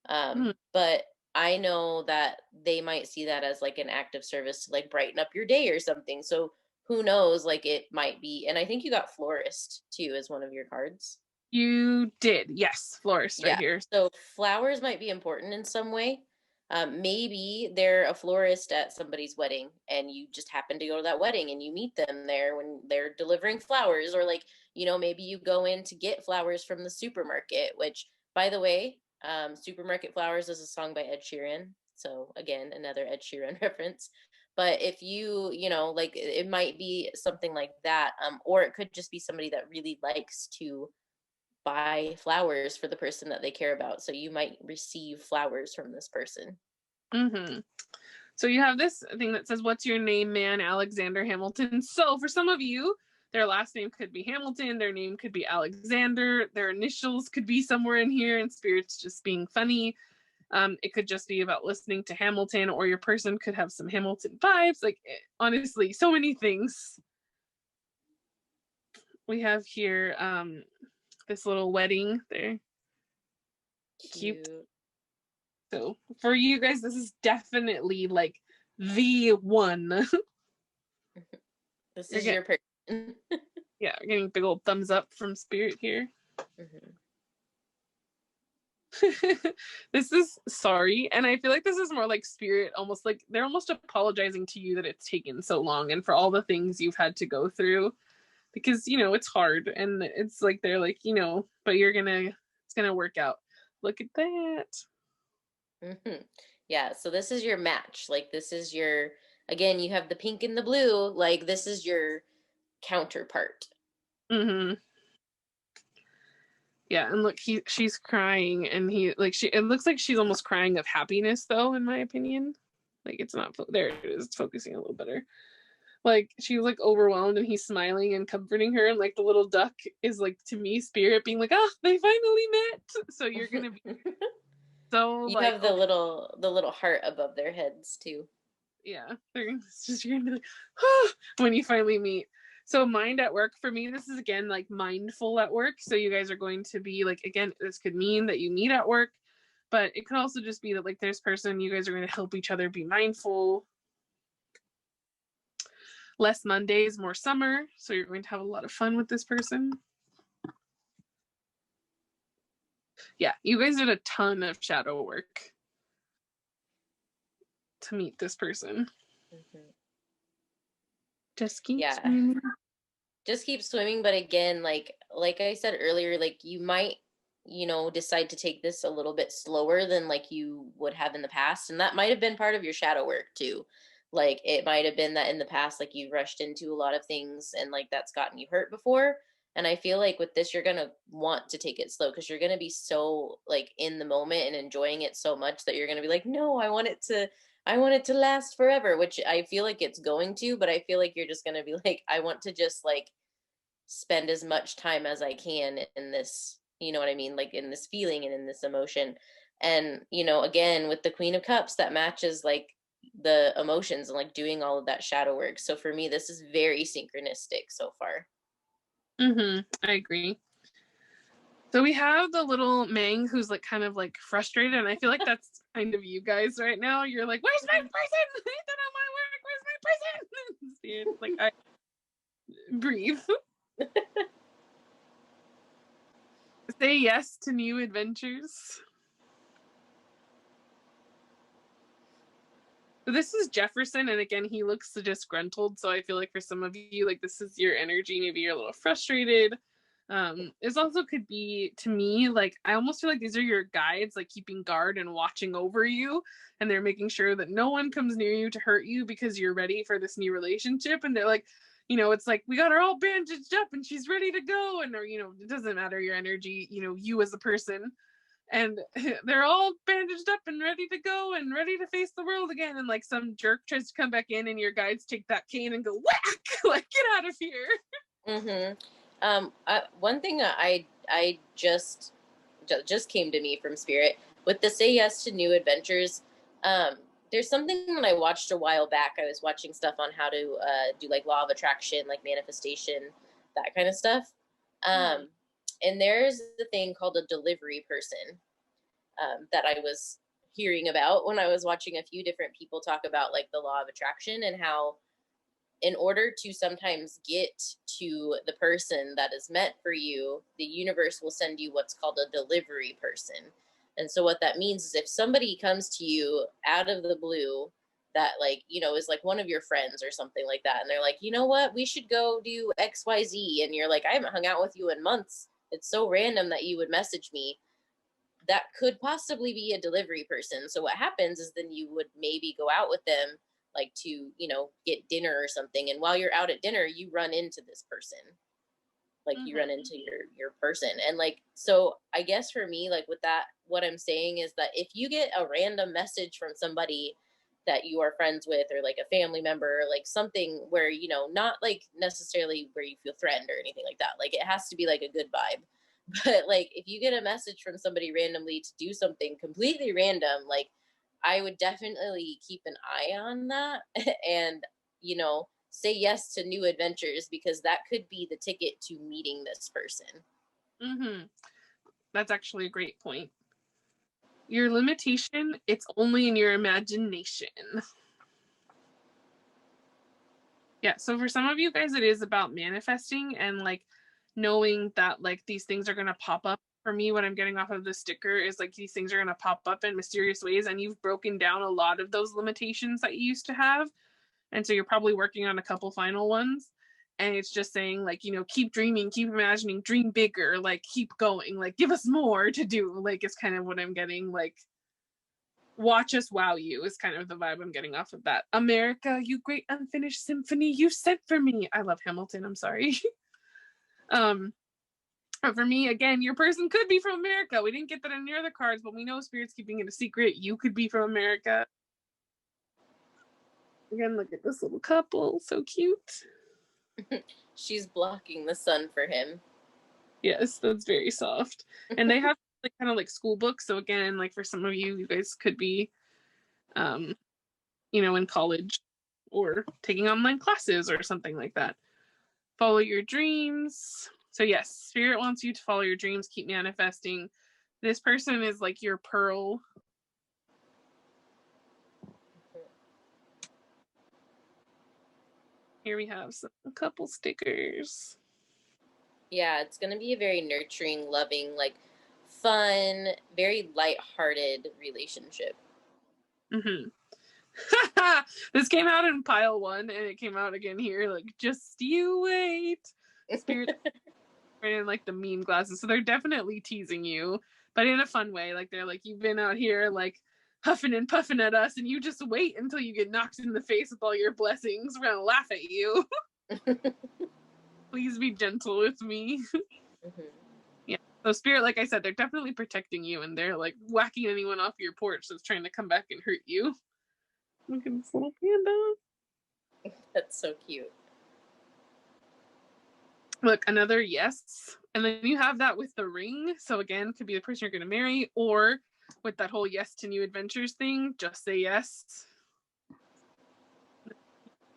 But I know that they might see that as like an act of service to like brighten up your day or something. So who knows, like it might be. And I think you got florist too as one of your cards. You did, yes, florist right here. So flowers might be important in some way. Maybe they're a florist at somebody's wedding and you just happen to go to that wedding and you meet them there when they're delivering flowers, or like, maybe you go in to get flowers from the supermarket, which, by the way, Supermarket Flowers is a song by Ed Sheeran. So again, another Ed Sheeran reference. But if you know, like it might be something like that, or it could just be somebody that really likes to buy flowers for the person that they care about. So you might receive flowers from this person. Mm-hmm. So you have this thing that says, "What's your name, man?" Alexander Hamilton. So for some of you, their last name could be Hamilton, their name could be Alexander, their initials could be somewhere in here, and Spirit's just being funny. It could just be about listening to Hamilton, or your person could have some Hamilton vibes. Like, honestly, so many things. We have here this little wedding there. Cute. Cute. So for you guys, this is definitely like the one. This You're is getting, your person. yeah, getting big old thumbs up from Spirit here. Mm-hmm. This is sorry, and I feel like this is more like Spirit, almost like they're almost apologizing to you that it's taken so long and for all the things you've had to go through, because you know it's hard, and it's like they're like, you know, but it's gonna work out. Look at that. Mm-hmm. Yeah, so this is your match. Like this is your, again, you have the pink and the blue. Like this is your counterpart. Mm-hmm. Yeah, and look, she's crying, and he like she. It looks like she's almost crying of happiness, though, in my opinion. Like it's not there. It is. It's focusing a little better. Like she's like overwhelmed, and he's smiling and comforting her, and like the little duck is like, to me, Spirit being like, "Ah, oh, they finally met." So you're gonna be so You like, have okay, the little heart above their heads too. yeah. It's just you're gonna be like, oh, when you finally meet. So mind at work for me, this is again like mindful at work. So you guys are going to be like, again, this could mean that you meet at work, but it could also just be that like this person, you guys are going to help each other be mindful. Less Mondays, more summer. So you're going to have a lot of fun with this person. Yeah, you guys did a ton of shadow work to meet this person. Mm-hmm. Just keep Yeah, swimming. just keep swimming. But again, like I said earlier, like you might, you know, decide to take this a little bit slower than like you would have in the past, and that might have been part of your shadow work too. Like it might have been that in the past, like you rushed into a lot of things and like that's gotten you hurt before. And I feel like with this, you're gonna want to take it slow because you're gonna be so like in the moment and enjoying it so much that you're gonna be like, no, I want it to last forever, which I feel like it's going to, but I feel like you're just going to be like, I want to just like spend as much time as I can in this, you know what I mean? Like in this feeling and in this emotion. And, you know, again, with the Queen of Cups, that matches like the emotions and like doing all of that shadow work. So for me, this is very synchronistic so far. I agree. So we have the little Mang who's like kind of like frustrated, and I feel like that's kind of you guys right now. You're like, "Where's my person? I don't know my work. Where's my person?" It's like, I breathe. Say yes to new adventures. So this is Jefferson, and again, he looks disgruntled. So I feel like for some of you, like this is your energy. Maybe you're a little frustrated. This also could be, to me, like I almost feel like these are your guides, like keeping guard and watching over you, and they're making sure that no one comes near you to hurt you because you're ready for this new relationship. And they're like, you know, it's like we got her all bandaged up and she's ready to go, and or you know, it doesn't matter your energy, you know, you as a person, and they're all bandaged up and ready to go and ready to face the world again. And like some jerk tries to come back in, and your guides take that cane and go whack, like get out of here. Mm-hmm. One thing I just came to me from Spirit with the say yes to new adventures. There's something that I watched a while back. I was watching stuff on how to do like law of attraction, like manifestation, that kind of stuff. Hmm. And there's the thing called a delivery person that I was hearing about when I was watching a few different people talk about like the law of attraction and how in order to sometimes get to the person that is meant for you, the universe will send you what's called a delivery person. And so what that means is if somebody comes to you out of the blue that like, you know, is like one of your friends or something like that, and they're like, you know what, we should go do XYZ. And you're like, I haven't hung out with you in months. It's so random that you would message me. That could possibly be a delivery person. So what happens is then you would maybe go out with them like to, you know, get dinner or something. And while you're out at dinner, you run into this person. Like you run into your person. And like, so I guess for me, like with that, what I'm saying is that if you get a random message from somebody that you are friends with, or like a family member, or like something where, you know, not like necessarily where you feel threatened or anything like that, like it has to be like a good vibe. But like if you get a message from somebody randomly to do something completely random, like I would definitely keep an eye on that and, you know, say yes to new adventures, because that could be the ticket to meeting this person. That's actually a great point. Your limitation, it's only in your imagination. Yeah, so for some of you guys, it is about manifesting and like knowing that like these things are going to pop up. For me, what I'm getting off of the sticker is like these things are going to pop up in mysterious ways, and you've broken down a lot of those limitations that you used to have. And so you're probably working on a couple final ones. And it's just saying, like, you know, keep dreaming, keep imagining, dream bigger, like, keep going, like, give us more to do. Like, it's kind of what I'm getting. Like, watch us wow you is kind of the vibe I'm getting off of that. America, you great unfinished symphony you sent for me. I love Hamilton. I'm sorry. But for me, again, your person could be from America. We didn't get that in any other cards, but we know Spirit's keeping it a secret. You could be from America. Again, look at this little couple. So cute. She's blocking the sun for him. Yes, that's very soft. And they have like kind of like school books. So again, like for some of you, you guys could be, you know, in college or taking online classes or something like that. Follow your dreams. So yes, Spirit wants you to follow your dreams, keep manifesting. This person is like your pearl. Here we have a couple stickers. Yeah, it's going to be a very nurturing, loving, like fun, very lighthearted relationship. This came out in pile 1 and it came out again here. Like, just you wait. Spirit wearing like the mean glasses. So they're definitely teasing you, but in a fun way. Like they're like, you've been out here like huffing and puffing at us, and you just wait until you get knocked in the face with all your blessings. We're gonna laugh at you. Please be gentle with me. Yeah. So Spirit, like I said, they're definitely protecting you, and they're like whacking anyone off your porch that's trying to come back and hurt you. Look at this little panda. That's so cute. Look, another yes. And then you have that with the ring. So again, could be the person you're going to marry, or with that whole yes to new adventures thing, just say yes.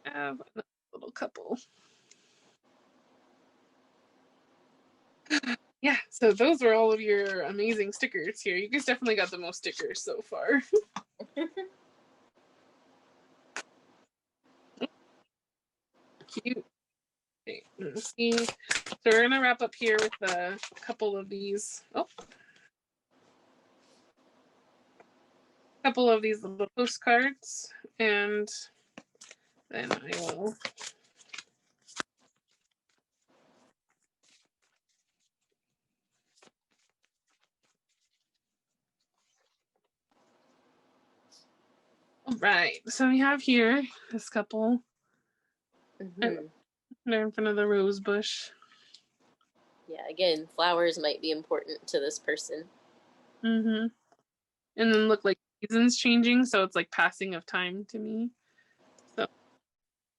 I have a little couple. Yeah, so those were all of your amazing stickers here. You guys definitely got the most stickers so far. Cute. Okay, let's see. So we're gonna wrap up here with a couple of these. Oh, a couple of these little postcards, and then I will. All right, so we have here this couple. They're in front of the rose bush. Yeah, again, flowers might be important to this person. And then look, like seasons changing, so it's like passing of time to me. So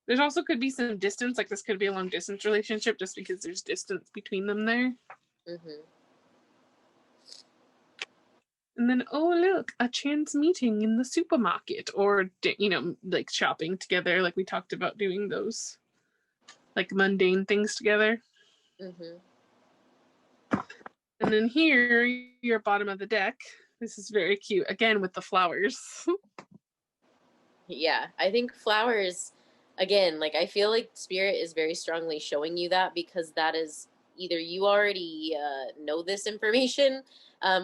there's also could be some distance, like this could be a long distance relationship just because there's distance between them there. And then, oh look, a chance meeting in the supermarket, or you know, like shopping together, like we talked about doing those like mundane things together. And then here, your bottom of the deck. This is very cute, again with the flowers. Yeah, I think flowers, again, like I feel like Spirit is very strongly showing you that, because that is either you already know this information,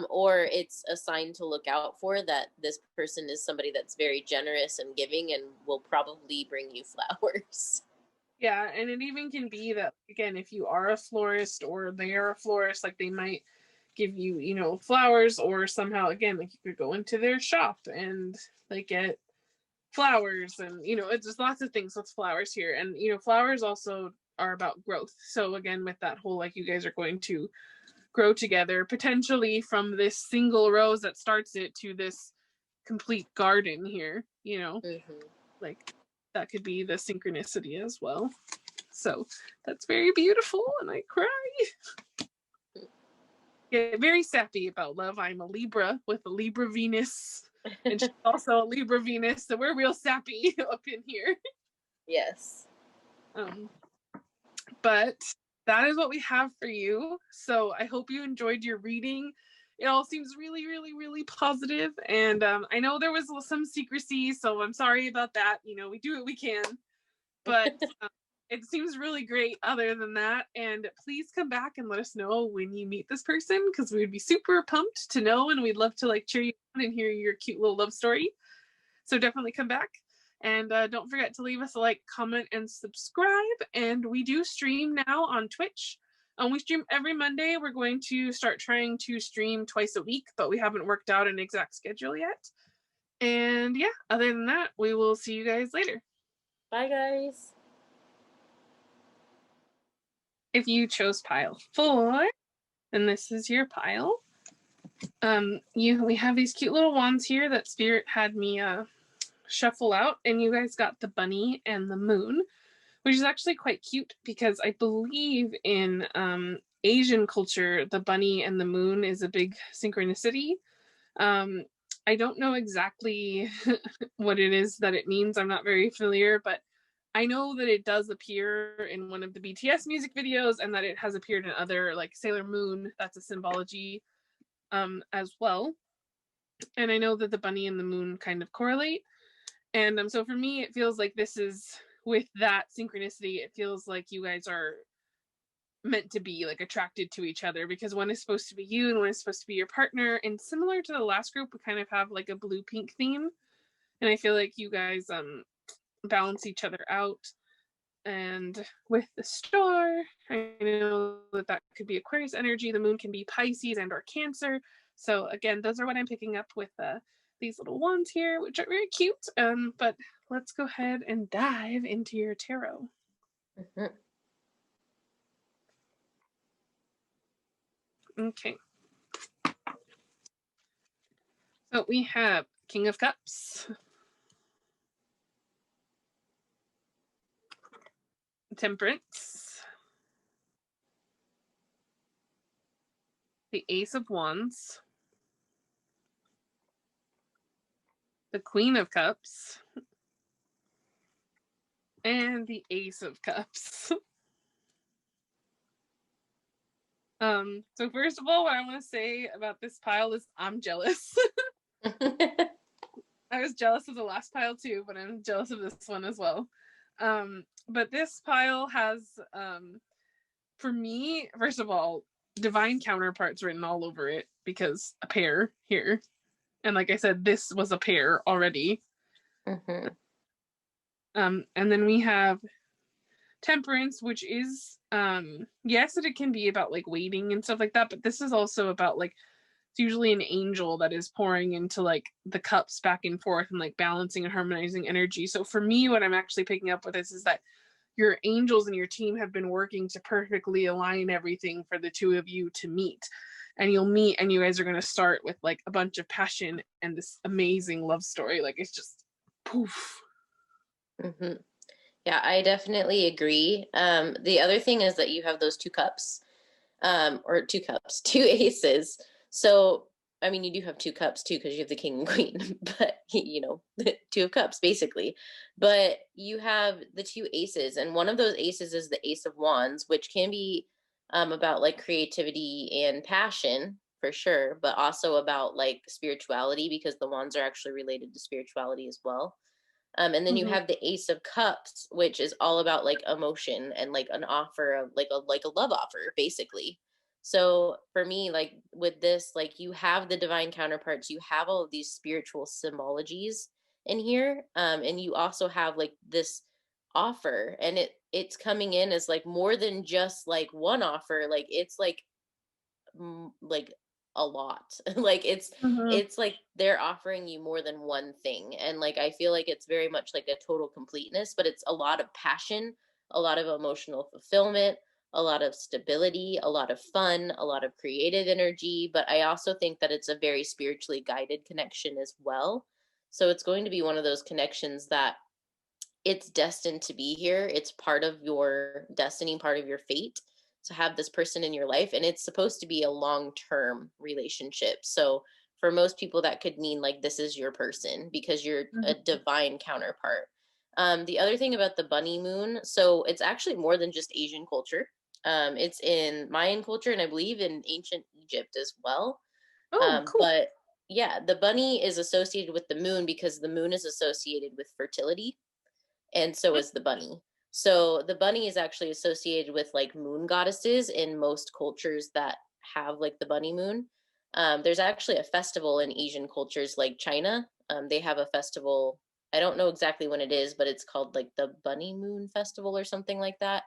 or it's a sign to look out for, that this person is somebody that's very generous and giving and will probably bring you flowers. Yeah, and it even can be that, again, if you are a florist or they are a florist, like they might give you, you know, flowers, or somehow, again, like you could go into their shop and like get flowers, and it's just lots of things with flowers here. And flowers also are about growth. So again, with that whole, like, you guys are going to grow together, potentially from this single rose that starts it to this complete garden here, like that could be the synchronicity as well. So that's very beautiful, and I cry. Get very sappy about love. I'm a Libra with a Libra Venus, and she's also a Libra Venus, so we're real sappy up in here. Yes. But that is what we have for you. So I hope you enjoyed your reading. It all seems really, really, really positive. And I know there was some secrecy, so I'm sorry about that. We do what we can. But it seems really great other than that. And please come back and let us know when you meet this person, because we would be super pumped to know, and we'd love to like cheer you on and hear your cute little love story. So definitely come back. And don't forget to leave us a like, comment, and subscribe. And we do stream now on Twitch. We stream every Monday. We're going to start trying to stream twice a week, but we haven't worked out an exact schedule yet. And yeah, other than that, we will see you guys later. Bye, guys. If you chose pile 4, then this is your pile. We have these cute little wands here that Spirit had me shuffle out, and you guys got the bunny and the moon, which is actually quite cute because I believe in Asian culture, the bunny and the moon is a big synchronicity. I don't know exactly what it is that it means. I'm not very familiar, but I know that it does appear in one of the BTS music videos, and that it has appeared in other, like Sailor Moon. That's a symbology as well. And I know that the bunny and the moon kind of correlate. And so for me, it feels like this is, with that synchronicity, it feels like you guys are meant to be like attracted to each other, because one is supposed to be you and one is supposed to be your partner. And similar to the last group, we kind of have like a blue pink theme. And I feel like you guys balance each other out. And with the star, I know that could be Aquarius energy. The moon can be Pisces and or Cancer. So again, those are what I'm picking up with these little wands here, which are very cute. But let's go ahead and dive into your tarot. Mm-hmm. Okay. So we have King of Cups, Temperance, the Ace of Wands, the Queen of Cups, and the Ace of Cups. So first of all, what I want to say about this pile is I'm jealous. I was jealous of the last pile too, but I'm jealous of this one as well. But this pile has, for me, first of all, divine counterparts written all over it, because a pair here. And like I said, this was a pair already. Mm-hmm. And then we have Temperance, which is, yes, that it can be about like waiting and stuff like that, but this is also about like, it's usually an angel that is pouring into like the cups back and forth and like balancing and harmonizing energy. So for me, what I'm actually picking up with this is that your angels and your team have been working to perfectly align everything for the two of you to meet. And you'll meet, and you guys are going to start with like a bunch of passion and this amazing love story. Like, it's just poof. Mm-hmm. Yeah, I definitely agree. The other thing is that you have those 2 cups, or 2 cups, 2 aces. So, I mean, you do have 2 cups too, because you have the king and queen, but the 2 of cups basically. But you have the 2 aces, and one of those aces is the Ace of Wands, which can be about like creativity and passion for sure, but also about like spirituality, because the wands are actually related to spirituality as well. And then you have the Ace of Cups, which is all about like emotion and like an offer of like a love offer, basically. So for me, like with this, like you have the divine counterparts, you have all of these spiritual symbologies in here, and you also have like this offer, and it's coming in as like more than just like one offer. Like it's like a lot. Like Mhm. it's like they're offering you more than one thing. And like I feel like it's very much like a total completeness, but it's a lot of passion, a lot of emotional fulfillment, a lot of stability, a lot of fun, a lot of creative energy, but I also think that it's a very spiritually guided connection as well. So it's going to be one of those connections that it's destined to be here. It's part of your destiny, part of your fate to have this person in your life. And it's supposed to be a long term relationship. So for most people, that could mean like this is your person because you're a Mhm. divine counterpart. The other thing about the bunny moon, so it's actually more than just Asian culture. It's in Mayan culture and I believe in ancient Egypt as well. Oh, cool. But yeah, the bunny is associated with the moon because the moon is associated with fertility, and so Mm. is the bunny. So the bunny is actually associated with like moon goddesses in most cultures that have like the bunny moon. There's actually a festival in Asian cultures like China. They have a festival. I don't know exactly when it is, but it's called like the Bunny Moon Festival or something like that.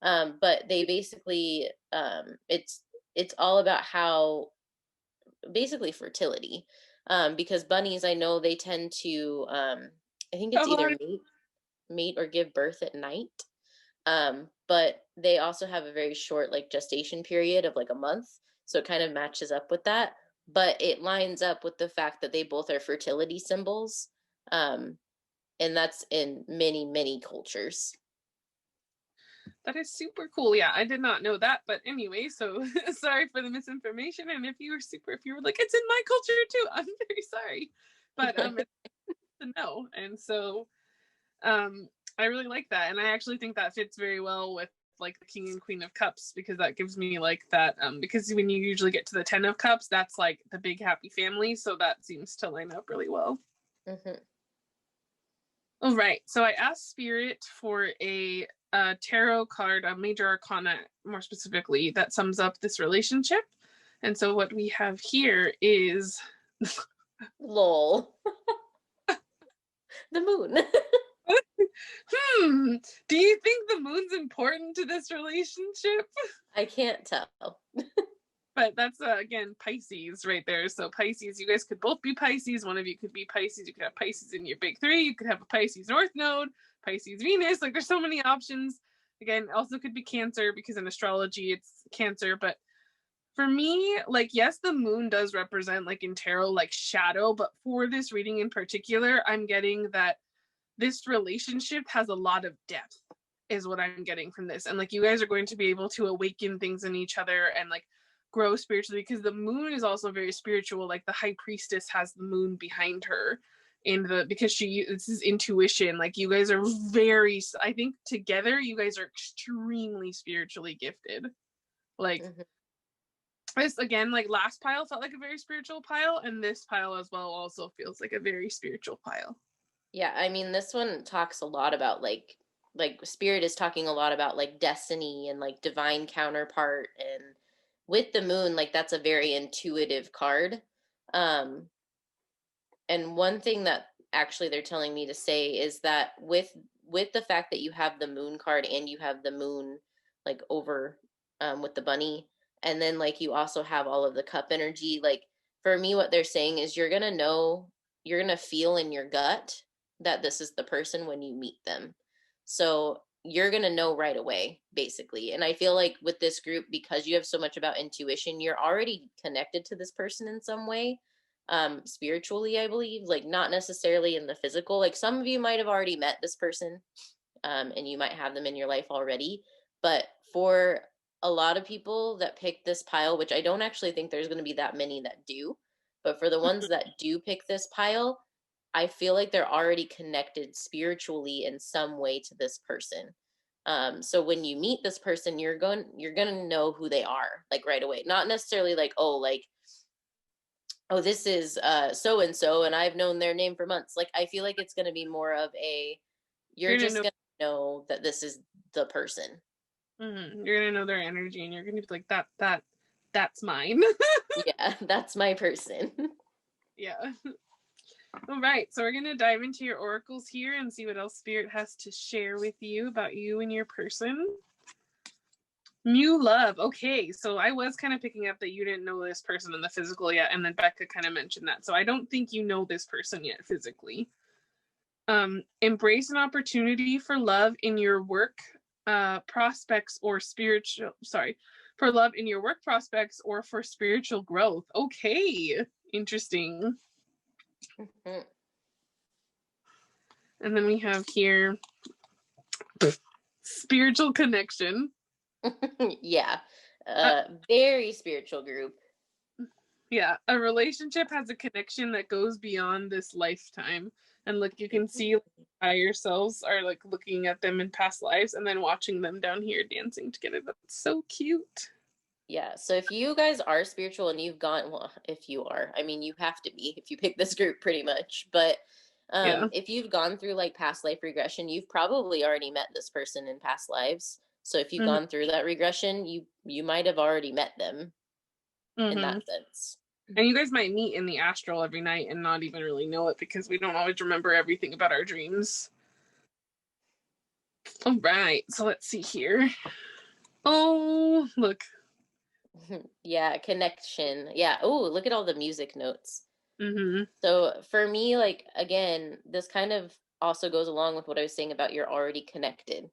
But they basically, it's all about how basically fertility. Because bunnies, I know they tend to, I think it's Have a either lot of mate or give birth at night. But they also have a very short like gestation period of like a month. So it kind of matches up with that. But it lines up with the fact that they both are fertility symbols. Um, and that's in many, many cultures. That is super cool. Yeah, I did not know that. But anyway, so sorry for the misinformation. And if you were like, it's in my culture too, I'm very sorry. But it's good to know. And so I really like that. And I actually think that fits very well with like the King and Queen of Cups, because that gives me like that because when you usually get to the 10 of Cups, that's like the big happy family. So that seems to line up really well. Mhm. All right. So I asked Spirit for a tarot card, a major arcana more specifically, that sums up this relationship. And so what we have here is Lol. The moon. hmm, do you think the moon's important to this relationship? I can't tell. But that's again Pisces right there. So Pisces, you guys could both be Pisces. One of you could be Pisces. You could have Pisces in your big three. You could have a Pisces North Node, Pisces Venus. Like there's so many options. Again, also could be Cancer because in astrology it's Cancer. But for me, like yes, the moon does represent like in tarot like shadow. But for this reading in particular, I'm getting that this relationship has a lot of depth is what I'm getting from this. And like you guys are going to be able to awaken things in each other and like grow spiritually, because the moon is also very spiritual. Like the high priestess has the moon behind her in the because she this is intuition. Like you guys are very, I think together you guys are extremely spiritually gifted. Like Mhm. this again, like last pile felt like a very spiritual pile, and this pile as well also feels like a very spiritual pile. Yeah, I mean, this one talks a lot about like spirit is talking a lot about like destiny and like divine counterpart, and with the moon, like that's a very intuitive card. Um and one thing that actually they're telling me to say is that with the fact that you have the moon card and you have the moon like over with the bunny, and then like you also have all of the cup energy, like for me what they're saying is you're going to know, you're going to feel in your gut that this is the person when you meet them. So you're going to know right away basically. And I feel like with this group, because you have so much about intuition, you're already connected to this person in some way, spiritually, I believe, like not necessarily in the physical. Like some of you might have already met this person, and you might have them in your life already, but for a lot of people that pick this pile, which I don't actually think there's going to be that many that do, but for the ones that do pick this pile, I feel like they're already connected spiritually in some way to this person. So when you meet this person, you're going to know who they are like right away, not necessarily like, oh, like, oh, this is so and so and I've known their name for months. Like I feel like it's going to be more of a, you're You're gonna just know going to know that this is the person. you're gonna know their energy, and you're gonna be like that's mine. Yeah, that's my person. Yeah. All right, so we're gonna dive into your oracles here and see what else Spirit has to share with you about you and your person. New love. Okay, so I was kind of picking up that you didn't know this person in the physical yet, and then Becca kind of mentioned that. So I don't think you know this person yet physically. Embrace an opportunity for love in your work prospects or spiritual. Sorry, for love in your work prospects or for spiritual growth. Okay, interesting. Mm-hmm. And then we have here spiritual connection. Yeah. Very spiritual group. Yeah, a relationship has a connection that goes beyond this lifetime. And look, you can see higher selves are like looking at them in past lives and then watching them down here dancing together. That's so cute. Yeah. So if you guys are spiritual and you've gone, well, if you are, I mean, you have to be if you pick this group pretty much. But Yeah. if you've gone through like past life regression, you've probably already met this person in past lives. So if you've Mm-hmm. gone through that regression, you might have already met them in Mm-hmm. that sense. And you guys might meet in the astral every night and not even really know it because we don't always remember everything about our dreams. All right, so let's see here. Oh, look. Yeah, connection. Yeah. Oh, look at all the music notes. Mm-hmm. So for me, like again, this kind of also goes along with what I was saying about you're already connected.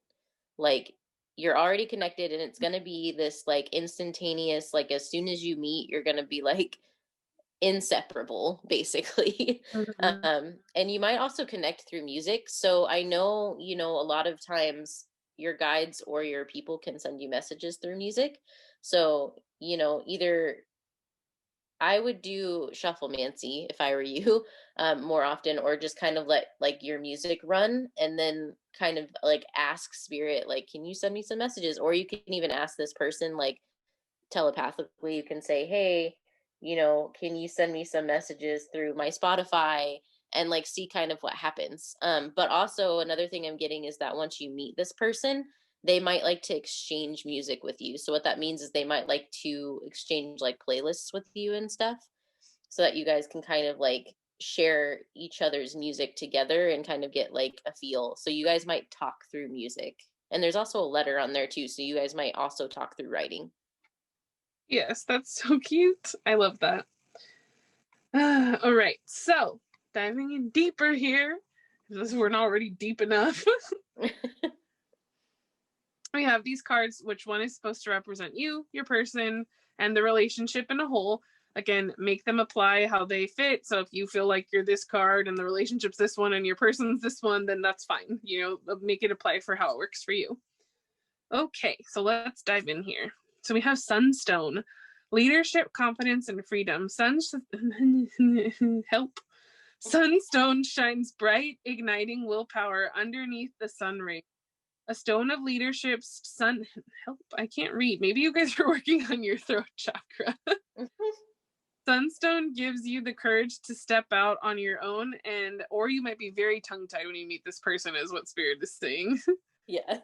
Like you're already connected and it's going to be this like instantaneous, like as soon as you meet, you're going to be like inseparable basically. Mm-hmm. And you might also connect through music. So I know, you know, a lot of times your guides or your people can send you messages through music. So, you know, either I would do shufflemancy if I were you, more often, or just kind of let like your music run and then kind of like ask spirit, like, can you send me some messages? Or you can even ask this person like telepathically. You can say, hey, you know, can you send me some messages through my Spotify and like see kind of what happens. But also another thing I'm getting is that once you meet this person, they might like to exchange music with you. So what that means is they might like to exchange like playlists with you and stuff so that you guys can kind of like share each other's music together and kind of get like a feel. So you guys might talk through music. And there's also a letter on there too. So you guys might also talk through writing. Yes, that's so cute. I love that. All right, so diving in deeper here, because we're not already deep enough. We have these cards, which one is supposed to represent you, your person, and the relationship in a whole. Again, make them apply how they fit. So if you feel like you're this card and the relationship's this one and your person's this one, then that's fine. You know, make it apply for how it works for you. Okay, so let's dive in here. So we have Sunstone, leadership, confidence, and freedom. Help. Sunstone shines bright, igniting willpower underneath the sun ray. A stone of leadership's sun. Help, I can't read. Maybe you guys are working on your throat chakra. Sunstone gives you the courage to step out on your own, and or you might be very tongue-tied when you meet this person, is what Spirit is saying. Yeah.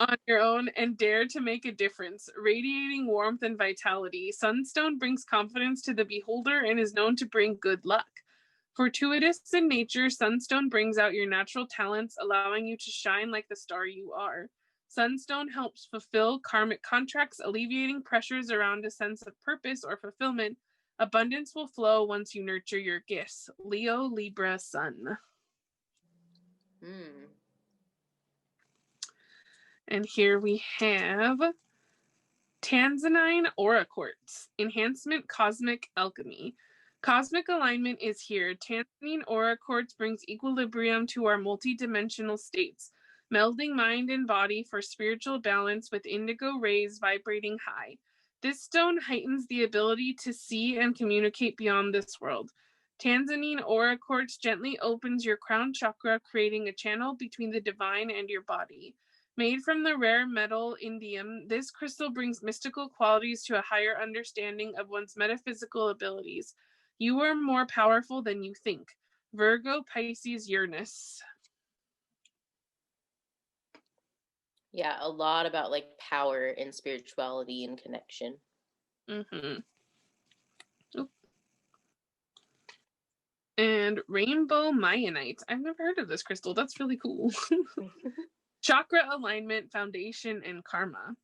On your own and dare to make a difference. Radiating warmth and vitality, Sunstone brings confidence to the beholder and is known to bring good luck. Fortuitous in nature, Sunstone brings out your natural talents, allowing you to shine like the star you are. Sunstone helps fulfill karmic contracts, alleviating pressures around a sense of purpose or fulfillment. Abundance will flow once you nurture your gifts. Leo, Libra, Sun. And here we have Tanzanite Aura Quartz, Enhancement Cosmic Alchemy. Cosmic alignment is here. Tanzanite Aura Quartz brings equilibrium to our multidimensional states, melding mind and body for spiritual balance with indigo rays vibrating high. This stone heightens the ability to see and communicate beyond this world. Tanzanite Aura Quartz gently opens your crown chakra, creating a channel between the divine and your body. Made from the rare metal indium, this crystal brings mystical qualities to a higher understanding of one's metaphysical abilities. You are more powerful than you think. Virgo, Pisces, Uranus. Yeah, a lot about like power and spirituality and connection. Mm-hmm. And Rainbow Mayanite. I've never heard of this crystal. That's really cool. Chakra alignment, foundation, and karma.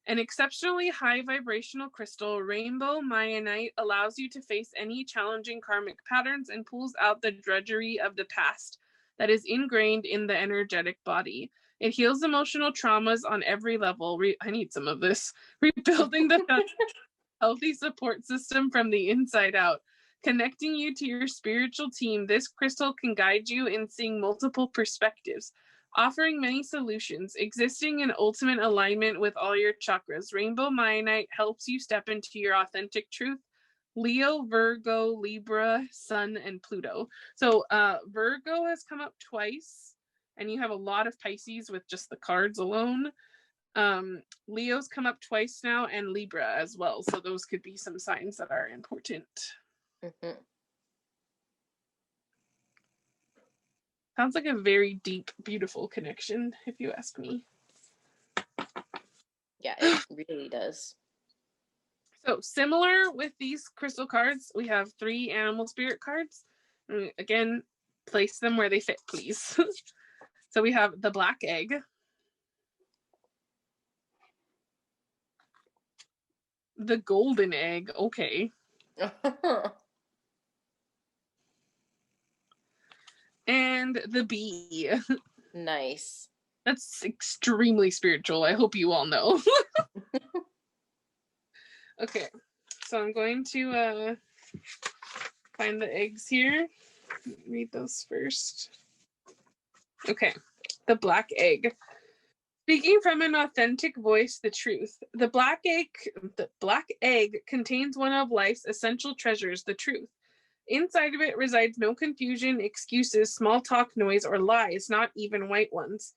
An exceptionally high vibrational crystal, rainbow Mayanite, allows you to face any challenging karmic patterns and pulls out the drudgery of the past that is ingrained in the energetic body. It heals emotional traumas on every level. I need some of this. Rebuilding the healthy support system from the inside out. Connecting you to your spiritual team, this crystal can guide you in seeing multiple perspectives, offering many solutions, existing in ultimate alignment with all your chakras. Rainbow Mayanite helps you step into your authentic truth. Leo, Virgo, Libra, Sun, and Pluto. So Virgo has come up twice, and you have a lot of Pisces with just the cards alone. Leo's come up twice now, and Libra as well. So those could be some signs that are important. Mm-hmm. Sounds like a very deep, beautiful connection, if you ask me. Yeah, it really does. So similar with these crystal cards, we have 3 animal spirit cards. And again, place them where they fit, please. So we have the black egg, the golden egg, okay, and the bee. Nice. That's extremely spiritual. I hope you all know. Okay, so I'm going to find the eggs here. Read those first. Okay, the black egg. Speaking from an authentic voice, the truth. The black egg contains one of life's essential treasures, the truth. Inside of it resides no confusion, excuses, small talk, noise, or lies, not even white ones.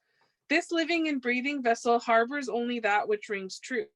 This living and breathing vessel harbors only that which rings true.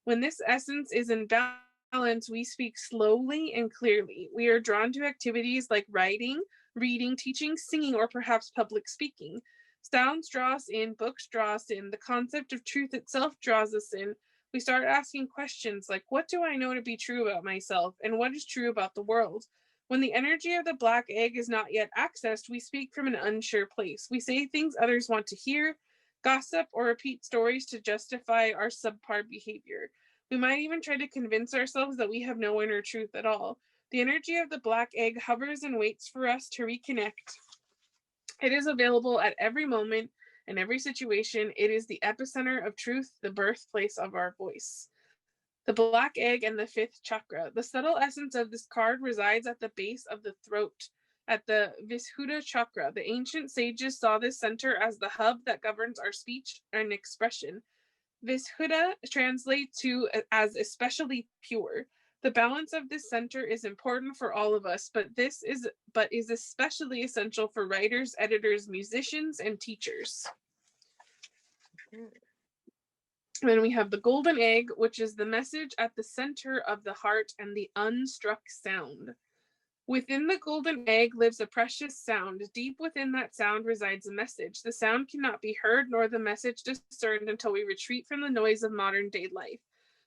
When this essence is in balance, we speak slowly and clearly. We are drawn to activities like writing, reading, teaching, singing, or perhaps public speaking. Sounds draw us in, books draw us in, the concept of truth itself draws us in. We start asking questions like, what do I know to be true about myself, and what is true about the world? When the energy of the black egg is not yet accessed, we speak from an unsure place. We say things others want to hear, gossip, or repeat stories to justify our subpar behavior. We might even try to convince ourselves that we have no inner truth at all. The energy of the black egg hovers and waits for us to reconnect. It is available at every moment and every situation. It is the epicenter of truth, the birthplace of our voice. The black egg and the 5th chakra. The subtle essence of this card resides at the base of the throat, at the Vishuddha chakra. The ancient sages saw this center as the hub that governs our speech and expression. Vishuddha translates to as especially pure. The balance of this center is important for all of us, but is especially essential for writers, editors, musicians, and teachers. Then we have the golden egg, which is the message at the center of the heart and the unstruck sound. Within the golden egg lives a precious sound. Deep within that sound resides a message. The sound cannot be heard nor the message discerned until we retreat from the noise of modern day life.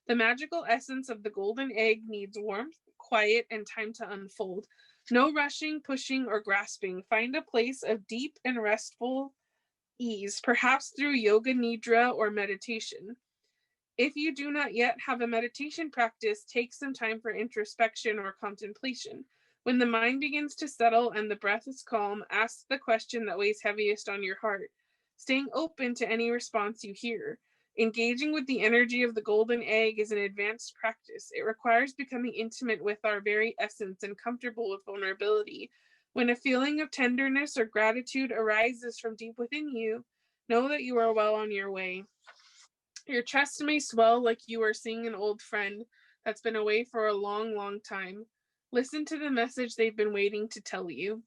The magical essence of the golden egg needs warmth, quiet, and time to unfold. No rushing, pushing, or grasping. Find a place of deep and restful ease, perhaps through yoga nidra or meditation. If you do not yet have a meditation practice, take some time for introspection or contemplation. When the mind begins to settle and the breath is calm, ask the question that weighs heaviest on your heart, staying open to any response you hear. Engaging with the energy of the golden egg is an advanced practice. It requires becoming intimate with our very essence and comfortable with vulnerability. When a feeling of tenderness or gratitude arises from deep within you, know that you are well on your way. Your chest may swell like you are seeing an old friend that's been away for a long, long time. Listen to the message they've been waiting to tell you.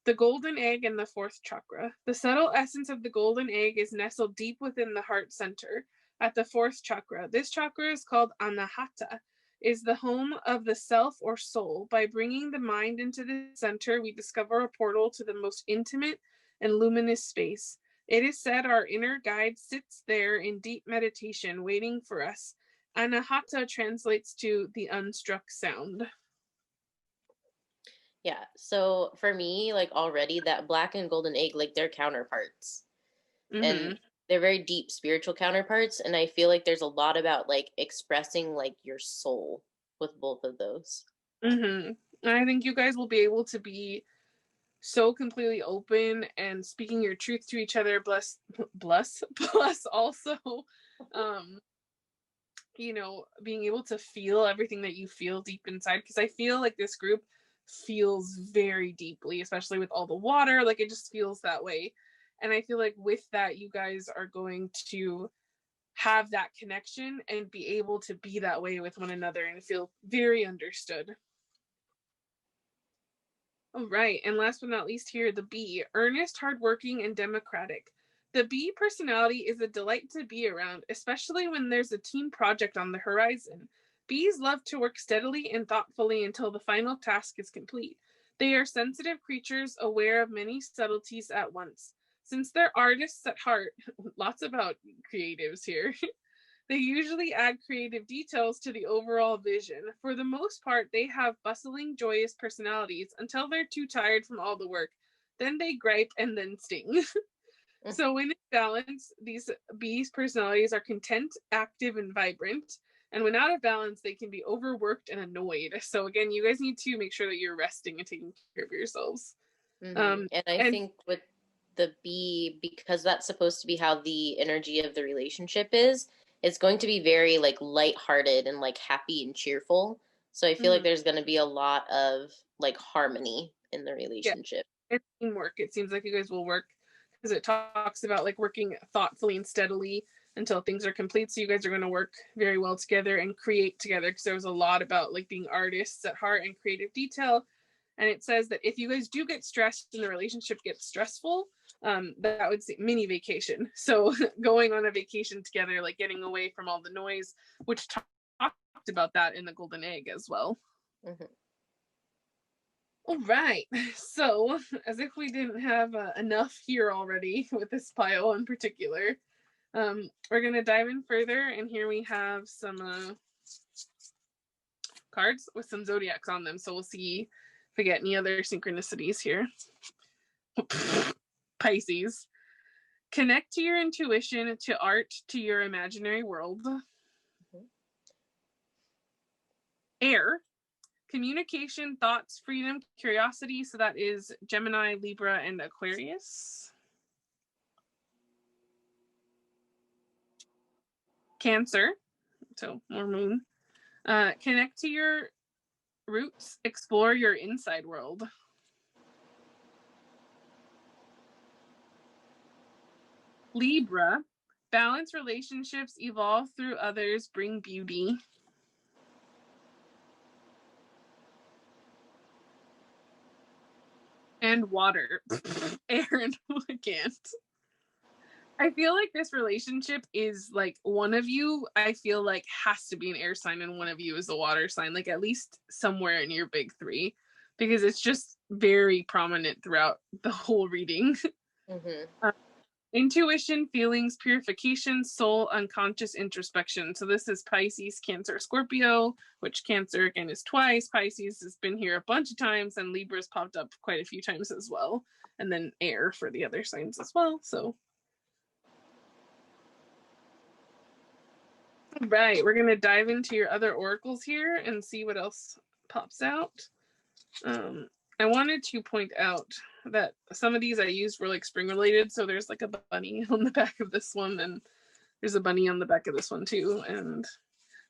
The golden egg and the 4th chakra. The subtle essence of the golden egg is nestled deep within the heart center at the 4th chakra. This chakra is called Anahata, is the home of the self or soul. By bringing the mind into the center, we discover a portal to the most intimate and luminous space. It is said our inner guide sits there in deep meditation, waiting for us. Anahata translates to the unstruck sound. Yeah. So for me, like already that black and golden egg, like they're counterparts. Mm-hmm. And they're very deep spiritual counterparts, and I feel like there's a lot about like expressing like your soul with both of those. Mm-hmm. I think you guys will be able to be so completely open and speaking your truth to each other, plus also um being able to feel everything that you feel deep inside, because I feel like this group feels very deeply, especially with all the water, like it just feels that way. And I feel like with that, you guys are going to have that connection and be able to be that way with one another and feel very understood. All right, and last but not least here, the B, earnest, hardworking, and democratic. The B personality is a delight to be around, especially when there's a team project on the horizon. Bees love to work steadily and thoughtfully until the final task is complete. They are sensitive creatures, aware of many subtleties at once. Since they're artists at heart, lots about creatives here. They usually add creative details to the overall vision. For the most part, they have bustling, joyous personalities until they're too tired from all the work. Then they gripe and then sting. So, when in balance, these bees' personalities are content, active, and vibrant. And when out of balance, they can be overworked and annoyed. So, again, you guys need to make sure that you're resting and taking care of yourselves. And I And think with the B, because that's supposed to be how the energy of the relationship is, it's going to be very like lighthearted and like happy and cheerful. So I feel like mhm, there's going to be a lot of like harmony in the yeah, relationship. and teamwork. It seems like you guys will work, because it talks about like working thoughtfully and steadily until things are complete. So you guys are going to work very well together and create together, because there was a lot about like being artists at heart and creative detail. And it says that if you guys do get stressed and the relationship gets stressful, that would say mini vacation. So going on a vacation together, like getting away from all the noise, which talked about that in the golden egg as well. Mm-hmm. All right. So, as if we didn't have enough here already with this pile in particular, we're going to dive in further. And here we have some cards with some zodiacs on them. So, we'll see if we get any other synchronicities here. Pisces. Connect to your intuition, to art, to your imaginary world. Mm-hmm. Air. Communication, thoughts, freedom, curiosity. So that is Gemini, Libra, and Aquarius. Cancer, so more moon. Connect to your roots, explore your inside world. Libra, balance relationships, evolve through others, bring beauty. And water, Aaron, I can't. I feel like this relationship is like one of you, I feel like has to be an air sign and one of you is a water sign, like at least somewhere in your big three, because it's just very prominent throughout the whole reading. Mm-hmm. Intuition, feelings, purification, soul, unconscious introspection. So this is Pisces, Cancer, Scorpio, which Cancer again is twice. Pisces has been here a bunch of times, and Libra's popped up quite a few times as well. And then air for the other signs as well. So, all right, we're going to dive into your other oracles here and see what else pops out. I wanted to point out that some of these I used were like spring related. So there's like a bunny on the back of this one, and there's a bunny on the back of this one too. And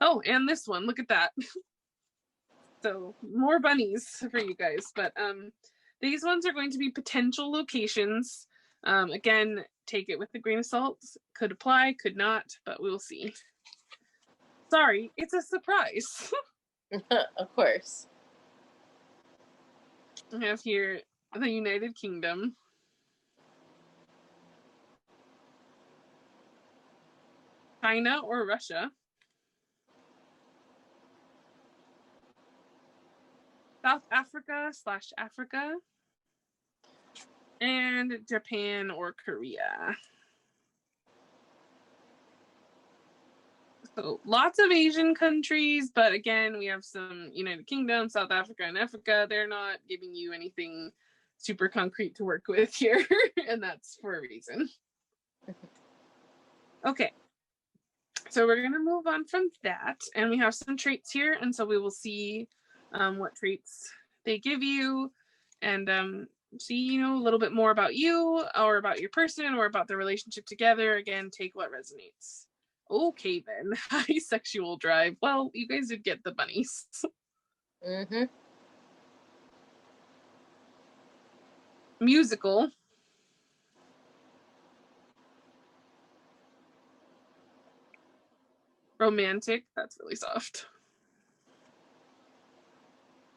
oh, and this one, look at that. So more bunnies for you guys. But these ones are going to be potential locations. Again, take it with a grain of salt. Could apply, could not, but we'll see. Sorry, it's a surprise. Of course. I have here the United Kingdom, China or Russia, South Africa/Africa, and Japan or Korea. So lots of Asian countries, but again, we have some United Kingdom, South Africa, and Africa. They're not giving you anything super concrete to work with here, and that's for a reason. Okay. So we're going to move on from that. And we have some traits here. And so we will see what traits they give you and see, a little bit more about you or about your person or about the relationship together. Again, take what resonates. Okay, then. High sexual drive. Well, you guys did get the bunnies. Mm-hmm. Musical. Romantic. That's really soft.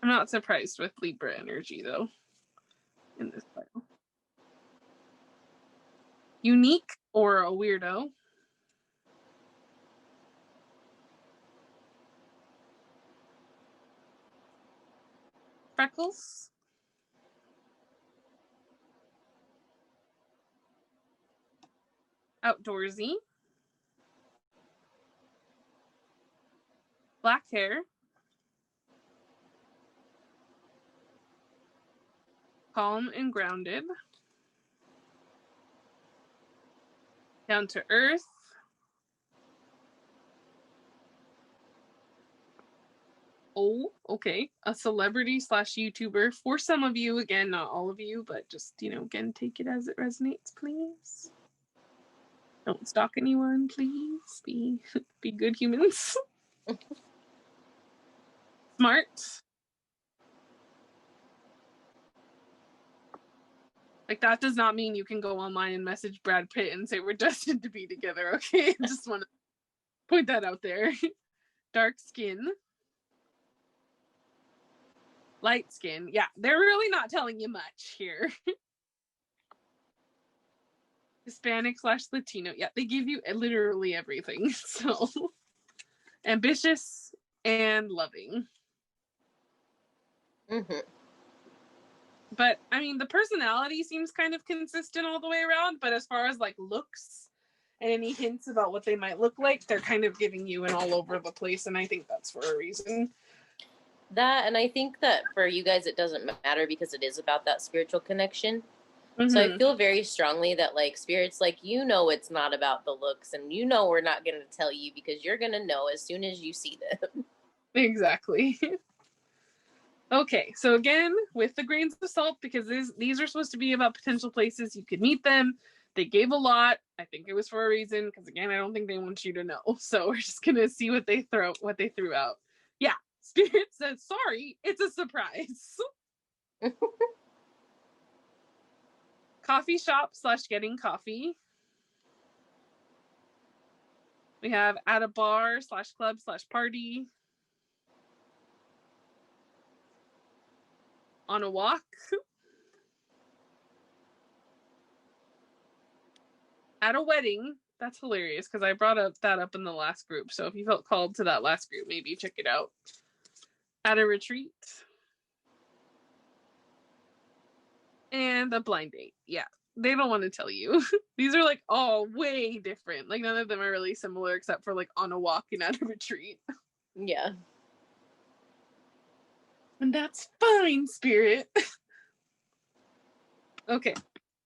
I'm not surprised with Libra energy, though, in this title. Unique or a weirdo. Freckles. Outdoorsy. Black hair. Calm and grounded. Down to earth. Oh, okay. A celebrity / YouTuber. For some of you, again, not all of you, but just, again, take it as it resonates, please. Don't stalk anyone, please. Be good humans. Smart. Like, that does not mean you can go online and message Brad Pitt and say we're destined to be together, okay? I just want to point that out there. Dark skin. Light skin. Yeah, they're really not telling you much here. Hispanic / Latino. Yeah, they give you literally everything. So, ambitious and loving. Mm-hmm. But I mean, the personality seems kind of consistent all the way around. But as far as like looks and any hints about what they might look like, they're kind of giving you an all over the place. And I think that's for a reason. That, and I think that for you guys, it doesn't matter because it is about that spiritual connection. Mm-hmm. So I feel very strongly that like Spirit's like, it's not about the looks, and we're not going to tell you because you're going to know as soon as you see them. Exactly. Okay, so again, with the grains of salt, because these are supposed to be about potential places you could meet them. They gave a lot. I think it was for a reason, because again, I don't think they want you to know. So we're just gonna see what they threw out. Yeah, Spirit says sorry, it's a surprise. Coffee shop / getting coffee. We have at a bar / club / party. On a walk. At a wedding. That's hilarious because I brought that up in the last group. So if you felt called to that last group, maybe check it out. At a retreat. And a blind date. Yeah. They don't want to tell you. These are like all way different. Like none of them are really similar except for like on a walk and at a retreat. Yeah. And that's fine, Spirit. Okay.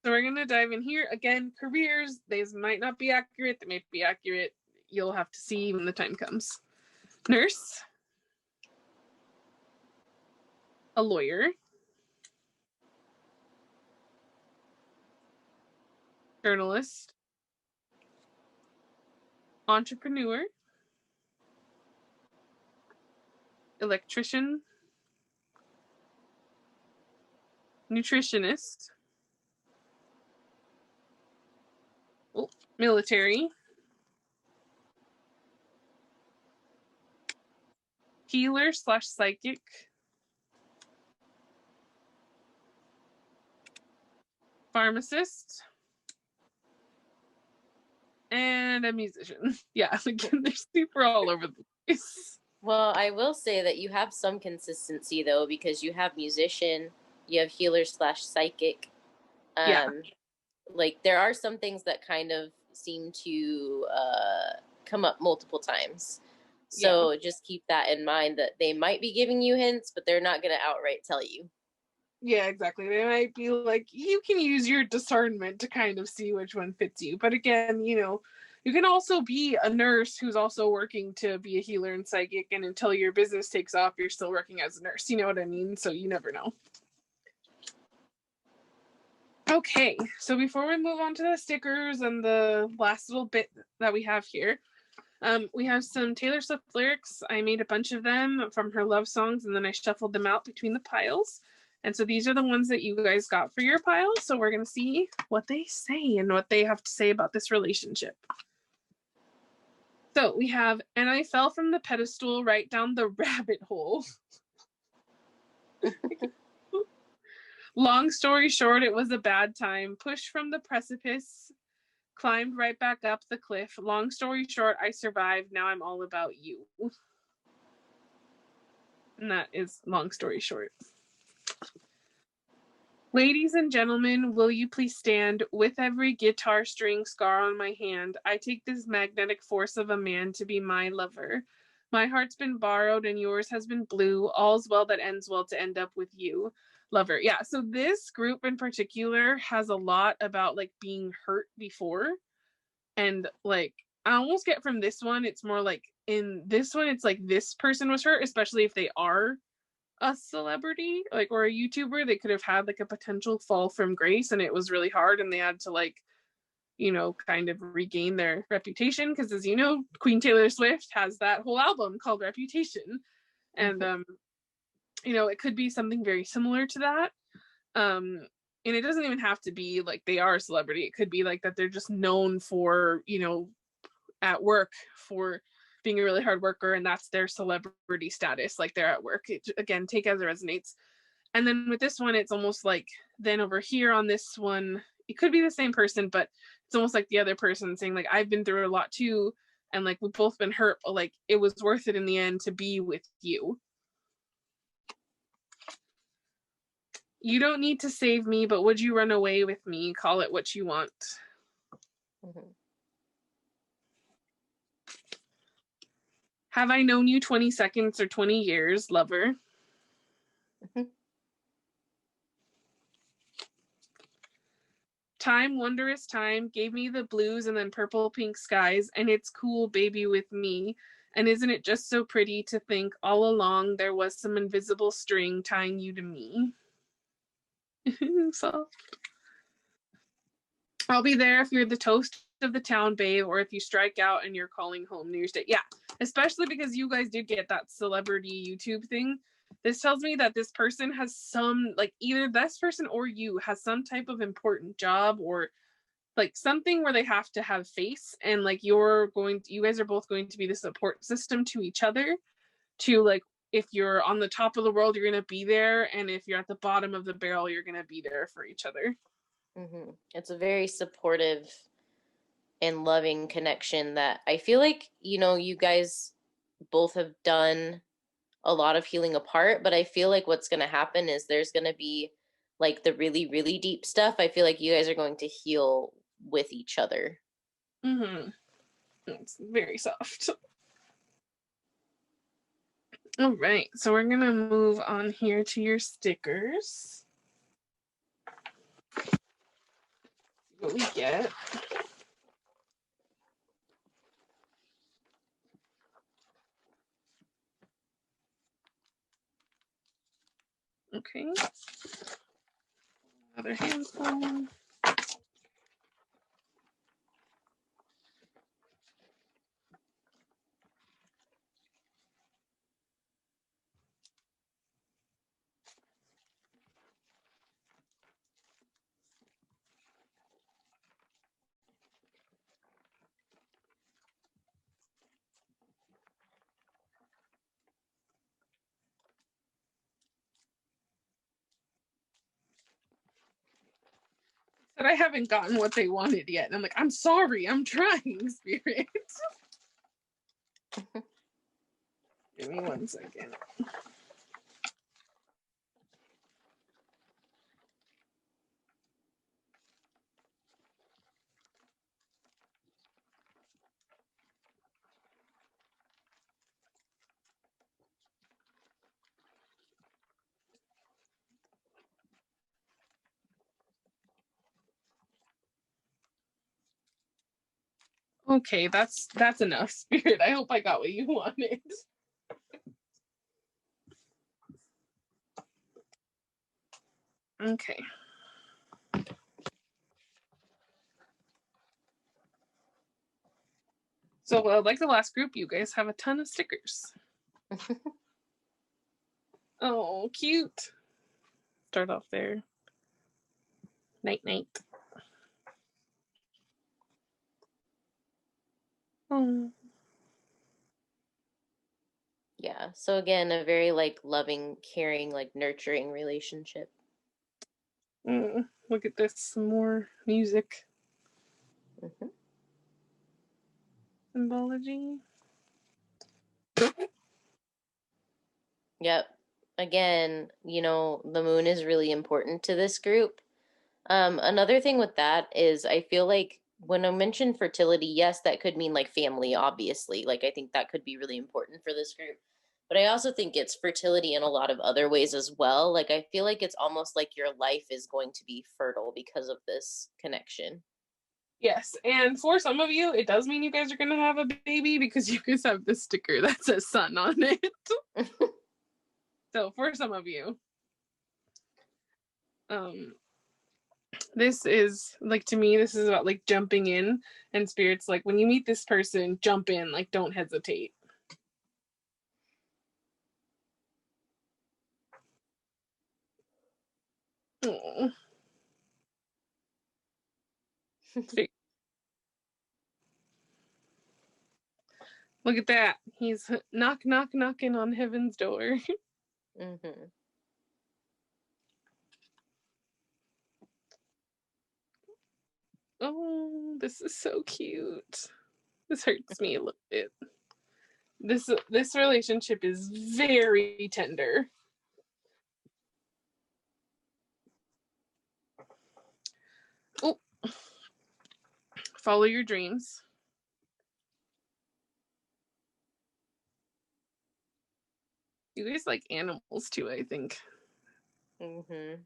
So we're going to dive in here. Again, careers. These might not be accurate. They may be accurate. You'll have to see when the time comes. Nurse. A lawyer. Journalist. Entrepreneur. Electrician. Nutritionist. Oh, military. Healer / psychic. Pharmacist. And a musician. Yeah, again, they're super all over the place. Well, I will say that you have some consistency though, because you have musician, you have healer / psychic. Yeah. Like there are some things that kind of seem to come up multiple times. So just keep that in mind that they might be giving you hints, but they're not going to outright tell you. Yeah, exactly. They might be like, you can use your discernment to kind of see which one fits you. But again, You can also be a nurse who's also working to be a healer and psychic, and until your business takes off, you're still working as a nurse. You know what I mean? So you never know. Okay, so before we move on to the stickers and the last little bit that we have here, we have some Taylor Swift lyrics. I made a bunch of them from her love songs, and then I shuffled them out between the piles. And so these are the ones that you guys got for your pile. So we're going to see what they say and what they have to say about this relationship. So we have, and I fell from the pedestal right down the rabbit hole. Long story short, it was a bad time. Pushed from the precipice, climbed right back up the cliff. Long story short, I survived. Now I'm all about you. And that is long story short. Ladies and gentlemen, will you please stand? With every guitar string scar on my hand, I take this magnetic force of a man to be my lover. My heart's been borrowed and yours has been blue. All's well that ends well to end up with you. Lover. Yeah, so this group in particular has a lot about like being hurt before. And like I almost get from this one, it's more like in this one, it's like this person was hurt, especially if they are a celebrity, like, or a YouTuber. They could have had like a potential fall from grace, and it was really hard, and they had to like, you know, kind of regain their reputation, because as you know, Queen Taylor Swift has that whole album called Reputation. And you know, it could be something very similar to that. And it doesn't even have to be like they are a celebrity. It could be like that they're just known for, you know, at work for being a really hard worker, and that's their celebrity status, like they're at work. It, again, take as it resonates. And then with this one, it's almost like then over here on this one, it could be the same person, but it's almost like the other person saying like, I've been through a lot too, and like we've both been hurt, but like it was worth it in the end to be with you. You don't need to save me, but would you run away with me? Call it what you want. Mm-hmm. Have I known you 20 seconds or 20 years, lover? Mm-hmm. Time, wondrous time, gave me the blues and then purple pink skies, and it's cool, baby, with me. And isn't it just so pretty to think all along there was some invisible string tying you to me? So I'll be there if you're the toast of the town, babe, or if you strike out and you're calling home New Year's Day. Yeah, especially because you guys did get that celebrity YouTube thing. This tells me that this person has some, like, either this person or you has some type of important job, or like something where they have to have face, and like you guys are both going to be the support system to each other, to like, if you're on the top of the world, you're going to be there, and if you're at the bottom of the barrel, you're going to be there for each other. Mm-hmm. It's a very supportive and loving connection that I feel like, you know, you guys both have done a lot of healing apart, but I feel like what's going to happen is there's going to be like the really, really deep stuff. I feel like you guys are going to heal with each other. Mm-hmm. It's very soft. All right, so we're going to move on here to your stickers. What we get. Okay. Another handful. But I haven't gotten what they wanted yet. And I'm like, I'm sorry, I'm trying, Spirit. Give me 1 second. Okay, that's enough, Spirit. I hope I got what you wanted. Okay. So, like the last group, you guys have a ton of stickers. Oh, cute. Start off there. Night, night. Oh. Yeah. So again, a very like loving, caring, like nurturing relationship. Look at this. Some more music. Mm-hmm. Symbology. Yep. Again, you know, the moon is really important to this group. Another thing with that is I feel like when I mention fertility, yes, that could mean like family, obviously. Like I think that could be really important for this group. But I also think it's fertility in a lot of other ways as well. Like I feel like it's almost like your life is going to be fertile because of this connection. Yes, and for some of you, it does mean you guys are going to have a baby because you guys have this sticker that says sun on it. So for some of you, this is like, to me, this is about like jumping in, and Spirit's like, when you meet this person, jump in, like don't hesitate. Oh. Look at that. He's knocking on heaven's door. Mm-hmm. Oh, this is so cute. This hurts me a little bit. This relationship is very tender. Oh, follow your dreams. You guys like animals too, I think. Mm-hmm.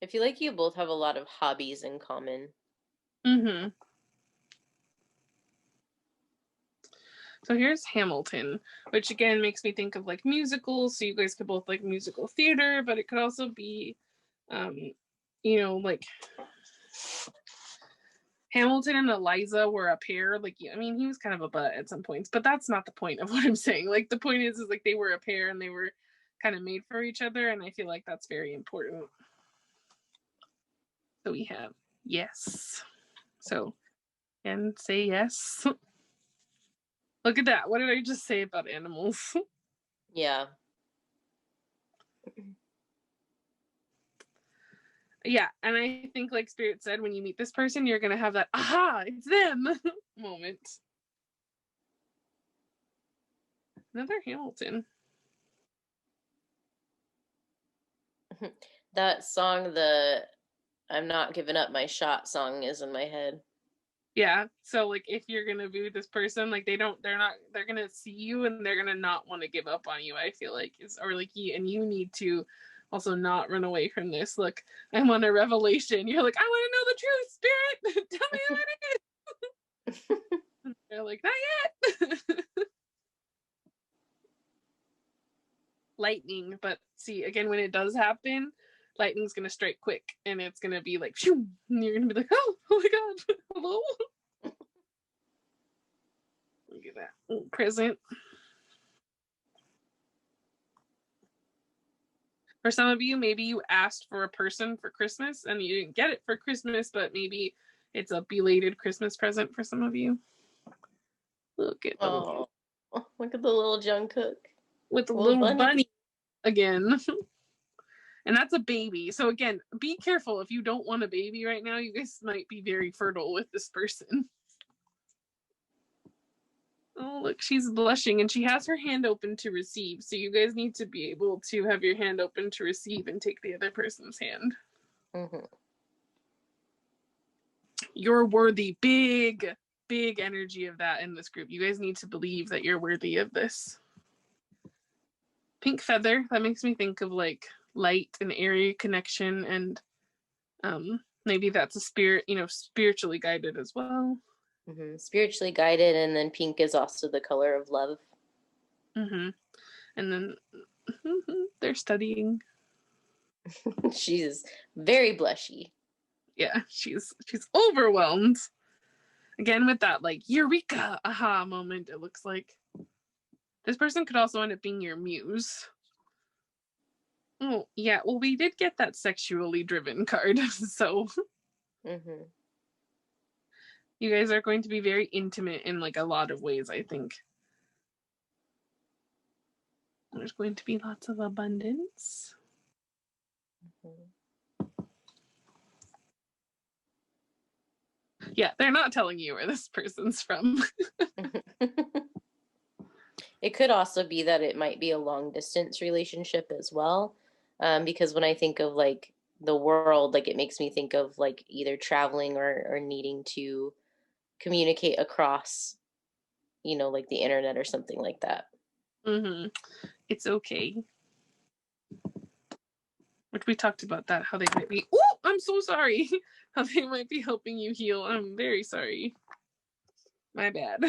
I feel like you both have a lot of hobbies in common. Mm-hmm. So here's Hamilton, which again makes me think of like musicals. So you guys could both like musical theater, but it could also be, you know, like Hamilton and Eliza were a pair. Like, I mean, he was kind of a butt at some points, but that's not the point of what I'm saying. Like, the point is like they were a pair and they were kind of made for each other, and I feel like that's very important. So we have yes. So, and say yes. Look at that. What did I just say about animals? Yeah. Yeah, and I think like Spirit said, when you meet this person, you're gonna have that aha, it's them moment. Another Hamilton. That song, the I'm not giving up my shot song is in my head. Yeah, so like if you're gonna be with this person, like they're gonna see you and they're gonna not want to give up on you. I feel like it's, or like you need to also not run away from this. Look, I'm on a revelation. You're like, I want to know the truth, Spirit. Tell me what it is. They're like, not yet. Lightning, but see, again, when it does happen, lightning's gonna strike quick and it's gonna be like shoo, and you're gonna be like, oh my god, hello. Look at that present. For some of you, maybe you asked for a person for Christmas and you didn't get it for Christmas, but maybe it's a belated Christmas present for some of you. Look at the Oh, look at the little Jungkook. with the Little little bunny. bunny again. And that's a baby. So again, be careful if you don't want a baby right now. You guys might be very fertile with this person. Oh, look, she's blushing and she has her hand open to receive. So you guys need to be able to have your hand open to receive and take the other person's hand. Mm-hmm. You're worthy. Big, big energy of that in this group. You guys need to believe that you're worthy of this. pink feather. That makes me think of like light and airy connection, and maybe that's a spirit, spiritually guided as well. Spiritually guided, and then pink is also the color of love. And then they're studying. She's very blushy. Yeah, she's overwhelmed. Again with that like eureka aha moment. It looks like this person could also end up being your muse. Oh yeah, well we did get that sexually driven card, so you guys are going to be very intimate in like a lot of ways, I think. There's going to be lots of abundance. Yeah, they're not telling you where this person's from. It could also be that it might be a long distance relationship as well. Because when I think of like the world, like it makes me think of like either traveling or needing to communicate across, like the internet or something like that. It's okay. Which we talked about that, how they might be, oh, I'm so sorry. How they might be helping you heal. I'm very sorry. My bad.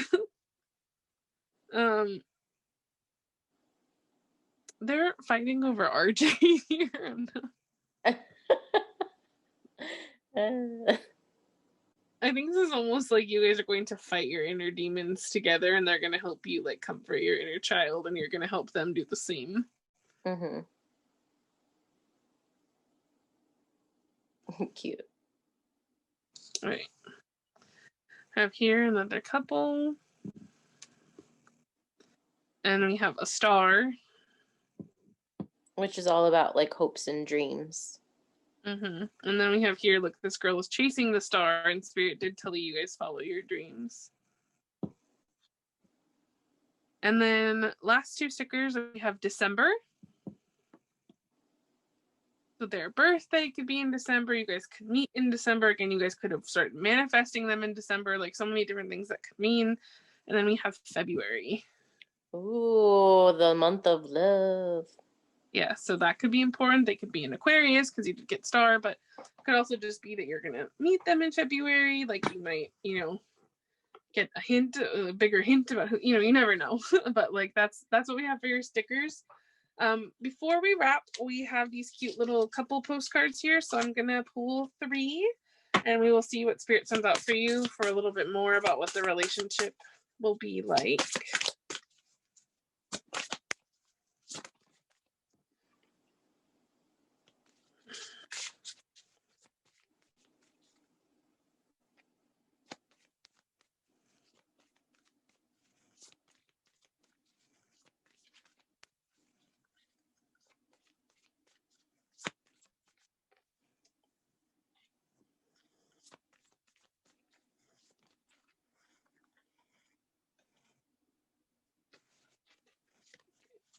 They're fighting over RJ here. I think this is almost like you guys are going to fight your inner demons together, and they're going to help you like comfort your inner child, and you're going to help them do the same. Cute. All right. Have here another couple. And we have a star. Which is all about like hopes and dreams. And then we have here, look, this girl is chasing the star, and Spirit did tell you guys follow your dreams. And then last two stickers, we have December. So their birthday could be in December. You guys could meet in December. Again, you guys could have started manifesting them in December, like so many different things that could mean. And then we have February. Ooh, the month of love. Yeah, so that could be important. They could be in Aquarius because you did get star, but it could also just be that you're going to meet them in February. Like you might, get a hint, a bigger hint about who, you never know. But like that's what we have for your stickers. Before we wrap, we have these cute little couple postcards here. So I'm going to pull 3 and we will see what Spirit sends out for you for a little bit more about what the relationship will be like.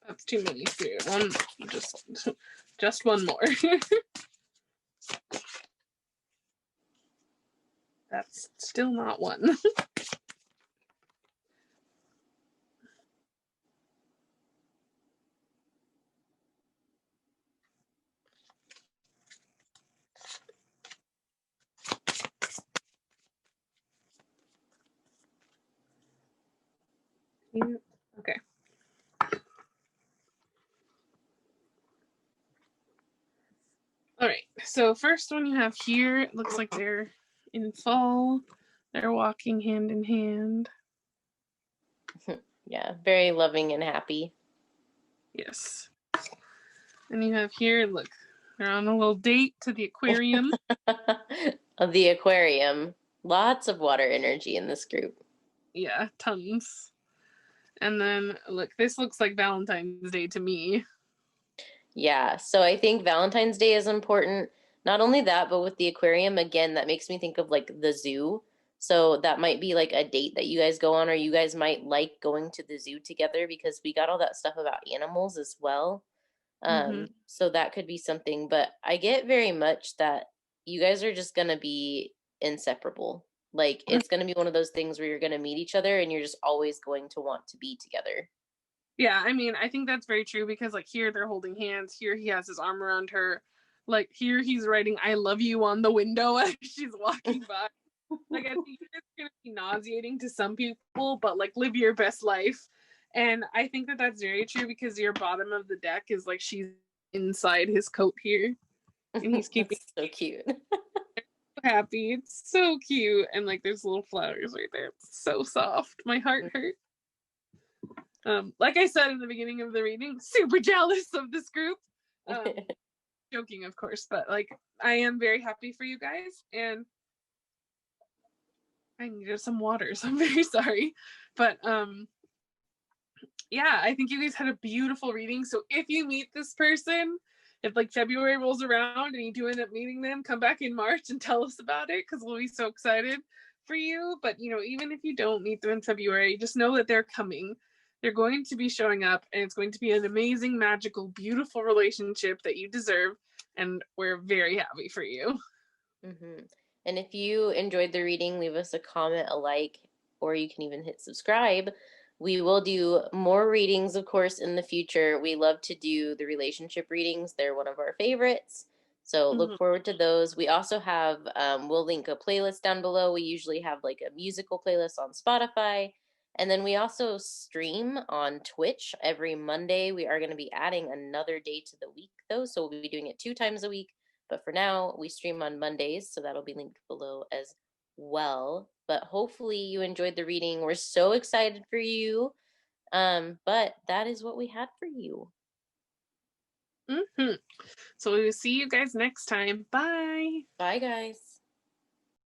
That's too many, Spirit. One, just one more. That's still not one. Okay. All right. So first one you have here, it looks like they're in fall. They're walking hand in hand. Yeah, very loving and happy. Yes. And you have here, look, they're on a little date to the aquarium. The aquarium. Lots of water energy in this group. Yeah, tons. And then look, this looks like Valentine's Day to me. Yeah, so I think Valentine's Day is important. Not only that, but with the aquarium, again, that makes me think of like the zoo. So that might be like a date that you guys go on, or you guys might like going to the zoo together because we got all that stuff about animals as well. So that could be something, but I get very much that you guys are just going to be inseparable. Like it's going to be one of those things where you're going to meet each other and you're just always going to want to be together. Yeah, I mean, I think that's very true because like here they're holding hands, here he has his arm around her, like here he's writing "I love you" on the window as she's walking by. Like I think it's gonna be nauseating to some people, but like live your best life. And I think that that's very true because your bottom of the deck is like she's inside his coat here, and he's keeping That's so cute. happy. It's so cute, and like there's little flowers right there. It's so soft. My heart hurt. Like I said in the beginning of the reading, super jealous of this group. Joking, of course, but like I am very happy for you guys, and I needed some water, so I'm very sorry. But yeah, I think you guys had a beautiful reading. So if you meet this person, if like February rolls around and you do end up meeting them, come back in March and tell us about it because we'll be so excited for you. But you know, even if you don't meet them in February, just know that they're coming. They're going to be showing up, and it's going to be an amazing, magical, beautiful relationship that you deserve. And we're very happy for you. Mm-hmm. And if you enjoyed the reading, leave us a comment, a like, or you can even hit subscribe. We will do more readings, of course, in the future. We love to do the relationship readings, they're one of our favorites. So look Mm-hmm. forward to those. We also have, we'll link a playlist down below. We usually have like a musical playlist on Spotify. And then we also stream on Twitch every Monday. We are going to be adding another day to the week, though. So we'll be doing it 2 times a week. But for now, we stream on Mondays, so that'll be linked below as well. But hopefully you enjoyed the reading. We're so excited for you. But that is what we had for you. Mm-hmm. So we will see you guys next time. Bye. Bye, guys.